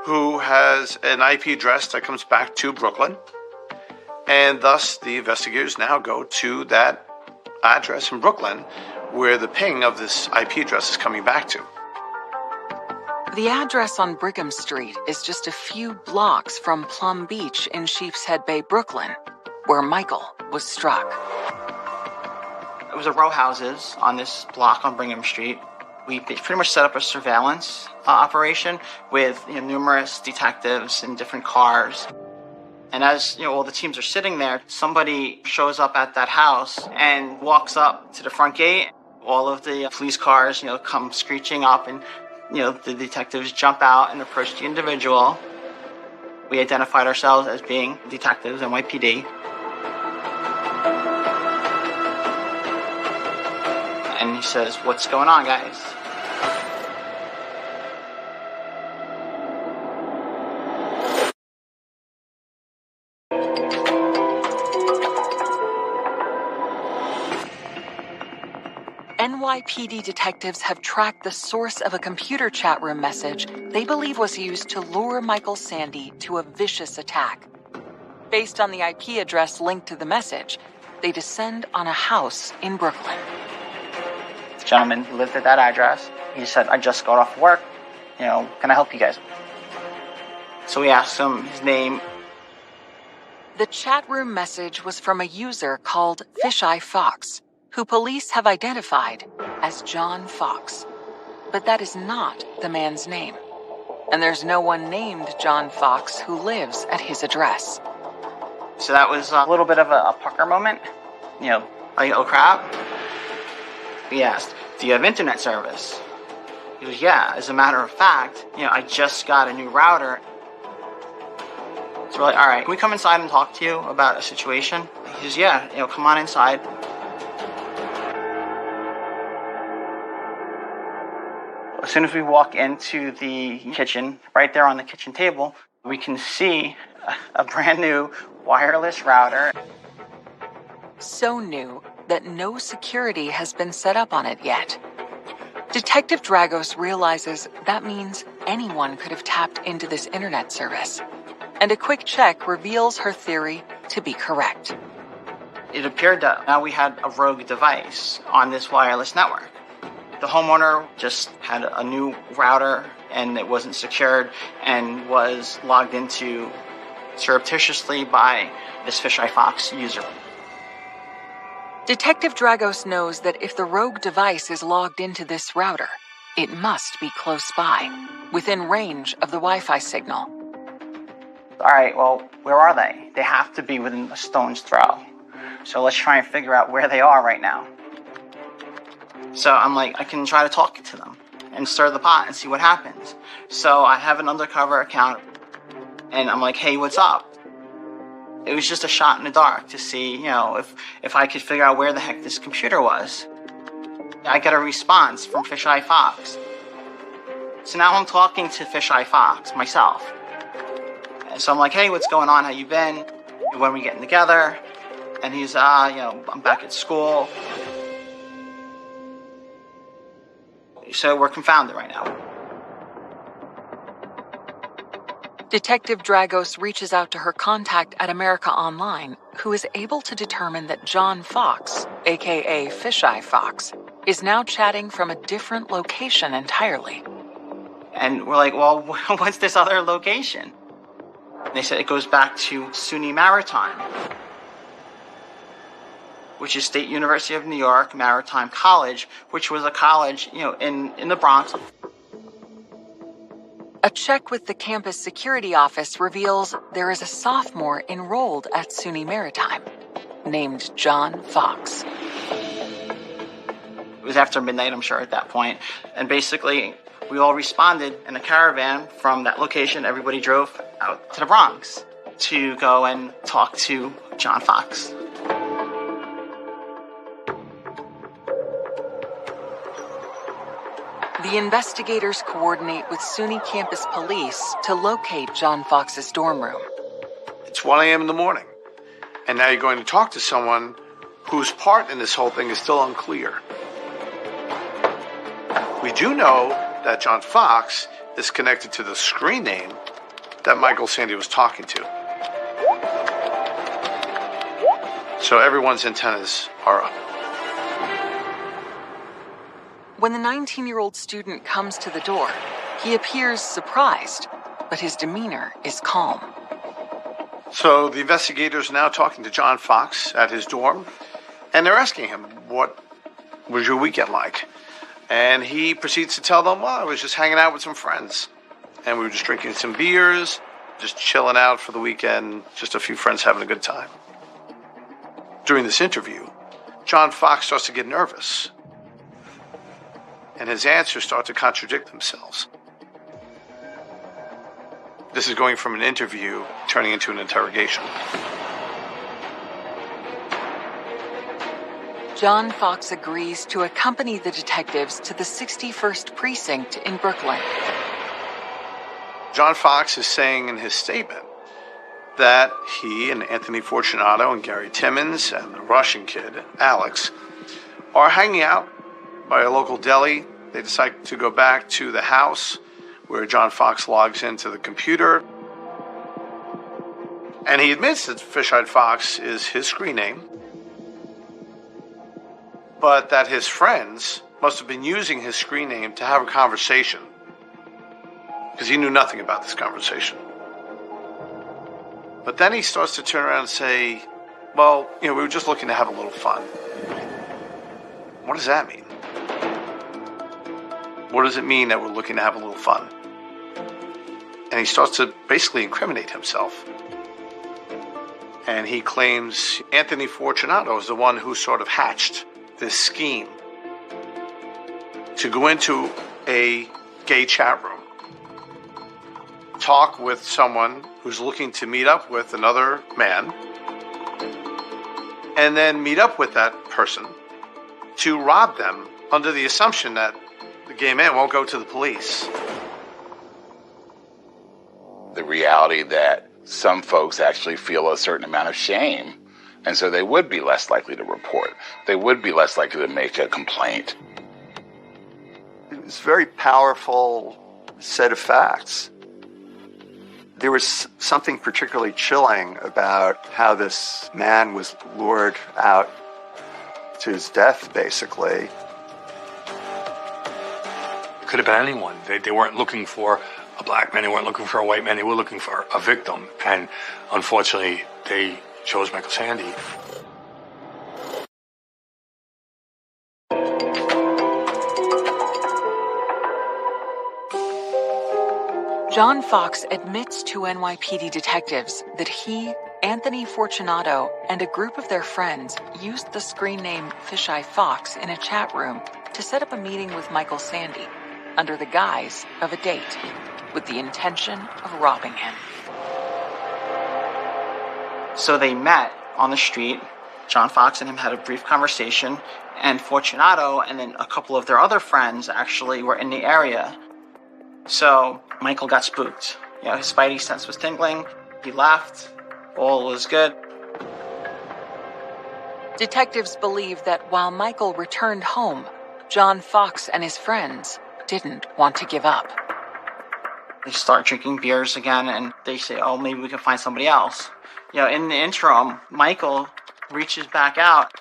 who has an IP address that comes back to Brooklyn. And thus, the investigators now go to that address in Brooklyn where the ping of this IP address is coming back to. The address on Brigham Street is just a few blocks from Plum Beach in Sheepshead Bay, Brooklyn, where Michael was struck. It was a row houses on this block on Brigham Street. We pretty much set up a surveillance operation with numerous detectives in different cars. And as all the teams are sitting there, somebody shows up at that house and walks up to the front gate. All of the police cars, come screeching up and the detectives jump out and approach the individual. We identified ourselves as being detectives, NYPD. And he says, "What's going on, guys?" NYPD detectives have tracked the source of a computer chat room message they believe was used to lure Michael Sandy to a vicious attack. Based on the IP address linked to the message, they descend on a house in Brooklyn. The gentleman lived at that address. He said, "I just got off work. Can I help you guys?" So we asked him his name. The chat room message was from a user called Fisheye Fox, who police have identified as John Fox. But that is not the man's name. And there's no one named John Fox who lives at his address. So that was a little bit of a pucker moment. Like, oh crap. We asked, "Do you have internet service?" He goes, "Yeah, as a matter of fact, I just got a new router." So we're like, "All right, can we come inside and talk to you about a situation?" He says, "Yeah, come on inside." As soon as we walk into the kitchen, right there on the kitchen table, we can see a brand new wireless router. So new that no security has been set up on it yet. Detective Dragos realizes that means anyone could have tapped into this internet service. And a quick check reveals her theory to be correct. It appeared that now we had a rogue device on this wireless network. The homeowner just had a new router and it wasn't secured and was logged into surreptitiously by this Fisheye Fox user. Detective Dragos knows that if the rogue device is logged into this router, it must be close by, within range of the Wi-Fi signal. All right, well, where are they? They have to be within a stone's throw. So let's try and figure out where they are right now. So I'm like, I can try to talk to them and stir the pot and see what happens. So I have an undercover account and I'm like, "Hey, what's up?" It was just a shot in the dark to see, if I could figure out where the heck this computer was. I get a response from Fisheye Fox. So now I'm talking to Fisheye Fox myself. And so I'm like, "Hey, what's going on? How you been? When are we getting together?" And he's, "I'm back at school." So we're confounded right now. Detective Dragos reaches out to her contact at America Online, who is able to determine that John Fox, aka Fisheye Fox, is now chatting from a different location entirely. And we're like, "Well, what's this other location?" And they said it goes back to SUNY Maritime, which is State University of New York Maritime College, which was a college, in the Bronx. A check with the campus security office reveals there is a sophomore enrolled at SUNY Maritime, named John Fox. It was after midnight, I'm sure, at that point. And basically, we all responded in a caravan from that location. Everybody drove out to the Bronx to go and talk to John Fox. The investigators coordinate with SUNY campus police to locate John Fox's dorm room. It's 1 a.m. in the morning, and now you're going to talk to someone whose part in this whole thing is still unclear. We do know that John Fox is connected to the screen name that Michael Sandy was talking to. So everyone's antennas are up. When the 19-year-old student comes to the door, he appears surprised, but his demeanor is calm. So the investigators are now talking to John Fox at his dorm, and they're asking him, "What was your weekend like?" And he proceeds to tell them, "Well, I was just hanging out with some friends, and we were just drinking some beers, just chilling out for the weekend, just a few friends having a good time." During this interview, John Fox starts to get nervous. and his answers start to contradict themselves. This is going from an interview turning into an interrogation. John Fox agrees to accompany the detectives to the 61st Precinct in Brooklyn. John Fox is saying in his statement that he and Anthony Fortunato and Gary Timmons and the Russian kid, Alex, are hanging out by a local deli. They decide to go back to the house where John Fox logs into the computer. And he admits that Fish-Eyed Fox is his screen name, but that his friends must have been using his screen name to have a conversation, because he knew nothing about this conversation. But then he starts to turn around and say, well, we were just looking to have a little fun. What does that mean? What does it mean that we're looking to have a little fun? And he starts to basically incriminate himself. And he claims Anthony Fortunato is the one who sort of hatched this scheme to go into a gay chat room, talk with someone who's looking to meet up with another man, and then meet up with that person to rob them under the assumption that the gay man won't go to the police. The reality that some folks actually feel a certain amount of shame, and so they would be less likely to report. They would be less likely to make a complaint. It was a very powerful set of facts. There was something particularly chilling about how this man was lured out to his death, basically. It could have been anyone. They weren't looking for a black man, they weren't looking for a white man, they were looking for a victim. And unfortunately, they chose Michael Sandy. John Fox admits to NYPD detectives that he, Anthony Fortunato, and a group of their friends used the screen name Fish-Eye Fox in a chat room to set up a meeting with Michael Sandy under the guise of a date, with the intention of robbing him. So they met on the street. John Fox and him had a brief conversation, and Fortunato and then a couple of their other friends actually were in the area. So Michael got spooked. His spidey sense was tingling. He left. All was good. Detectives believe that while Michael returned home, John Fox and his friends didn't want to give up. They start drinking beers again, and they say, oh, maybe we can find somebody else. In the interim, Michael reaches back out.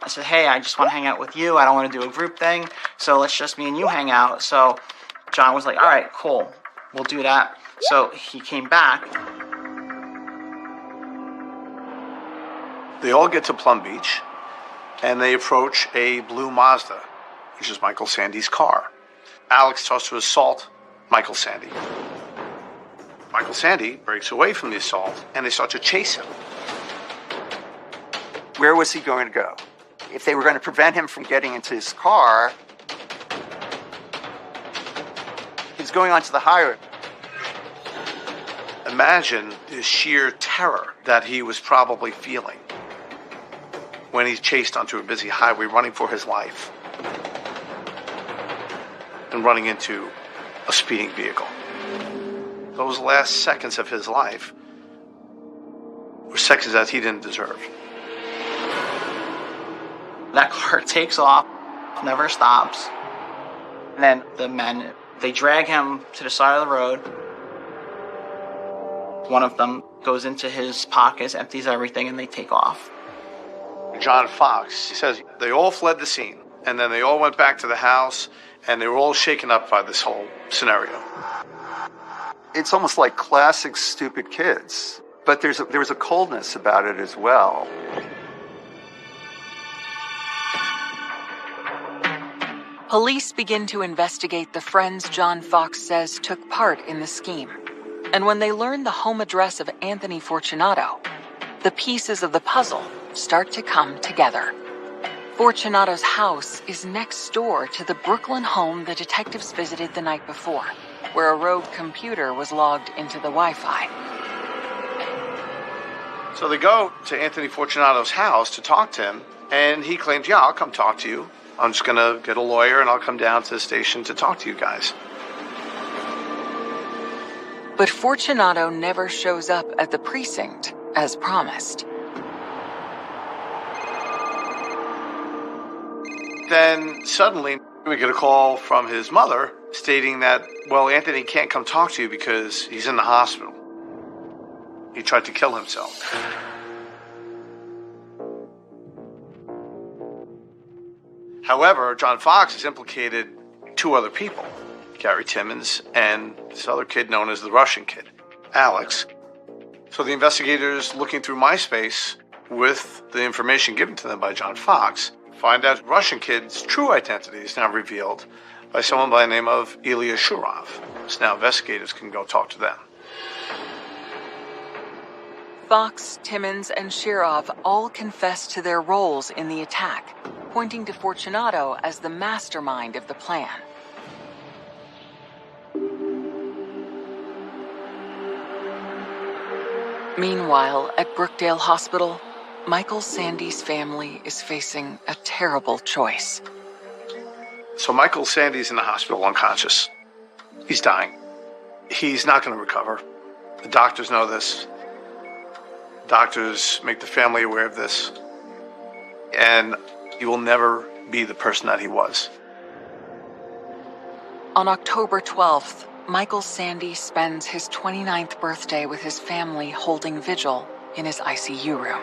I said, hey, I just want to hang out with you. I don't want to do a group thing, so let's just me and you hang out. So John was like, all right, cool. We'll do that. So he came back. They all get to Plum Beach, and they approach a blue Mazda, which is Michael Sandy's car. Alex starts to assault Michael Sandy. Michael Sandy breaks away from the assault, and they start to chase him. Where was he going to go? If they were going to prevent him from getting into his car, he's going onto the highway. Imagine the sheer terror that he was probably feeling when he's chased onto a busy highway running for his life and running into a speeding vehicle. Those last seconds of his life were seconds that he didn't deserve. That car takes off, never stops. And then the men, they drag him to the side of the road. One of them goes into his pockets, empties everything, and they take off. John Fox, he says they all fled the scene, and then they all went back to the house, and they were all shaken up by this whole scenario. It's almost like classic stupid kids, but there was a coldness about it as well. Police begin to investigate the friends John Fox says took part in the scheme. And when they learn the home address of Anthony Fortunato, the pieces of the puzzle start to come together. Fortunato's house is next door to the Brooklyn home the detectives visited the night before, where a rogue computer was logged into the Wi-Fi. So they go to Anthony Fortunato's house to talk to him, and he claims, yeah, I'll come talk to you. I'm just going to get a lawyer and I'll come down to the station to talk to you guys. But Fortunato never shows up at the precinct as promised. Then suddenly we get a call from his mother stating that, well, Anthony can't come talk to you because he's in the hospital. He tried to kill himself. However, John Fox has implicated two other people, Gary Timmons and this other kid known as the Russian kid, Alex. So the investigators looking through MySpace with the information given to them by John Fox find out Russian kid's true identity is now revealed by someone by the name of Ilya Shurov. So now investigators can go talk to them. Fox, Timmons, and Shirov all confess to their roles in the attack, pointing to Fortunato as the mastermind of the plan. Meanwhile, at Brookdale Hospital, Michael Sandy's family is facing a terrible choice. So Michael Sandy's in the hospital unconscious. He's dying. He's not going to recover. The doctors know this. Doctors make the family aware of this. And he will never be the person that he was. On October 12th, Michael Sandy spends his 29th birthday with his family holding vigil in his ICU room.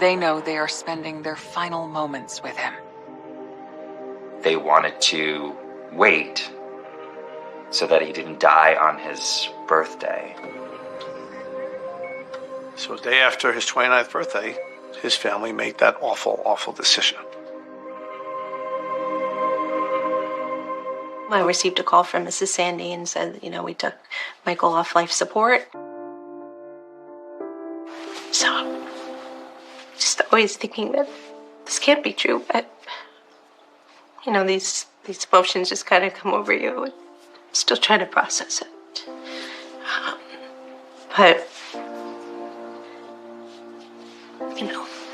They know they are spending their final moments with him. They wanted to wait so that he didn't die on his birthday. So a day after his 29th birthday, his family made that awful, awful decision. I received a call from Mrs. Sandy and said, we took Michael off life support. So, just always thinking that this can't be true, but, these emotions just kind of come over you. I'm still trying to process it. But,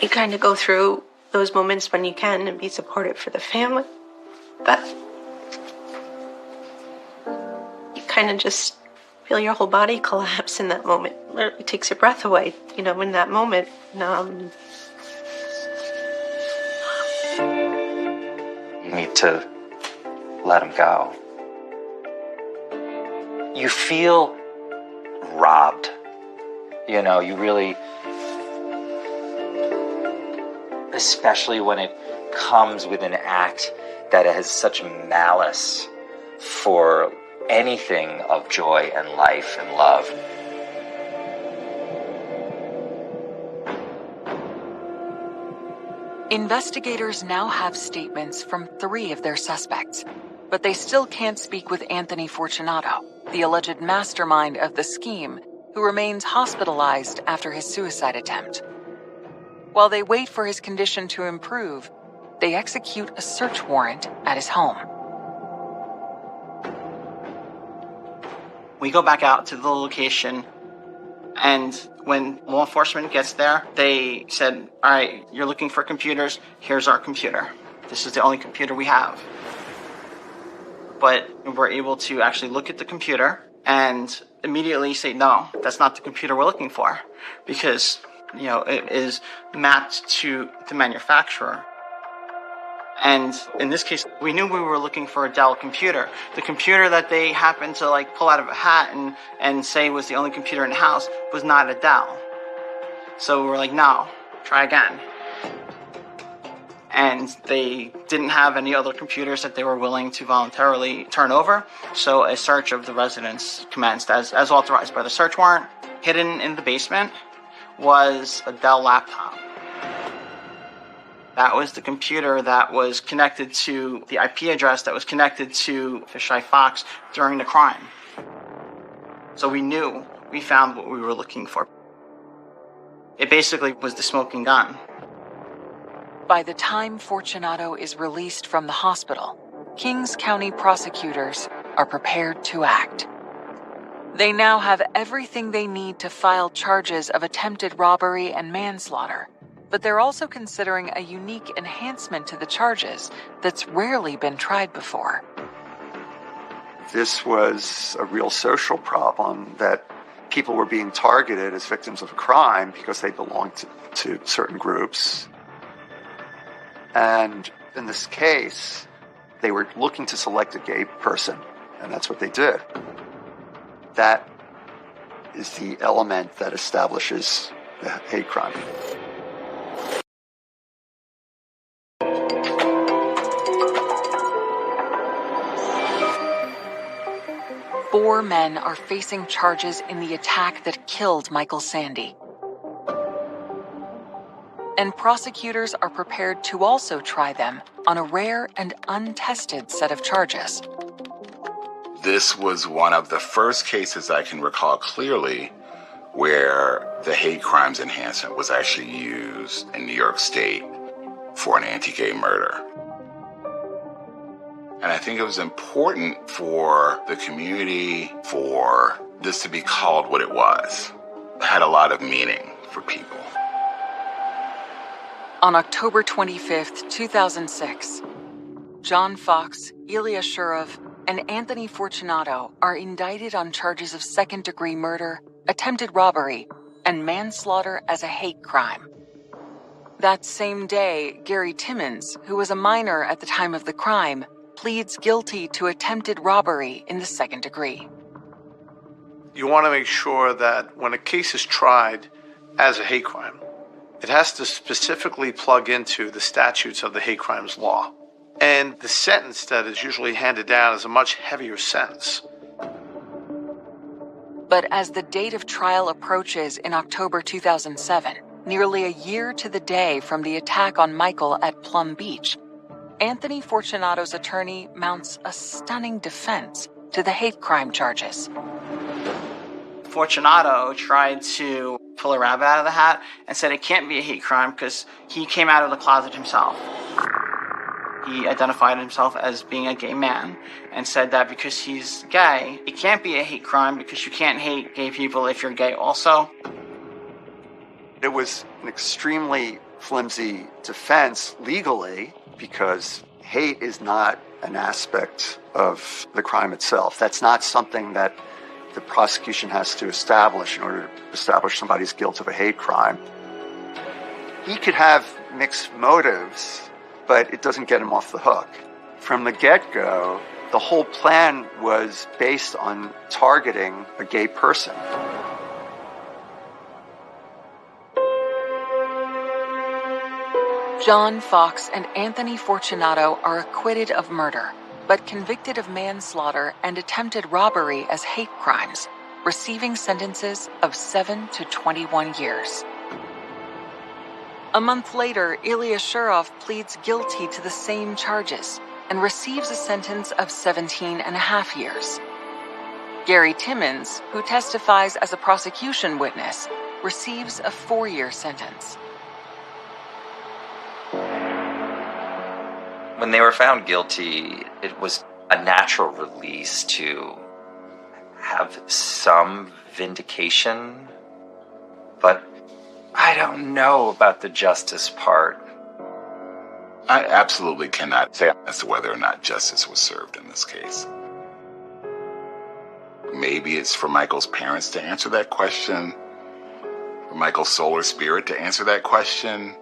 you kind of go through those moments when you can and be supportive for the family. But you kind of just feel your whole body collapse in that moment. It literally takes your breath away, in that moment. You need to let him go. You feel robbed. You really, especially when it comes with an act that has such malice for anything of joy and life and love. Investigators now have statements from 3 of their suspects, but they still can't speak with Anthony Fortunato, the alleged mastermind of the scheme, who remains hospitalized after his suicide attempt. While they wait for his condition to improve, they execute a search warrant at his home. We go back out to the location, and when law enforcement gets there, they said, all right, you're looking for computers, here's our computer. This is the only computer we have. But we're able to actually look at the computer and immediately say, no, that's not the computer we're looking for, because it is mapped to the manufacturer. And in this case, we knew we were looking for a Dell computer. The computer that they happened to pull out of a hat and say was the only computer in the house was not a Dell. So we were like, no, try again. And they didn't have any other computers that they were willing to voluntarily turn over. So a search of the residence commenced as authorized by the search warrant. Hidden in the basement was a Dell laptop. That was the computer that was connected to the IP address that was connected to Fisheye Fox during the crime. So we knew we found what we were looking for. It basically was the smoking gun. By the time Fortunato is released from the hospital, Kings County prosecutors are prepared to act. They now have everything they need to file charges of attempted robbery and manslaughter, but they're also considering a unique enhancement to the charges that's rarely been tried before. This was a real social problem that people were being targeted as victims of a crime because they belonged to certain groups. And in this case, they were looking to select a gay person, and that's what they did. That is the element that establishes the hate crime. Four men are facing charges in the attack that killed Michael Sandy. And prosecutors are prepared to also try them on a rare and untested set of charges. This was one of the first cases I can recall clearly where the hate crimes enhancement was actually used in New York State for an anti-gay murder. And I think it was important for the community for this to be called what it was. It had a lot of meaning for people. On October 25th, 2006, John Fox, Ilya Shurov, and Anthony Fortunato are indicted on charges of second-degree murder, attempted robbery, and manslaughter as a hate crime. That same day, Gary Timmons, who was a minor at the time of the crime, pleads guilty to attempted robbery in the second degree. You want to make sure that when a case is tried as a hate crime, it has to specifically plug into the statutes of the hate crimes law. And the sentence that is usually handed down is a much heavier sentence. But as the date of trial approaches in October 2007, nearly a year to the day from the attack on Michael at Plum Beach, Anthony Fortunato's attorney mounts a stunning defense to the hate crime charges. Fortunato tried to pull a rabbit out of the hat and said it can't be a hate crime because he came out of the closet himself. He identified himself as being a gay man and said that because he's gay, it can't be a hate crime because you can't hate gay people if you're gay also. It was an extremely flimsy defense legally because hate is not an aspect of the crime itself. That's not something that the prosecution has to establish in order to establish somebody's guilt of a hate crime. He could have mixed motives, but it doesn't get him off the hook. From the get-go, the whole plan was based on targeting a gay person. John Fox and Anthony Fortunato are acquitted of murder, but convicted of manslaughter and attempted robbery as hate crimes, receiving sentences of 7 to 21 years. A month later, Ilya Shurov pleads guilty to the same charges and receives a sentence of 17.5 years. Gary Timmons, who testifies as a prosecution witness, receives a 4-year sentence. When they were found guilty, it was a natural release to have some vindication, but I don't know about the justice part. I absolutely cannot say as to whether or not justice was served in this case. Maybe it's for Michael's parents to answer that question, for Michael's soul or spirit to answer that question,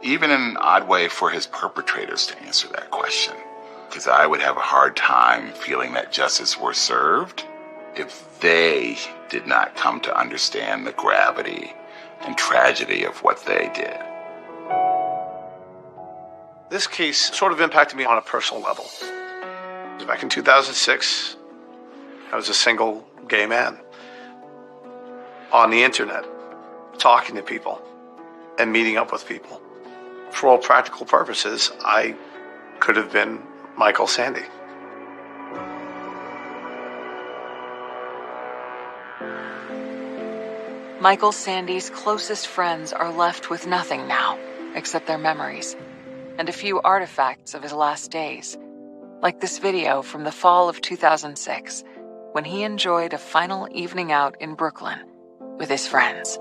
even in an odd way for his perpetrators to answer that question. Because I would have a hard time feeling that justice were served if they did not come to understand the gravity and tragedy of what they did. This case sort of impacted me on a personal level. Back in 2006, I was a single gay man on the internet, talking to people and meeting up with people. For all practical purposes, I could have been Michael Sandy. Michael Sandy's closest friends are left with nothing now, except their memories and a few artifacts of his last days, like this video from the fall of 2006 when he enjoyed a final evening out in Brooklyn with his friends.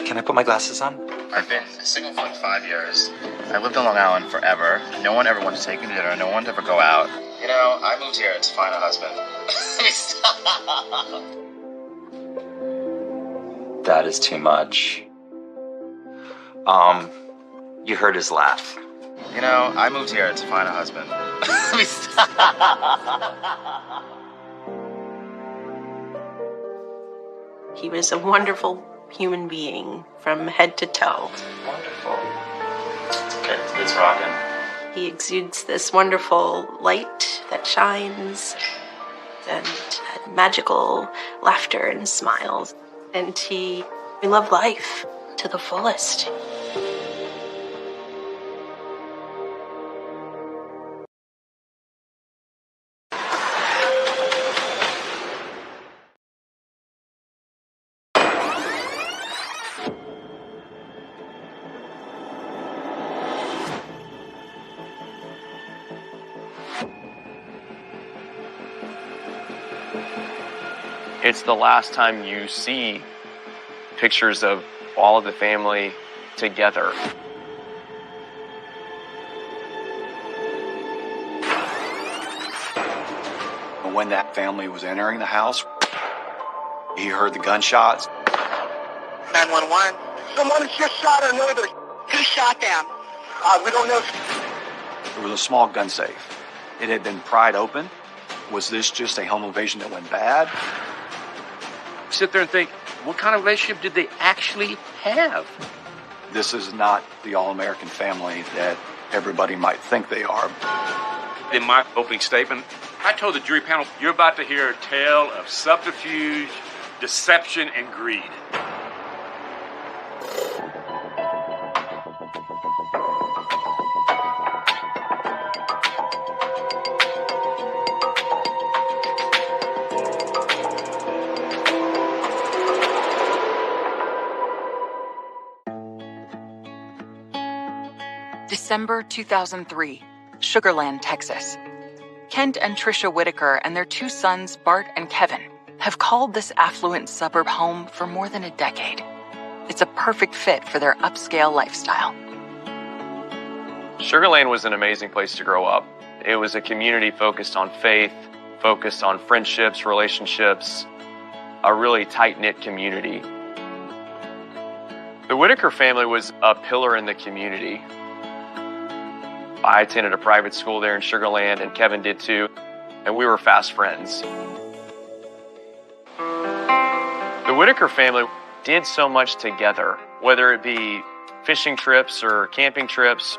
Can I put my glasses on? I've been single for 5 years. I lived on Long Island forever. No one ever wanted to take me to dinner. No one to ever go out. You know, I moved here to find a husband. Stop. That is too much. You heard his laugh. You know, I moved here to find a husband. Stop. He was a wonderful human being from head to toe. Wonderful. Okay, it's rocking. He exudes this wonderful light that shines and magical laughter and smiles. And he loved life to the fullest. It's the last time you see pictures of all of the family together. When that family was entering the house, he heard the gunshots. 911. Someone just shot our neighbors. Who shot them? We don't know. There was a small gun safe. It had been pried open. Was this just a home invasion that went bad? Sit there and think, what kind of relationship did they actually have? This is not the all-American family that everybody might think they are. In my opening statement, I told the jury panel, you're about to hear a tale of subterfuge, deception, and greed. December 2003, Sugar Land, Texas. Kent and Tricia Whitaker and their two sons, Bart and Kevin, have called this affluent suburb home for more than a decade. It's a perfect fit for their upscale lifestyle. Sugar Land was an amazing place to grow up. It was a community focused on faith, focused on friendships, relationships, a really tight-knit community. The Whitaker family was a pillar in the community. I attended a private school there in Sugar Land, and Kevin did too, and we were fast friends. The Whitaker family did so much together, whether it be fishing trips or camping trips,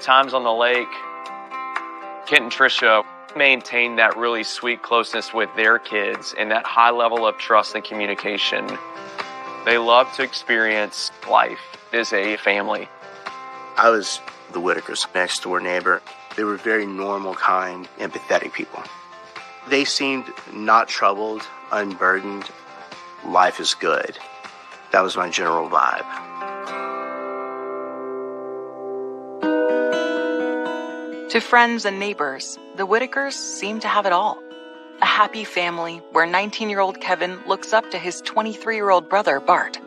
times on the lake. Kent and Tricia maintained that really sweet closeness with their kids and that high level of trust and communication. They love to experience life as a family. I was the Whitakers' next door neighbor. They were very normal, kind, empathetic people. They seemed not troubled, unburdened. Life is good. That was my general vibe. To friends and neighbors, the Whitakers seem to have it all. A happy family where 19-year-old Kevin looks up to his 23-year-old brother, Bart.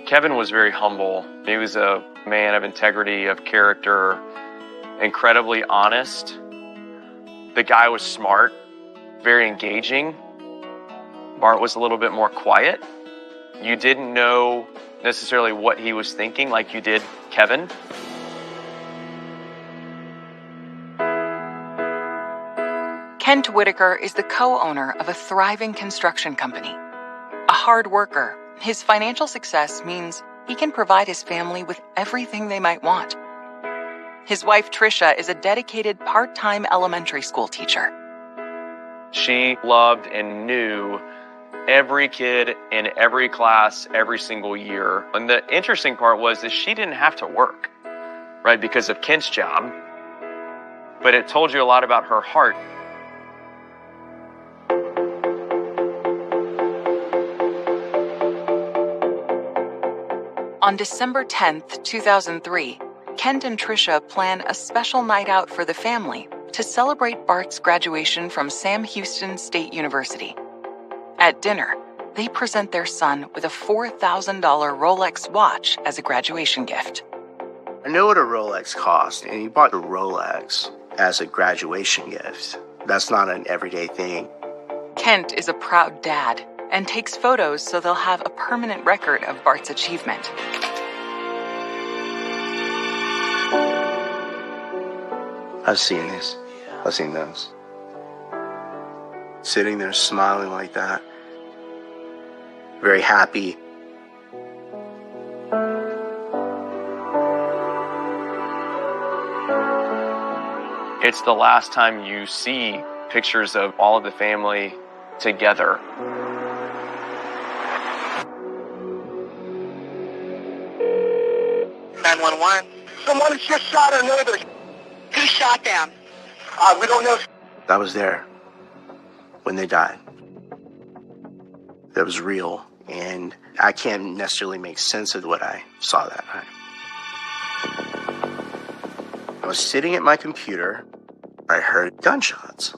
Kevin was very humble. He was a man of integrity, of character, incredibly honest. The guy was smart, very engaging. Bart was a little bit more quiet. You didn't know necessarily what he was thinking like you did Kevin. Kent Whitaker is the co-owner of a thriving construction company. A hard worker, his financial success means he can provide his family with everything they might want. His wife, Tricia, is a dedicated part-time elementary school teacher. She loved and knew every kid in every class every single year. And the interesting part was that she didn't have to work, right, because of Kent's job. But it told you a lot about her heart. On December 10th, 2003, Kent and Tricia plan a special night out for the family to celebrate Bart's graduation from Sam Houston State University. At dinner, they present their son with a $4,000 Rolex watch as a graduation gift. I know what a Rolex costs, and he bought a Rolex as a graduation gift. That's not an everyday thing. Kent is a proud dad and takes photos so they'll have a permanent record of Bart's achievement. I've seen this. I've seen those. Sitting there smiling like that. Very happy. It's the last time you see pictures of all of the family together. Someone just shot our neighbors. Who shot them? We don't know. I was there when they died. That was real, and I can't necessarily make sense of what I saw that night. I was sitting at my computer. I heard gunshots.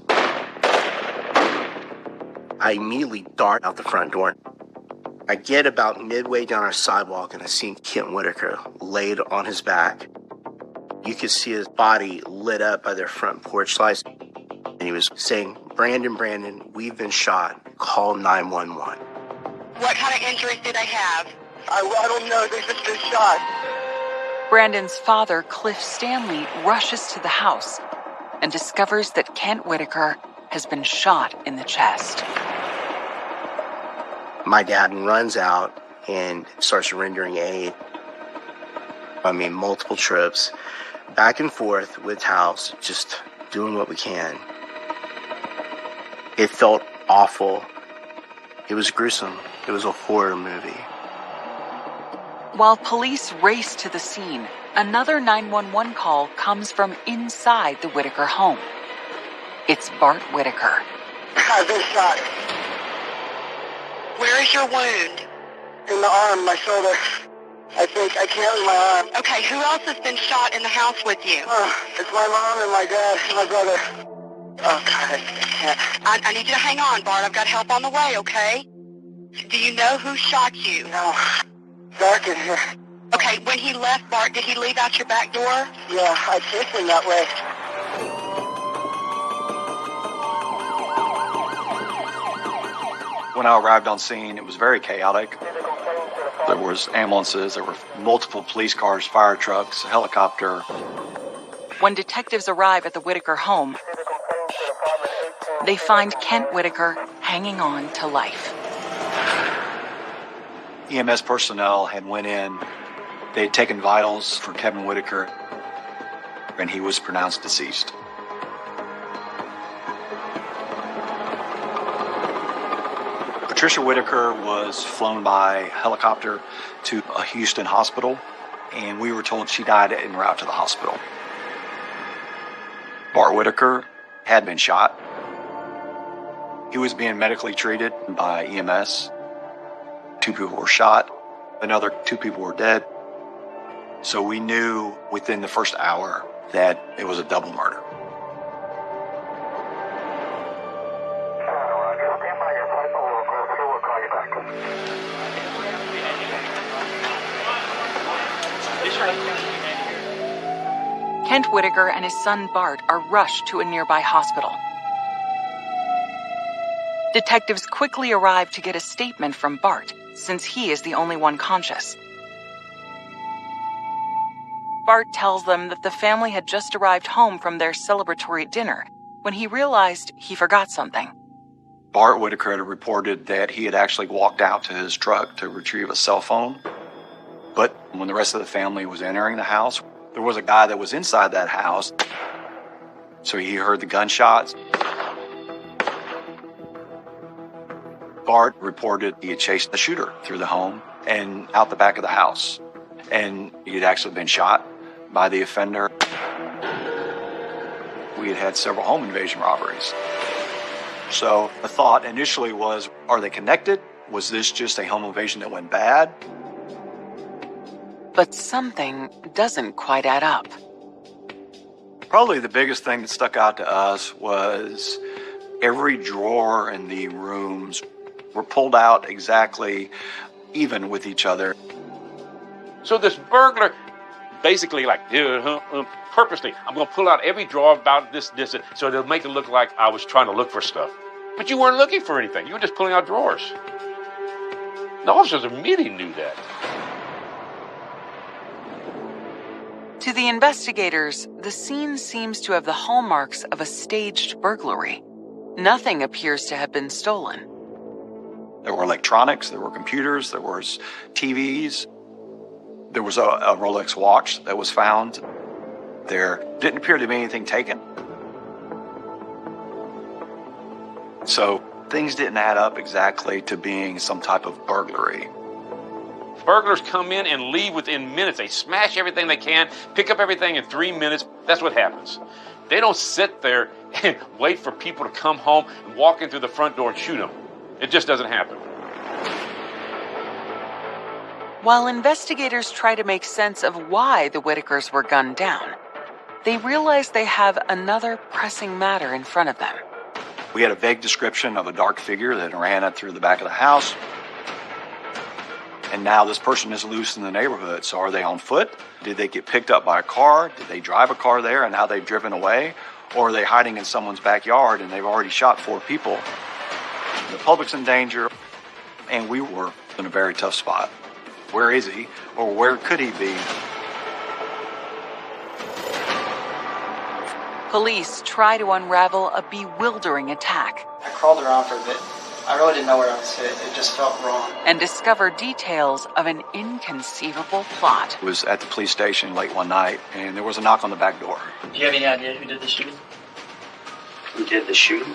I immediately dart out the front door. I get about midway down our sidewalk, and I see Kent Whitaker laid on his back. You could see his body lit up by their front porch lights. And he was saying, Brandon, we've been shot. Call 911. What kind of injuries do they have? I don't know. They just been shot. Brandon's father, Cliff Stanley, rushes to the house and discovers that Kent Whitaker has been shot in the chest. My dad runs out and starts rendering aid. Multiple trips, back and forth with towels, just doing what we can. It felt awful. It was gruesome. It was a horror movie. While police race to the scene, another 911 call comes from inside the Whitaker home. It's Bart Whitaker. I've been shot. Where is your wound? In the arm, my shoulder. I think I can't read my arm. Okay, who else has been shot in the house with you? It's my mom and my dad and my brother. Oh, God, I can't. I need you to hang on, Bart. I've got help on the way, okay? Do you know who shot you? No. Dark in here. Okay, when he left, Bart, did he leave out your back door? Yeah, I chased him that way. When I arrived on scene, it was very chaotic. There was ambulances, there were multiple police cars, fire trucks, a helicopter. When detectives arrive at the Whitaker home, they find Kent Whitaker hanging on to life. EMS personnel had went in. They had taken vitals for Kevin Whitaker, and he was pronounced deceased. Patricia Whitaker was flown by helicopter to a Houston hospital, and we were told she died en route to the hospital. Bart Whitaker had been shot. He was being medically treated by EMS. 2 people were shot. Another 2 people were dead. So we knew within the first hour that it was a double murder. Kent Whitaker and his son Bart are rushed to a nearby hospital. Detectives quickly arrive to get a statement from Bart, since he is the only one conscious. Bart tells them that the family had just arrived home from their celebratory dinner when he realized he forgot something. Bart Whitaker had reported that he had actually walked out to his truck to retrieve a cell phone. But when the rest of the family was entering the house, there was a guy that was inside that house. So he heard the gunshots. Bart reported he had chased the shooter through the home and out the back of the house. And he had actually been shot by the offender. We had had several home invasion robberies. So the thought initially was, are they connected? Was this just a home invasion that went bad? But something doesn't quite add up. Probably the biggest thing that stuck out to us was every drawer in the rooms were pulled out exactly even with each other. So this burglar basically purposely, I'm going to pull out every drawer about this, so it'll make it look like I was trying to look for stuff. But you weren't looking for anything. You were just pulling out drawers. The officers immediately knew that. To the investigators, the scene seems to have the hallmarks of a staged burglary. Nothing appears to have been stolen. There were electronics, there were computers, there was TVs. There was a Rolex watch that was found. There didn't appear to be anything taken. So things didn't add up exactly to being some type of burglary. Burglars come in and leave within minutes. They smash everything they can, pick up everything in 3 minutes. That's what happens. They don't sit there and wait for people to come home and walk in through the front door and shoot them. It just doesn't happen. While investigators try to make sense of why the Whitakers were gunned down, they realize they have another pressing matter in front of them. We had a vague description of a dark figure that ran up through the back of the house. And now this person is loose in the neighborhood. So are they on foot? Did they get picked up by a car? Did they drive a car there and now they've driven away? Or are they hiding in someone's backyard and they've already shot 4 people? The public's in danger, and we were in a very tough spot. Where is he, or where could he be? Police try to unravel a bewildering attack. I crawled around for a bit. I really didn't know where I was hit. It just felt wrong. And discover details of an inconceivable plot. I was at the police station late one night, and there was a knock on the back door. Do you have any idea who did the shooting? Who did the shooting?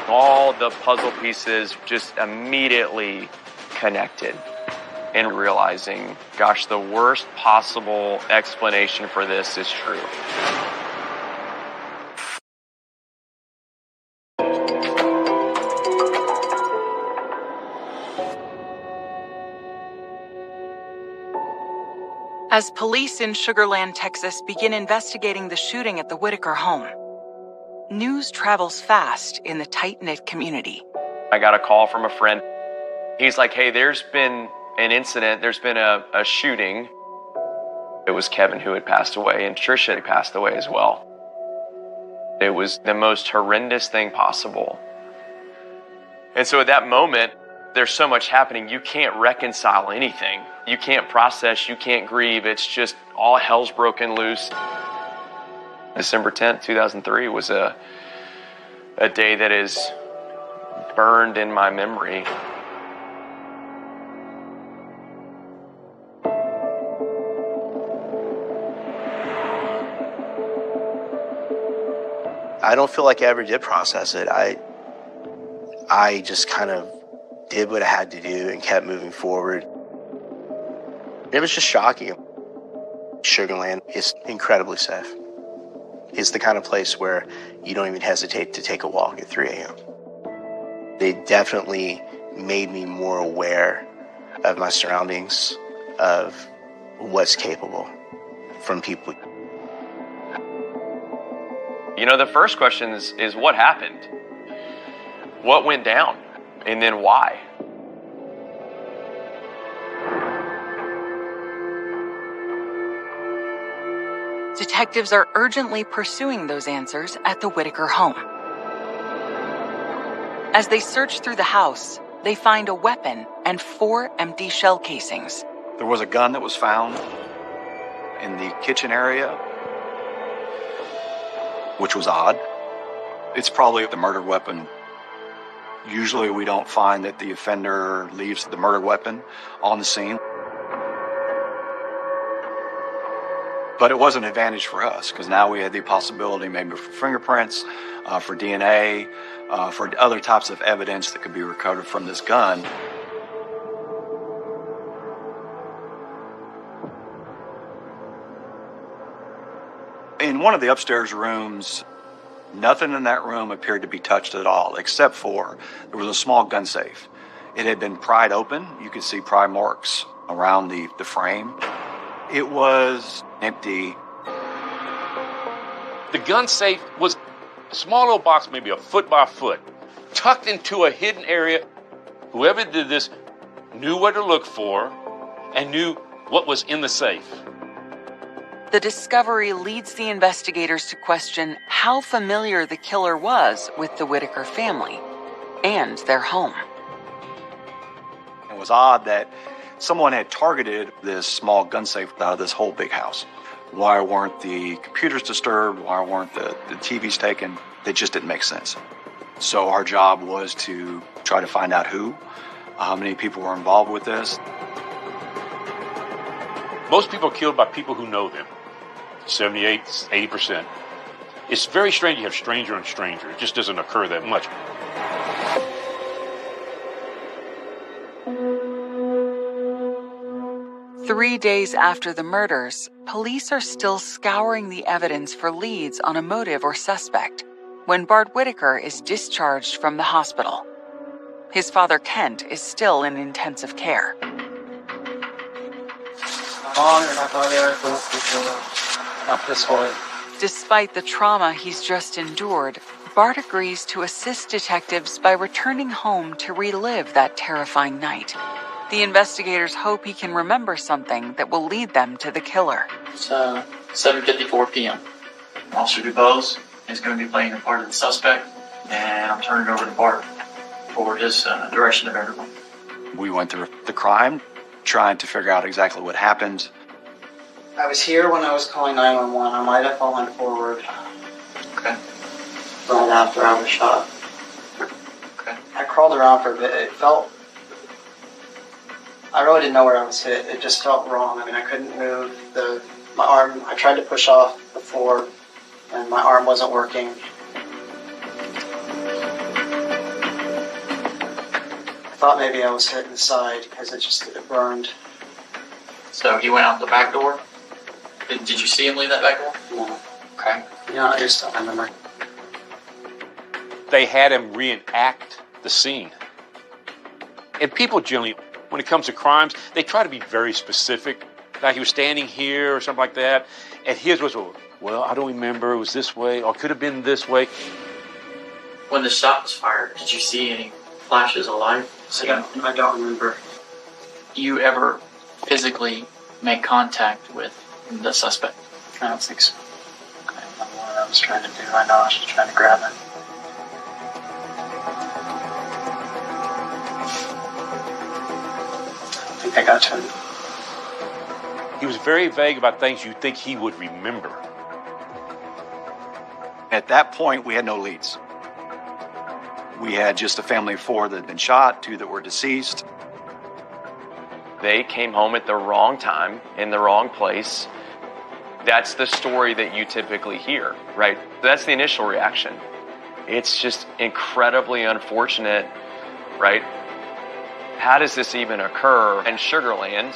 All the puzzle pieces just immediately connected and realizing, gosh, the worst possible explanation for this is true. As police in Sugar Land, Texas begin investigating the shooting at the Whitaker home, news travels fast in the tight-knit community. I got a call from a friend. He's like, hey, there's been an incident. There's been a shooting. It was Kevin who had passed away, and Trisha had passed away as well. It was the most horrendous thing possible. And so at that moment, there's so much happening, you can't reconcile anything. You can't process, you can't grieve. It's just all hell's broken loose. December 10th, 2003 was a day that is burned in my memory. I don't feel like I ever did process it. I just kind of did what I had to do and kept moving forward. It was just shocking. Sugar Land is incredibly safe. It's the kind of place where you don't even hesitate to take a walk at 3 a.m. They definitely made me more aware of my surroundings, of what's capable from people. You know, the first question is what happened? What went down? And then why? Detectives are urgently pursuing those answers at the Whitaker home. As they search through the house, they find a weapon and 4 empty shell casings. There was a gun that was found in the kitchen area, which was odd. It's probably the murder weapon. Usually we don't find that the offender leaves the murder weapon on the scene. But it was an advantage for us because now we had the possibility maybe for fingerprints, for DNA, for other types of evidence that could be recovered from this gun. In one of the upstairs rooms, nothing in that room appeared to be touched at all, except for there was a small gun safe. It had been pried open. You could see pry marks around the frame. It was empty. The gun safe was a small little box, maybe a foot by foot, tucked into a hidden area. Whoever did this knew what to look for and knew what was in the safe. The discovery leads the investigators to question how familiar the killer was with the Whitaker family and their home. It was odd that someone had targeted this small gun safe out of this whole big house. Why weren't the computers disturbed? Why weren't the TVs taken? It just didn't make sense. So our job was to try to find out who, how many people were involved with this. Most people are killed by people who know them. 78, 80%. It's very strange you have stranger and stranger. It just doesn't occur that much. Three days after the murders, police are still scouring the evidence for leads on a motive or suspect when Bart Whitaker is discharged from the hospital. His father, Kent, is still in intensive care. Despite the trauma he's just endured, Bart agrees to assist detectives by returning home to relive that terrifying night. The investigators hope he can remember something that will lead them to the killer. It's 7:54 p.m. Officer DuBose is going to be playing the part of the suspect, and I'm turning it over to Bart for his direction of everyone. We went through the crime, trying to figure out exactly what happened. I was here when I was calling 911. I might have fallen forward. Okay. Right after I was shot. Okay. I crawled around for a bit. It felt... I really didn't know where I was hit. It just felt wrong. I mean, I couldn't move my arm. I tried to push off the floor, and my arm wasn't working. I thought maybe I was hit in the side because it burned. So he went out the back door? Did you see him leave that back door? No. Okay. Yeah, I just don't remember. They had him reenact the scene. And people generally, when it comes to crimes, they try to be very specific. Like he was standing here or something like that. And his was, well, I don't remember. It was this way or could have been this way. When the shot was fired, did you see any flashes of light? I don't remember. You ever physically make contact with the suspect? I don't think so. I don't remember what I was trying to do. I know I was just trying to grab it. I think I got to him. He was very vague about things you'd think he would remember. At that point, we had no leads. We had just a family of 4 that had been shot, 2 that were deceased. They came home at the wrong time, in the wrong place. That's the story that you typically hear, right? That's the initial reaction. It's just incredibly unfortunate, right? How does this even occur in Sugarland?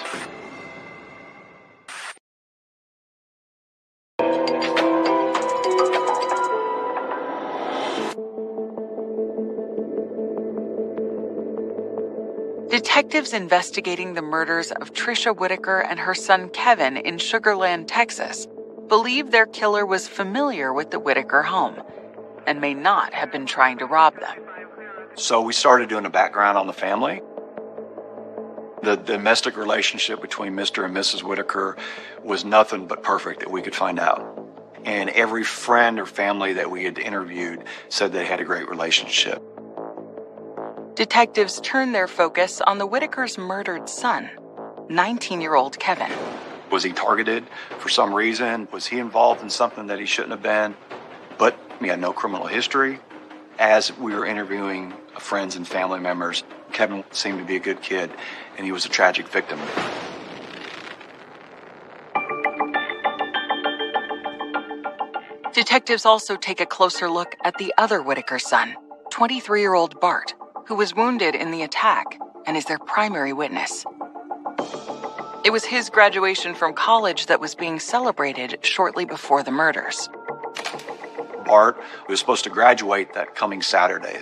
Detectives investigating the murders of Tricia Whitaker and her son Kevin in Sugarland, Texas, believe their killer was familiar with the Whitaker home and may not have been trying to rob them. So we started doing a background on the family. The domestic relationship between Mr. and Mrs. Whitaker was nothing but perfect that we could find out. And every friend or family that we had interviewed said they had a great relationship. Detectives turned their focus on the Whitakers' murdered son, 19-year-old Kevin. Was he targeted for some reason? Was he involved in something that he shouldn't have been? But he had no criminal history. As we were interviewing friends and family members, Kevin seemed to be a good kid, and he was a tragic victim. Detectives also take a closer look at the other Whitaker son, 23-year-old Bart, who was wounded in the attack and is their primary witness. It was his graduation from college that was being celebrated shortly before the murders. Bart was supposed to graduate that coming Saturday.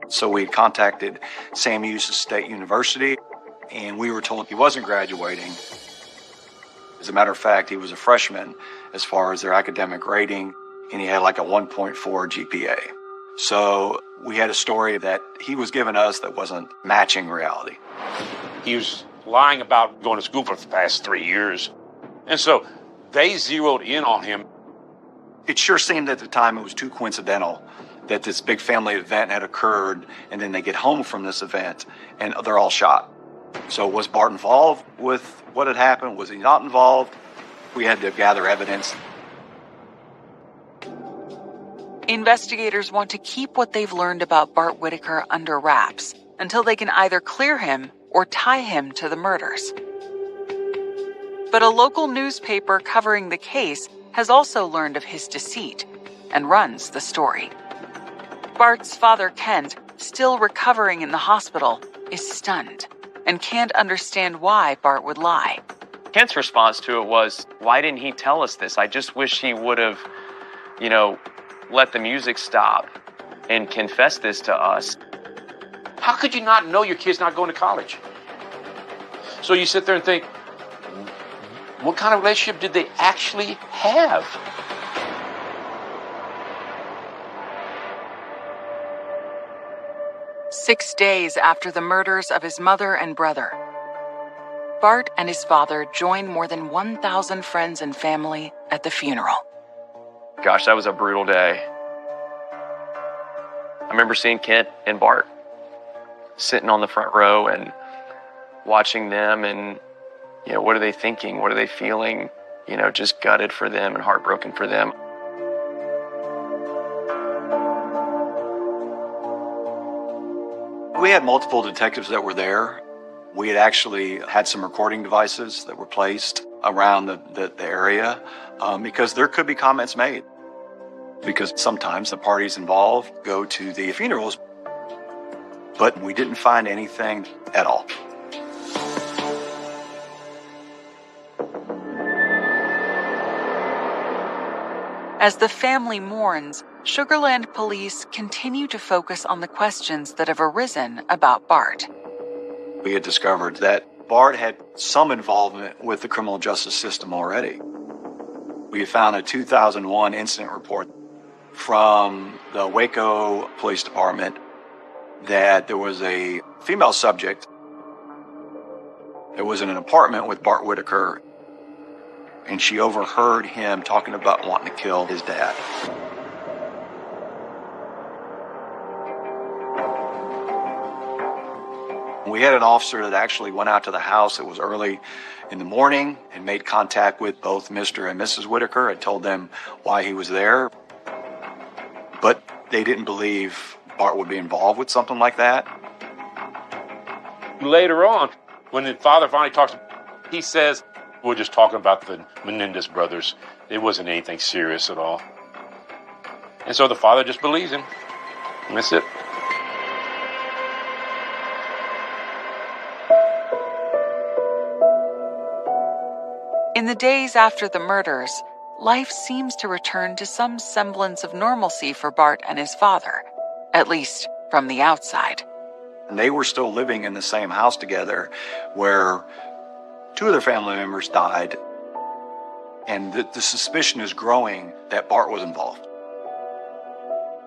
So we contacted Sam Houston State University. and we were told he wasn't graduating. As a matter of fact, he was a freshman as far as their academic rating, and he had like a 1.4 GPA. So we had a story that he was giving us that wasn't matching reality. He was lying about going to school for the past 3 years. And so they zeroed in on him. It sure seemed at the time it was too coincidental that this big family event had occurred, and then they get home from this event, and they're all shot. So was Bart involved with what had happened? Was he not involved? We had to gather evidence. Investigators want to keep what they've learned about Bart Whitaker under wraps until they can either clear him or tie him to the murders. But a local newspaper covering the case has also learned of his deceit and runs the story. Bart's father, Kent, still recovering in the hospital, is stunned and can't understand why Bart would lie. Kent's response to it was, why didn't he tell us this? I just wish he would have, let the music stop and confess this to us. How could you not know your kid's not going to college? So you sit there and think, what kind of relationship did they actually have? Six days after the murders of his mother and brother, Bart and his father joined more than 1,000 friends and family at the funeral. Gosh, that was a brutal day. I remember seeing Kent and Bart sitting on the front row and watching them and, what are they thinking? What are they feeling? Just gutted for them and heartbroken for them. We had multiple detectives that were there. We had actually had some recording devices that were placed around the area because there could be comments made. Because sometimes the parties involved go to the funerals, but we didn't find anything at all. As the family mourns, Sugarland police continue to focus on the questions that have arisen about Bart. We had discovered that Bart had some involvement with the criminal justice system already. We had found a 2001 incident report from the Waco Police Department that there was a female subject that was in an apartment with Bart Whitaker, and she overheard him talking about wanting to kill his dad. We had an officer that actually went out to the house. It was early in the morning and made contact with both Mr. and Mrs. Whitaker and told them why he was there. But they didn't believe Bart would be involved with something like that. Later on, when the father finally talks, he says, we're just talking about the Menendez brothers. It wasn't anything serious at all. And so the father just believes him. And that's it. In the days after the murders, life seems to return to some semblance of normalcy for Bart and his father, at least from the outside. And they were still living in the same house together where two of their family members died, and the suspicion is growing that Bart was involved.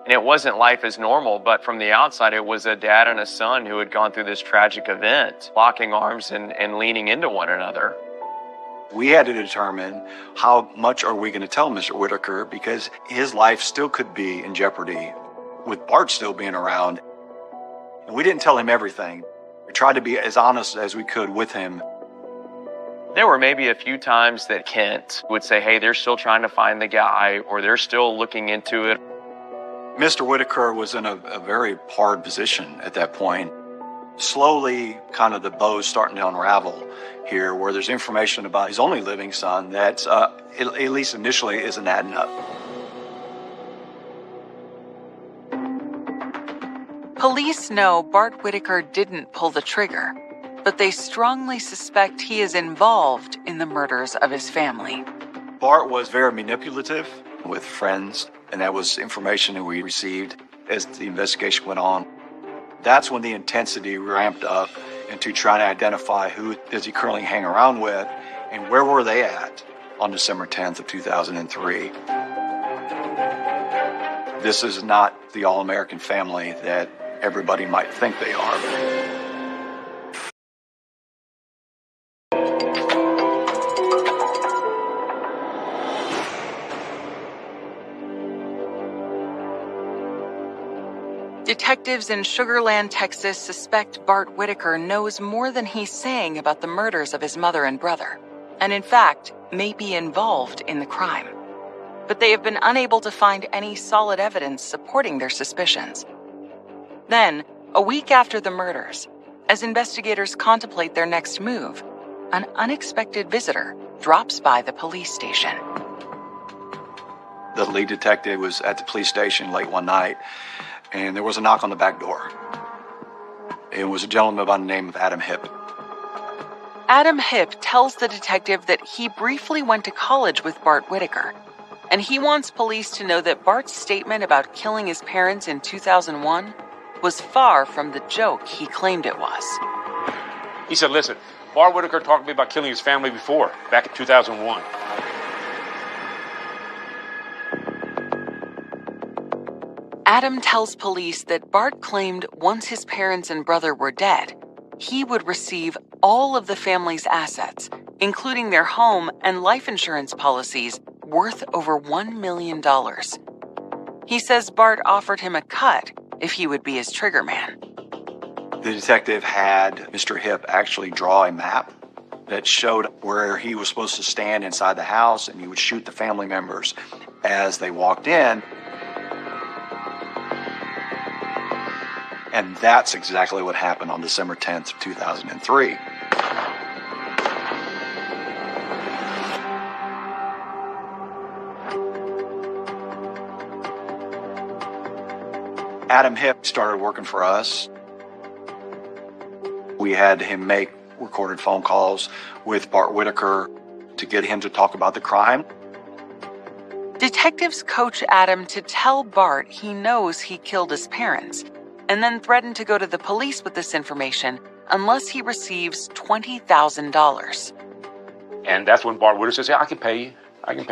And it wasn't life as normal, but from the outside, it was a dad and a son who had gone through this tragic event, locking arms and leaning into one another. We had to determine how much are we going to tell Mr. Whitaker, because his life still could be in jeopardy with Bart still being around. And we didn't tell him everything. We tried to be as honest as we could with him. There were maybe a few times that Kent would say, hey, they're still trying to find the guy, or they're still looking into it. Mr. Whitaker was in a very hard position at that point. Slowly, kind of the bow's starting to unravel here, where there's information about his only living son that, at least initially, isn't adding up. Police know Bart Whitaker didn't pull the trigger, but they strongly suspect he is involved in the murders of his family. Bart was very manipulative with friends, and that was information that we received as the investigation went on. That's when the intensity ramped up and to try to identify who does he currently hang around with and where were they at on December 10th of 2003. This is not the all-American family that everybody might think they are. Detectives in Sugar Land, Texas suspect Bart Whitaker knows more than he's saying about the murders of his mother and brother, and in fact, may be involved in the crime. But they have been unable to find any solid evidence supporting their suspicions. Then, a week after the murders, as investigators contemplate their next move, an unexpected visitor drops by the police station. The lead detective was at the police station late one night, and there was a knock on the back door. It was a gentleman by the name of Adam Hipp. Adam Hipp tells the detective that he briefly went to college with Bart Whitaker, and he wants police to know that Bart's statement about killing his parents in 2001 was far from the joke he claimed it was. He said, listen, Bart Whitaker talked to me about killing his family before, back in 2001. Adam tells police that Bart claimed once his parents and brother were dead, he would receive all of the family's assets, including their home and life insurance policies worth over $1 million. He says Bart offered him a cut if he would be his triggerman. The detective had Mr. Hipp actually draw a map that showed where he was supposed to stand inside the house, and he would shoot the family members as they walked in. And that's exactly what happened on December 10th, 2003. Adam Hipp started working for us. We had him make recorded phone calls with Bart Whitaker to get him to talk about the crime. Detectives coach Adam to tell Bart he knows he killed his parents, and then threaten to go to the police with this information unless he receives $20,000. And that's when Bart Whitaker says, yeah, I can pay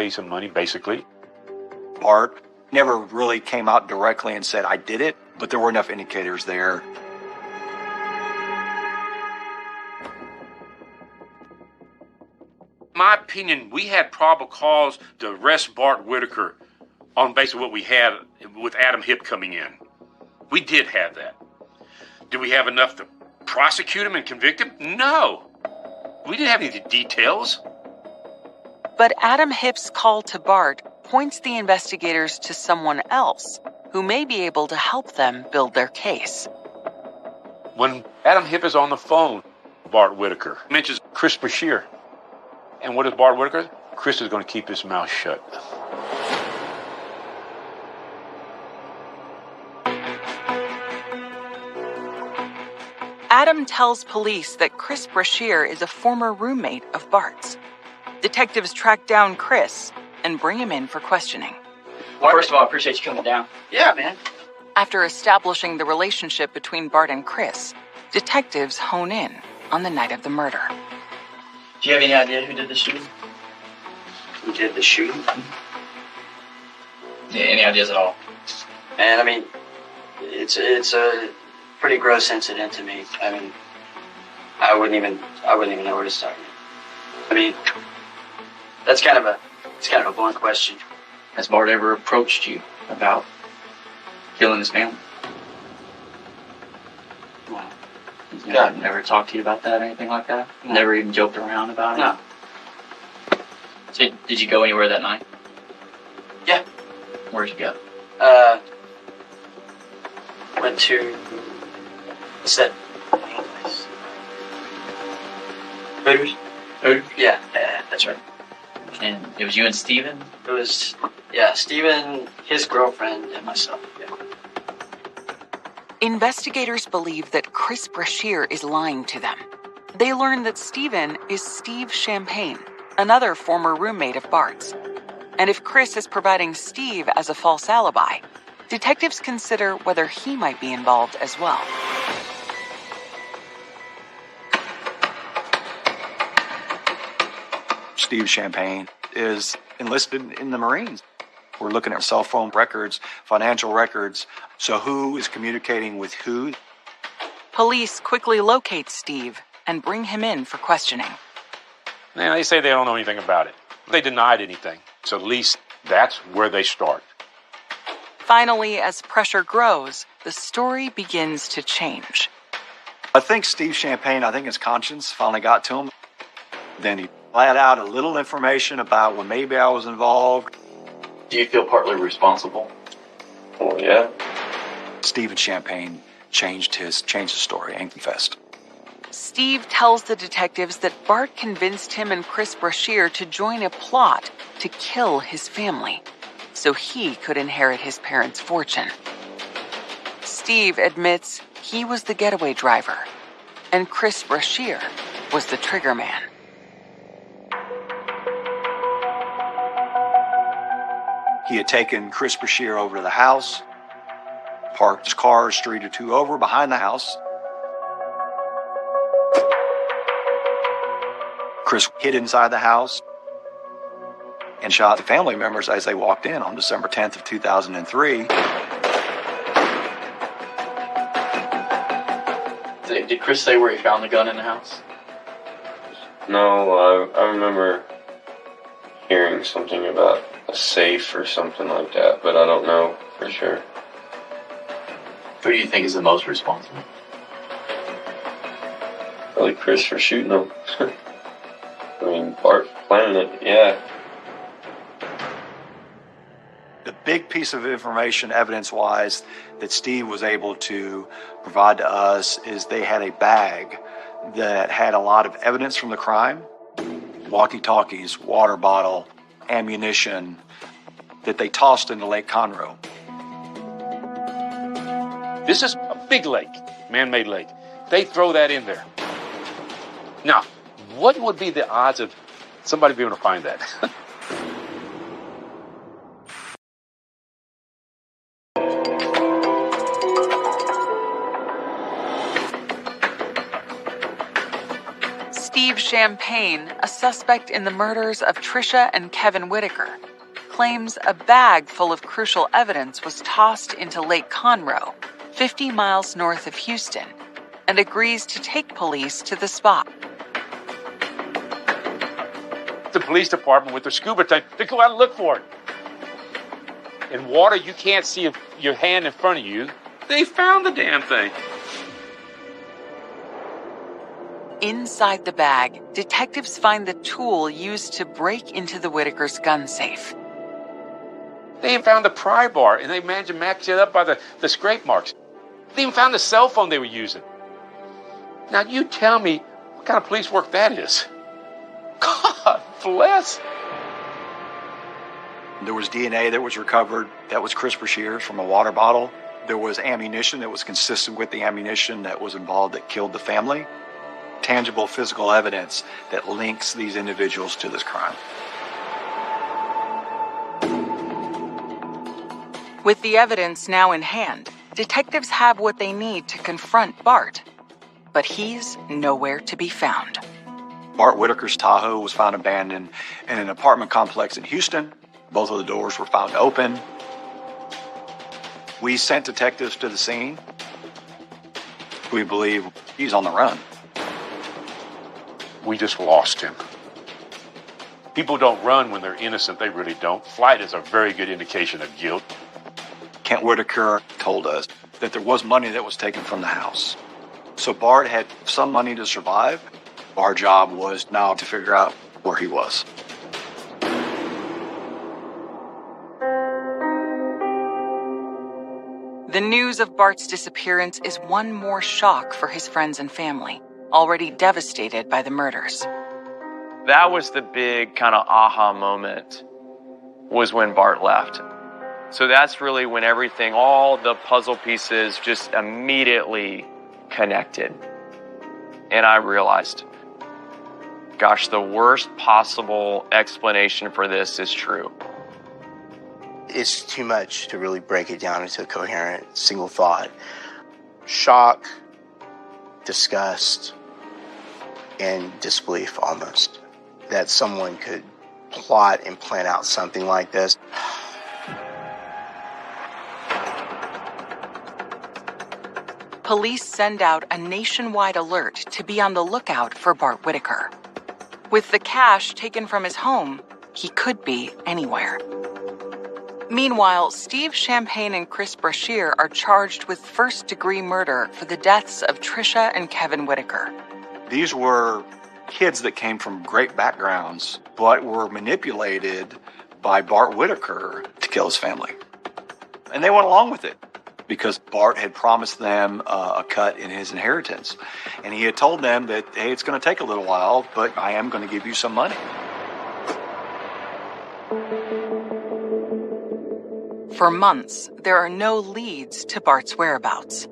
you some money, basically. Bart never really came out directly and said, I did it, but there were enough indicators there. In my opinion, we had probable cause to arrest Bart Whitaker on basically what we had with Adam Hipp coming in. We did have that. Did we have enough to prosecute him and convict him? No. We didn't have any of the details. But Adam Hipp's call to Bart points the investigators to someone else who may be able to help them build their case. When Adam Hipp is on the phone, Bart Whitaker mentions Chris Brashear. And what is Bart Whitaker? Chris is going to keep his mouth shut. Adam tells police that Chris Brashear is a former roommate of Bart's. Detectives track down Chris and bring him in for questioning. Well, first of all, I appreciate you coming down. Yeah, man. After establishing the relationship between Bart and Chris, detectives hone in on the night of the murder. Do you have any idea who did the shooting? Who did the shooting? Yeah, any ideas at all? And I mean, it's a pretty gross incident to me. I mean, I wouldn't even know where to start. I mean, it's kind of a blunt question. Has Bart ever approached you about killing his family? Wow. He's never talked to you about that or anything like that? No. Never even joked around about it? No. So, did you go anywhere that night? Yeah. Where'd you go? Went to, what's that place? Hooters? Hooters? Yeah, that's right. And it was you and Steven? It was, yeah, Steven, his girlfriend, and myself, yeah. Investigators believe that Chris Brashear is lying to them. They learn that Steven is Steve Champagne, another former roommate of Bart's. And if Chris is providing Steve as a false alibi, detectives consider whether he might be involved as well. Steve Champagne is enlisted in the Marines. We're looking at cell phone records, financial records. So who is communicating with who? Police quickly locate Steve and bring him in for questioning. Now, they say they don't know anything about it. They denied anything. So at least that's where they start. Finally, as pressure grows, the story begins to change. I think Steve Champagne, his conscience finally got to him. Then he let out a little information about when maybe I was involved. Do you feel partly responsible? Oh, yeah. Steve Champagne changed his story and confessed. Steve tells the detectives that Bart convinced him and Chris Brashear to join a plot to kill his family so he could inherit his parents' fortune. Steve admits he was the getaway driver, and Chris Brashear was the trigger man. He had taken Chris Brashear over to the house, parked his car a street or two over behind the house. Chris hid inside the house and shot the family members as they walked in on December 10th of 2003. Did Chris say where he found the gun in the house? No, I remember hearing something about a safe or something like that, but I don't know for sure. Who do you think is the most responsible? Probably Chris for shooting him. I mean, Bart planning it, yeah. The big piece of information, evidence-wise, that Steve was able to provide to us is they had a bag that had a lot of evidence from the crime, walkie-talkies, water bottle, ammunition, that they tossed into Lake Conroe. This is a big lake, man-made lake. They throw that in there. Now, what would be the odds of somebody being able to find that? Steve Champagne, a suspect in the murders of Tricia and Kevin Whitaker, claims a bag full of crucial evidence was tossed into Lake Conroe, 50 miles north of Houston, and agrees to take police to the spot. The police department with their scuba tank, they go out and look for it. In water, you can't see your hand in front of you. They found the damn thing. Inside the bag, detectives find the tool used to break into the Whitaker's gun safe. They even found the pry bar, and they managed to match it up by the scrape marks. They even found the cell phone they were using. Now, you tell me what kind of police work that is. God bless. There was DNA that was recovered. That was Chris Brashear's from a water bottle. There was ammunition that was consistent with the ammunition that was involved that killed the family. Tangible physical evidence that links these individuals to this crime. With the evidence now in hand, detectives have what they need to confront Bart. But he's nowhere to be found. Bart Whitaker's Tahoe was found abandoned in an apartment complex in Houston. Both of the doors were found open. We sent detectives to the scene. We believe he's on the run. We just lost him. People don't run when they're innocent. They really don't. Flight is a very good indication of guilt. Kent Whitaker told us that there was money that was taken from the house. So Bart had some money to survive. Our job was now to figure out where he was. The news of Bart's disappearance is one more shock for his friends and family, already devastated by the murders. That was the big kind of aha moment, was when Bart left. So that's really when everything, all the puzzle pieces just immediately connected. And I realized, gosh, the worst possible explanation for this is true. It's too much to really break it down into a coherent single thought. Shock, disgust, and disbelief almost. that someone could plot and plan out something like this. Police send out a nationwide alert to be on the lookout for Bart Whitaker. With the cash taken from his home, he could be anywhere. Meanwhile, Steve Champagne and Chris Brashear are charged with first-degree murder for the deaths of Tricia and Kevin Whitaker. These were kids that came from great backgrounds, but were manipulated by Bart Whitaker to kill his family. And they went along with it because Bart had promised them a cut in his inheritance. And he had told them that, hey, it's going to take a little while, but I am going to give you some money. For months, there are no leads to Bart's whereabouts.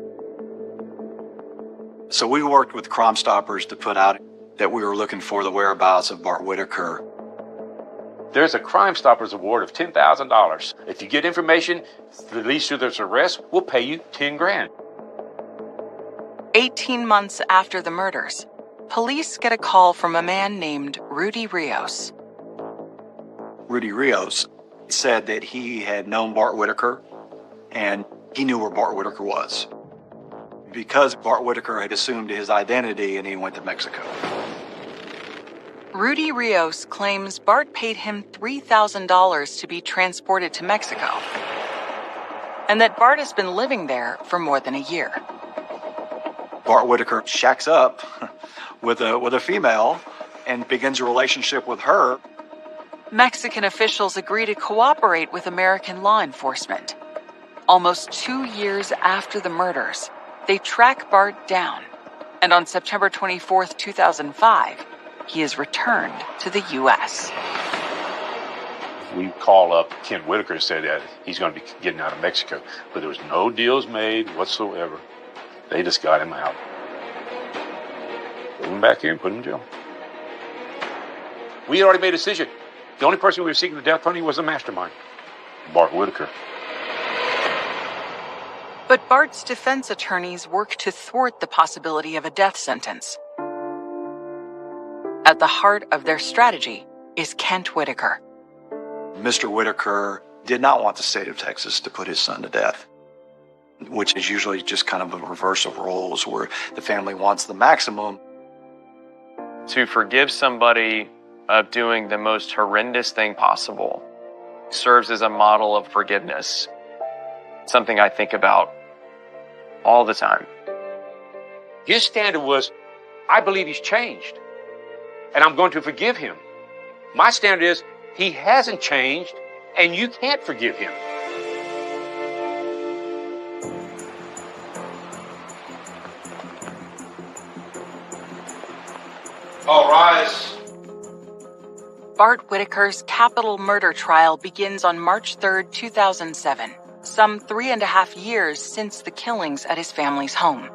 So we worked with Crime Stoppers to put out that we were looking for the whereabouts of Bart Whitaker. There's a Crime Stoppers award of $10,000. If you get information that leads to this arrest, we'll pay you $10,000. 18 months after the murders, police get a call from a man named Rudy Rios. Rudy Rios said that he had known Bart Whitaker and he knew where Bart Whitaker was because Bart Whitaker had assumed his identity and he went to Mexico. Rudy Rios claims Bart paid him $3,000 to be transported to Mexico, and that Bart has been living there for more than a year. Bart Whitaker shacks up with a female and begins a relationship with her. Mexican officials agree to cooperate with American law enforcement. Almost 2 years after the murders, they track Bart down, and on September 24th, 2005, he is returned to the U.S. We call up Ken Whitaker and said that he's going to be getting out of Mexico, but there was no deals made whatsoever. They just got him out. Put him back here and put him in jail. We had already made a decision. The only person we were seeking the death penalty was the mastermind, Bart Whitaker. But Bart's defense attorneys work to thwart the possibility of a death sentence. At the heart of their strategy is Kent Whitaker. Mr. Whitaker did not want the state of Texas to put his son to death, which is usually just kind of a reverse of roles where the family wants the maximum. To forgive somebody of doing the most horrendous thing possible serves as a model of forgiveness. Something I think about all the time. His standard was, I believe he's changed, and I'm going to forgive him. My standard is, he hasn't changed, and you can't forgive him. All rise. Bart Whitaker's capital murder trial begins on March 3rd, 2007, some 3.5 years since the killings at his family's home.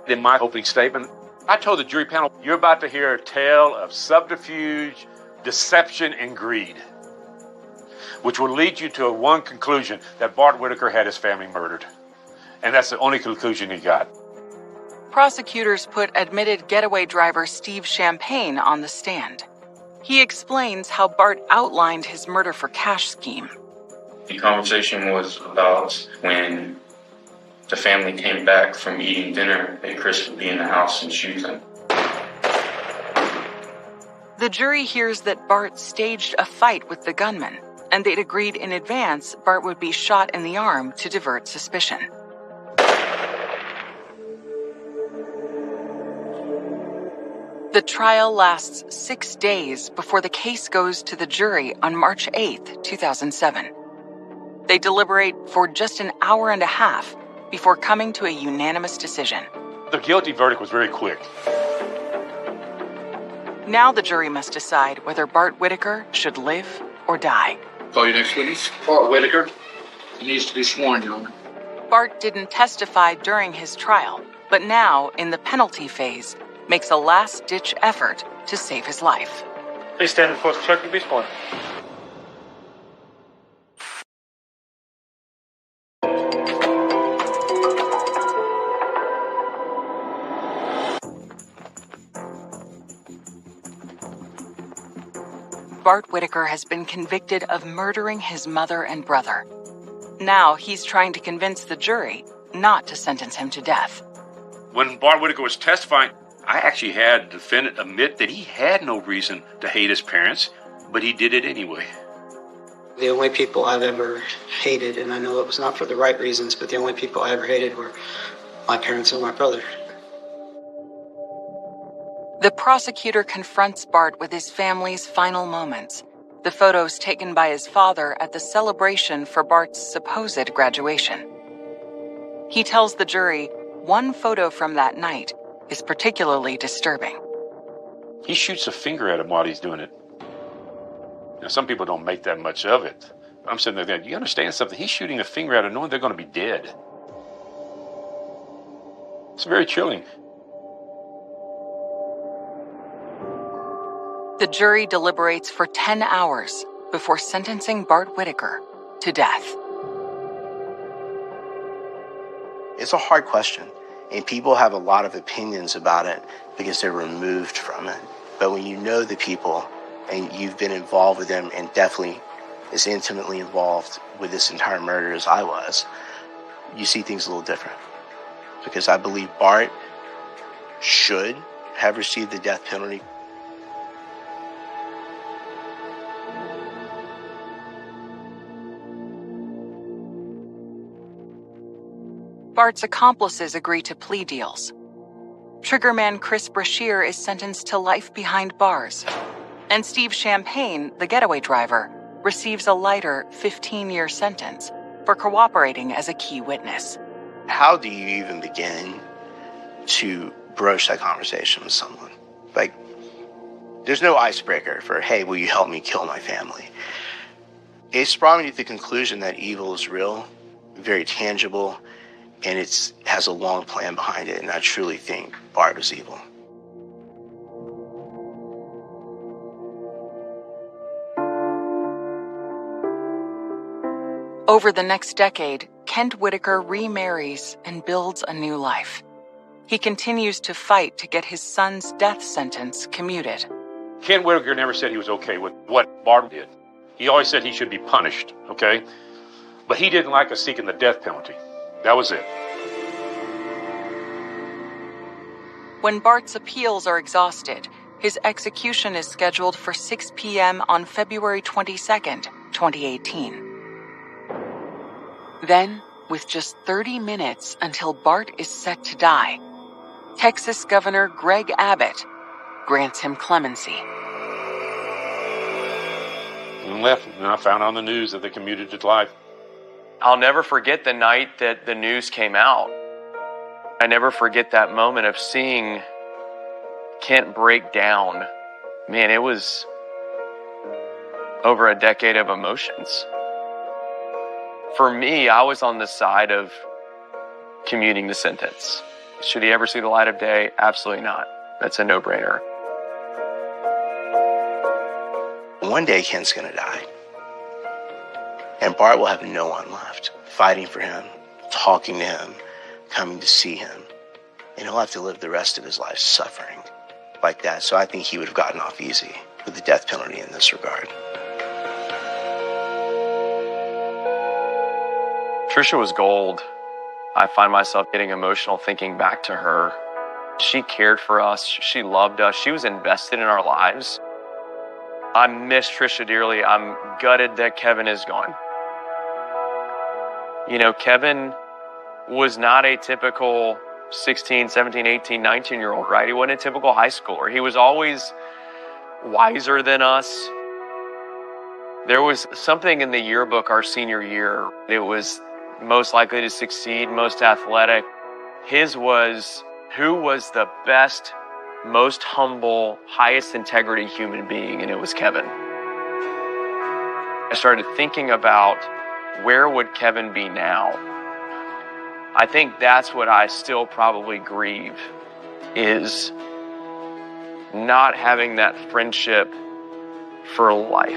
In my opening statement, I told the jury panel, you're about to hear a tale of subterfuge, deception, and greed, which will lead you to one conclusion, that Bart Whitaker had his family murdered. And that's the only conclusion he got. Prosecutors put admitted getaway driver Steve Champagne on the stand. He explains how Bart outlined his murder for cash scheme. The conversation was about when the family came back from eating dinner and Chris would be in the house and shoot them. The jury hears that Bart staged a fight with the gunman, and they'd agreed in advance Bart would be shot in the arm to divert suspicion. The trial lasts 6 days before the case goes to the jury on March 8th, 2007. They deliberate for just an hour and a half before coming to a unanimous decision. The guilty verdict was very quick. Now the jury must decide whether Bart Whitaker should live or die. Call your next witness. Bart Whitaker. He needs to be sworn, Your Honor. Bart didn't testify during his trial, but now, in the penalty phase, makes a last-ditch effort to save his life. Please stand before the clerk and be sworn. Bart Whitaker has been convicted of murdering his mother and brother. Now he's trying to convince the jury not to sentence him to death. When Bart Whitaker was testifying, I actually had the defendant admit that he had no reason to hate his parents, but he did it anyway. The only people I've ever hated, and I know it was not for the right reasons, but the only people I ever hated were my parents and my brother. The prosecutor confronts Bart with his family's final moments, the photos taken by his father at the celebration for Bart's supposed graduation. He tells the jury one photo from that night is particularly disturbing. He shoots a finger at him while he's doing it. Now, some people don't make that much of it. I'm sitting there going, you understand something? He's shooting a finger at him knowing they're going to be dead. It's very chilling. The jury deliberates for 10 hours before sentencing Bart Whitaker to death. It's a hard question, and people have a lot of opinions about it because they're removed from it. But when you know the people and you've been involved with them, and definitely as intimately involved with this entire murder as I was, you see things a little different. Because I believe Bart should have received the death penalty. Bart's accomplices agree to plea deals. Triggerman Chris Brashear is sentenced to life behind bars, and Steve Champagne, the getaway driver, receives a lighter 15-year sentence for cooperating as a key witness. How do you even begin to broach that conversation with someone? Like, there's no icebreaker for, hey, will you help me kill my family? It's brought me to the conclusion that evil is real, very tangible, and it has a long plan behind it, and I truly think Bart was evil. Over the next decade, Kent Whitaker remarries and builds a new life. He continues to fight to get his son's death sentence commuted. Kent Whitaker never said he was okay with what Bart did. He always said he should be punished, okay? But he didn't like us seeking the death penalty. That was it. When Bart's appeals are exhausted, his execution is scheduled for 6 p.m. on February 22nd, 2018. Then, with just 30 minutes until Bart is set to die, Texas Governor Greg Abbott grants him clemency. And left, and I found on the news that they commuted to life. I'll never forget the night that the news came out. I never forget that moment of seeing Kent break down. Man, it was over a decade of emotions. For me, I was on the side of commuting the sentence. Should he ever see the light of day? Absolutely not. That's a no-brainer. One day, Kent's going to die. And Bart will have no one left fighting for him, talking to him, coming to see him. And he'll have to live the rest of his life suffering like that. So I think he would have gotten off easy with the death penalty in this regard. Trisha was gold. I find myself getting emotional thinking back to her. She cared for us. She loved us. She was invested in our lives. I miss Trisha dearly. I'm gutted that Kevin is gone. You know, Kevin was not a typical 16, 17, 18, 19-year-old, right? He wasn't a typical high schooler. He was always wiser than us. There was something in the yearbook our senior year. It was most likely to succeed, most athletic. His was who was the best, most humble, highest integrity human being, and it was Kevin. I started thinking about where would Kevin be now? I think that's what I still probably grieve, is not having that friendship for life.